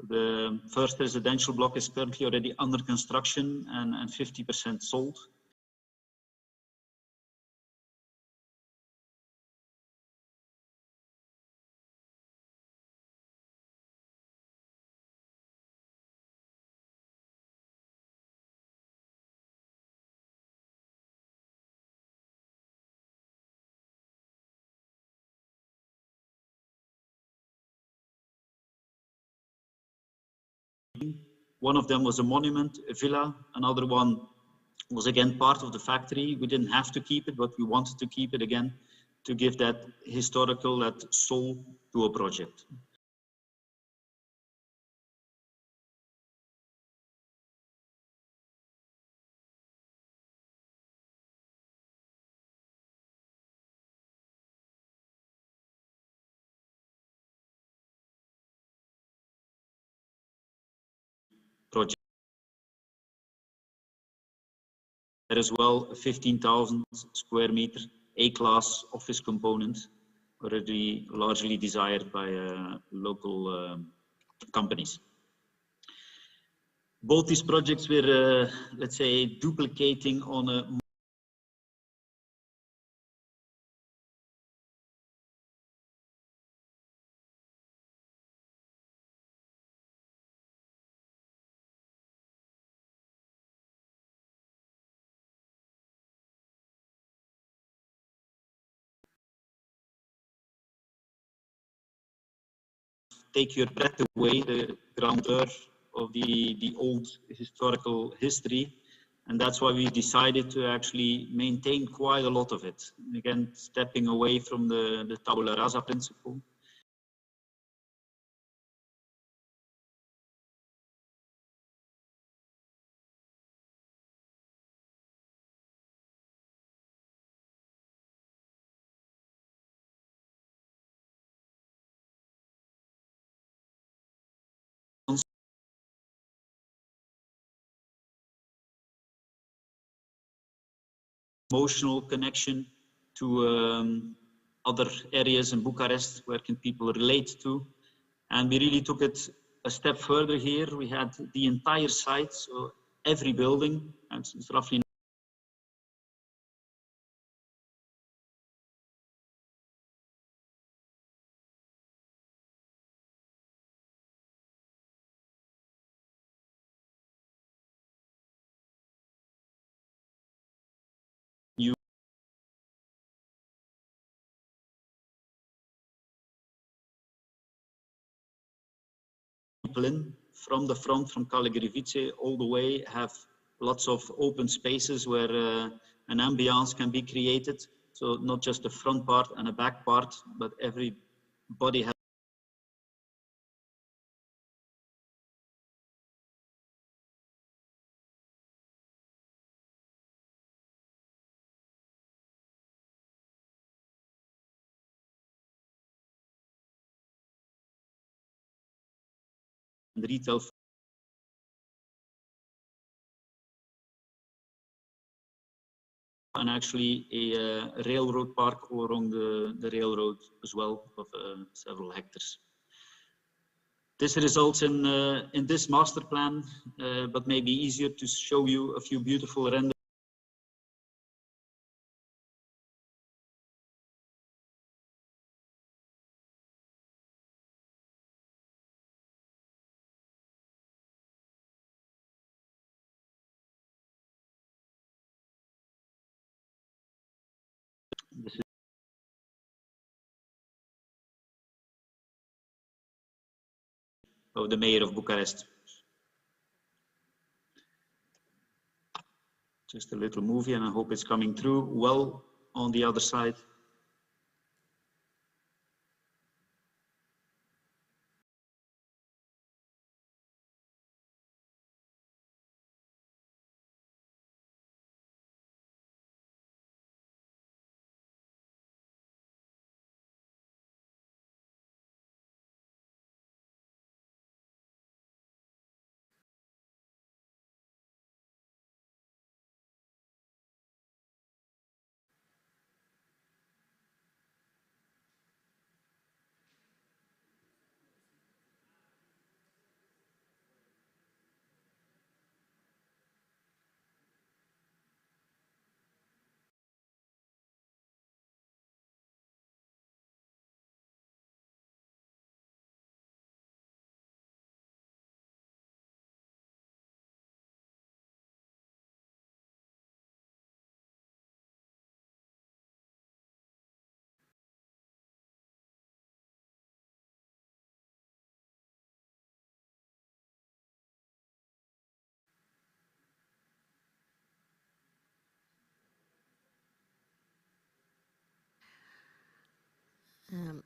The first residential block is currently already under construction and 50% sold. One of them was a monument, a villa. Another one was again part of the factory. We didn't have to keep it, but we wanted to keep it again to give that historical, that soul to a project. There is well a 15,000 square meter A-class office component, already largely desired by local companies. Both these projects were, let's say, duplicating on a take your breath away, the grandeur of the old historical history. And that's why we decided to actually maintain quite a lot of it. Again, stepping away from the tabula rasa principle. Emotional connection to other areas in Bucharest where can people relate to. And we really took it a step further here. We had the entire site, so every building, and it's roughly people in from the front, from Caligarivice all the way, have lots of open spaces where an ambience can be created. So not just the front part and a back part, but everybody has retail and actually a railroad park along the railroad as well of several hectares. This results in this master plan, but maybe easier to show you a few beautiful renders. This is of the mayor of Bucharest. Just a little movie, and I hope it's coming through well on the other side.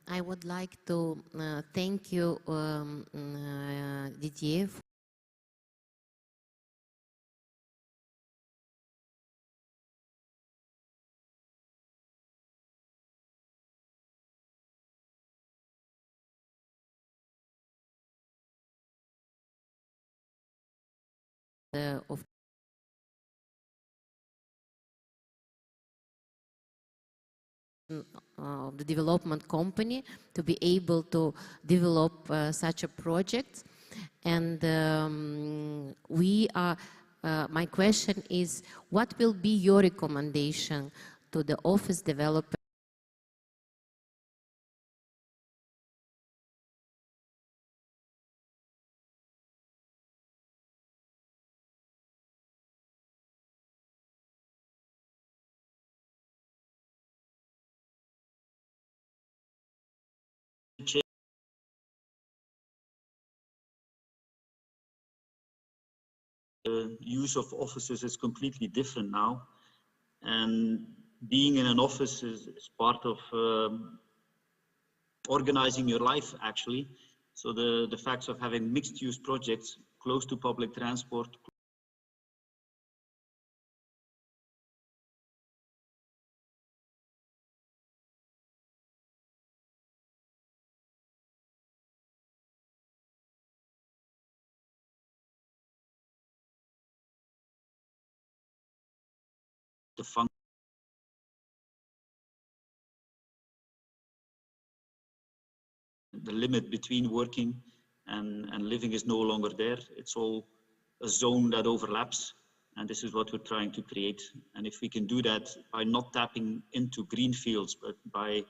I would like to thank you, Didier, of the development company to be able to develop such a project. And my question is, what will be your recommendation to the office developer The use of offices is completely different now, and being in an office is part of organizing your life, actually. So the facts of having mixed-use projects close to public transport, the limit between working and living is no longer there. It's all a zone that overlaps, and this is what we're trying to create. And if we can do that by not tapping into green fields, but by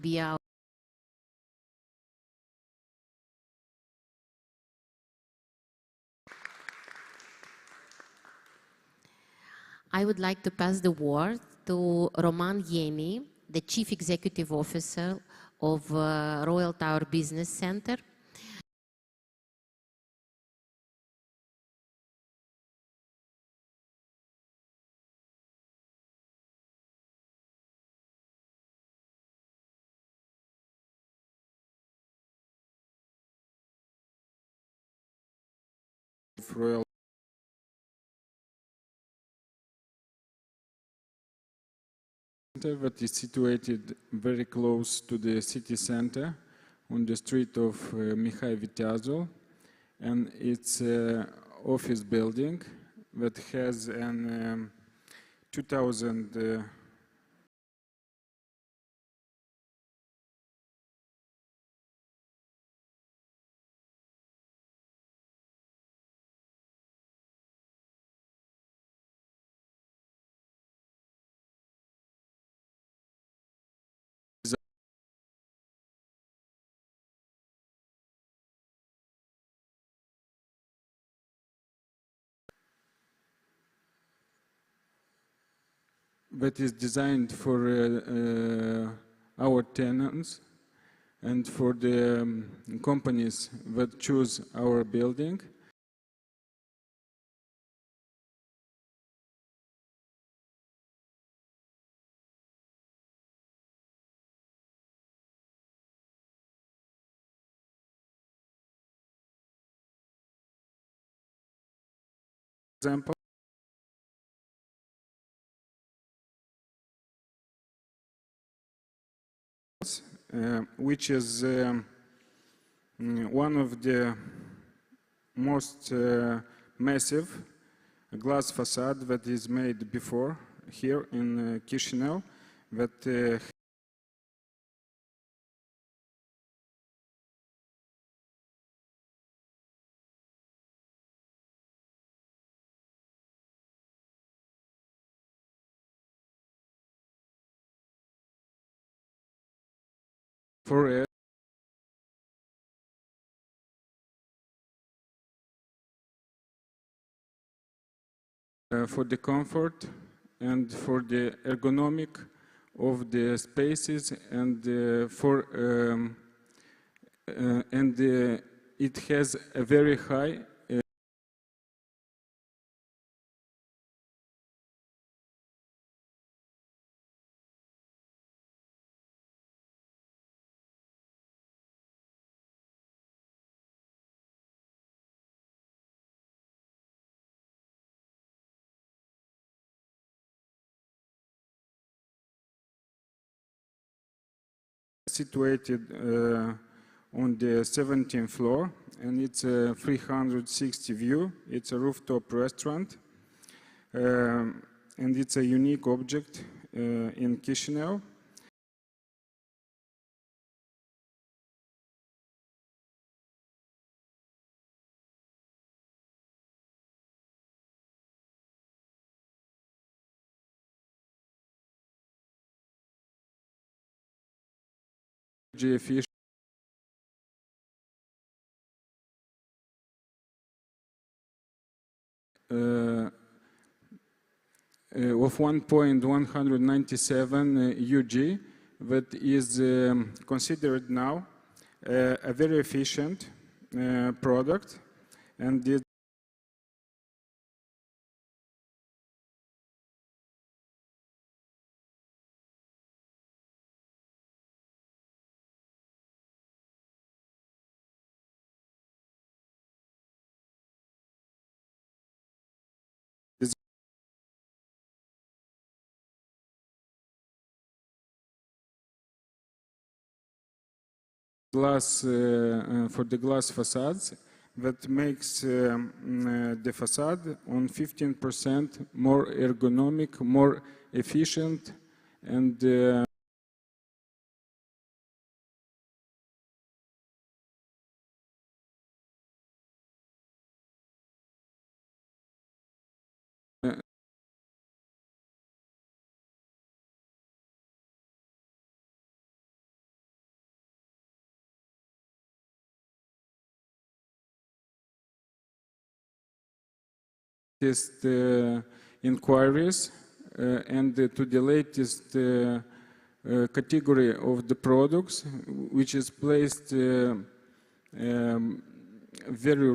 be out? I would like to pass the word to Roman Yemi, the Chief Executive Officer of Royal Tower Business Center. Royal Center that is situated very close to the city center on the street of Mihai Viteazul, and it's an office building that has an 2000 that is designed for our tenants and for the companies that choose our building. Example, which is one of the most massive glass facade that is made before here in Chisinau, that for the comfort and for the ergonomic of the spaces, and it has a very high situated on the 17th floor, and it's a 360 view. It's a rooftop restaurant, and it's a unique object in Chisinau. Efficient. Of 1.197 UG, that is considered now a very efficient product, and it glass for the glass facades that makes the facade on 15% more ergonomic, more efficient, and latest inquiries and to the latest category of the products, which is placed very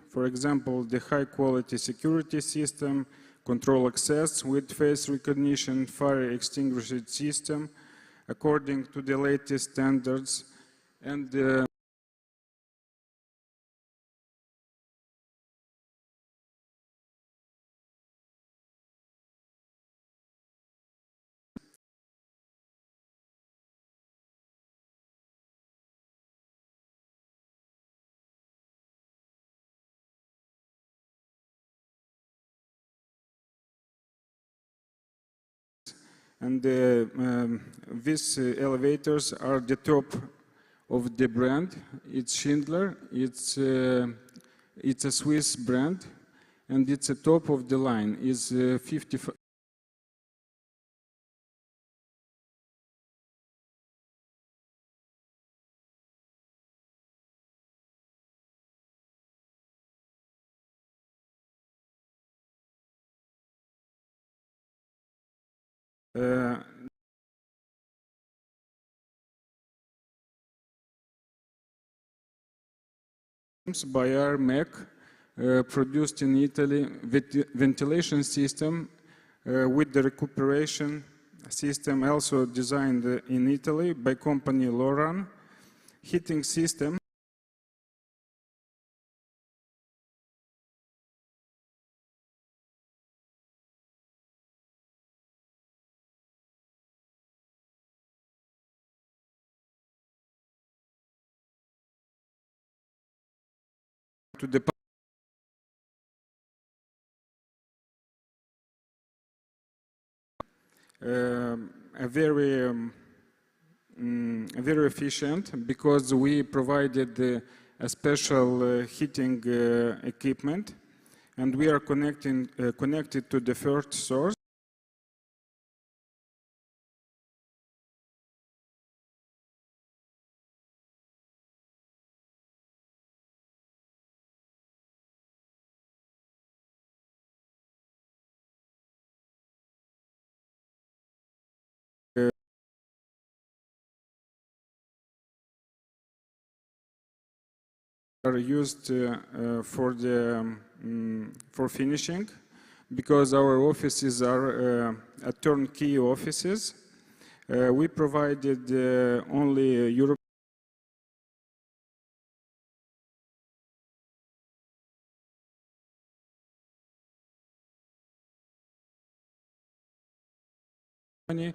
for example, the high-quality security system, control access with face recognition, fire extinguishing system, according to the latest standards, and these elevators are the top of the brand. It's Schindler. It's a Swiss brand, and it's a top of the line. It's 55. By our MEC, produced in Italy, ventilation system with the recuperation system also designed in Italy by company Loran, heating system. To the a very very efficient because we provided a special heating equipment, and we are connected to the first source. Are used for finishing, because our offices are turnkey offices. We provided only Europe. That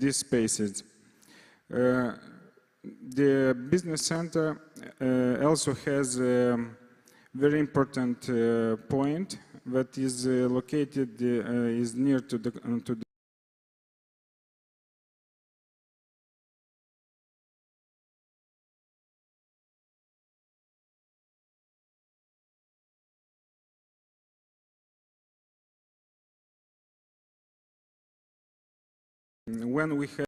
these spaces. The business center also has a very important point that is located is near to the when we have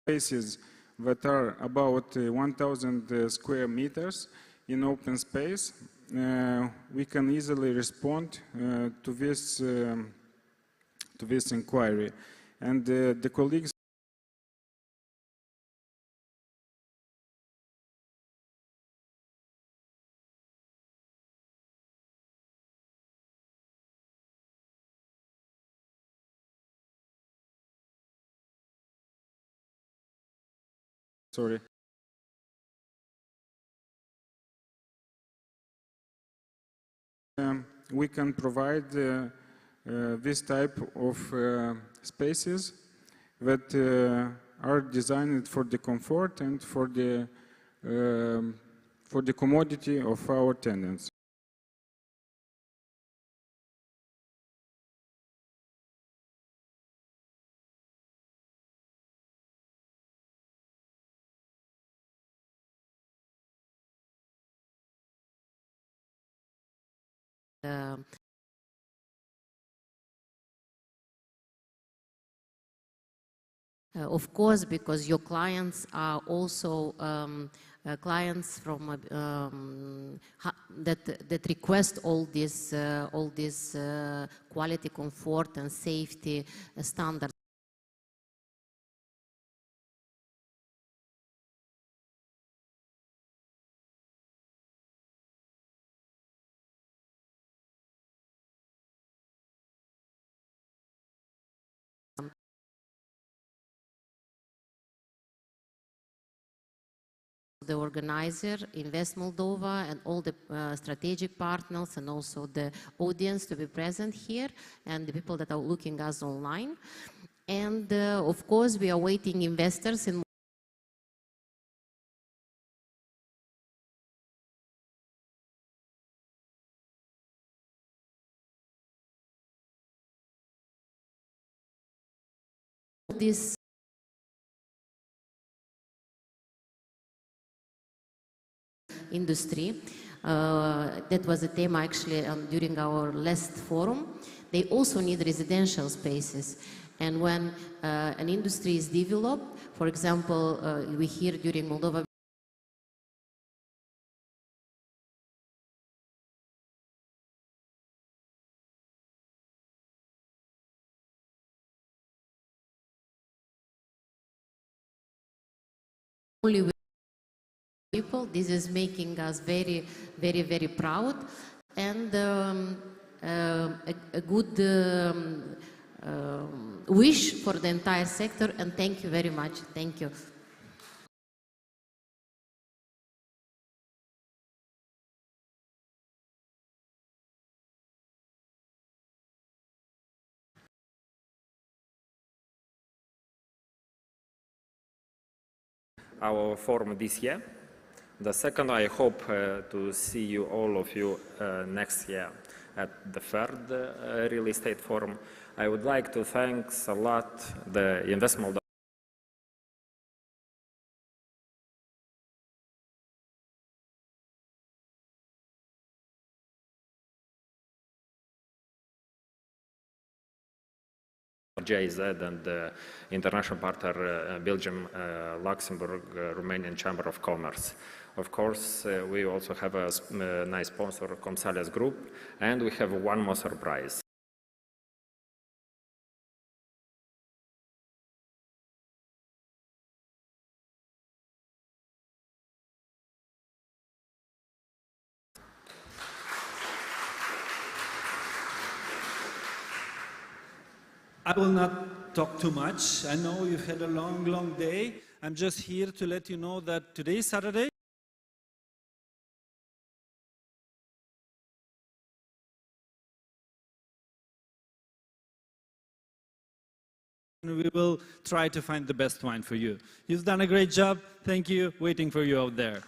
spaces that are about 1,000 square meters in open space, we can easily respond to this inquiry, and the colleagues sorry. We can provide this type of spaces that are designed for the comfort and for the commodity of our tenants. Of course, because your clients are also clients from that request all this quality, comfort, and safety standards. The organizer, Invest Moldova, and all the strategic partners, and also the audience to be present here, and the people that are looking us online. And of course, we are waiting investors in this industry. That was a theme actually during our last forum. They also need residential spaces. And when an industry is developed, for example, we hear during Moldova only with people. This is making us very, very, very proud, and a good wish for the entire sector. And thank you very much. Thank you. our forum this year. The second, I hope to see you, all of you, next year at the third real estate forum. I would like to thank a lot the Invest Moldova GIZ and the international partner Belgium, Luxembourg, Romanian Chamber of Commerce. Of course, we also have a nice sponsor, Comsales Group, and we have one more surprise. I will not talk too much. I know you've had a long, long day. I'm just here to let you know that today is Saturday. We will try to find the best wine for you. You've done a great job. Thank you. Waiting for you out there.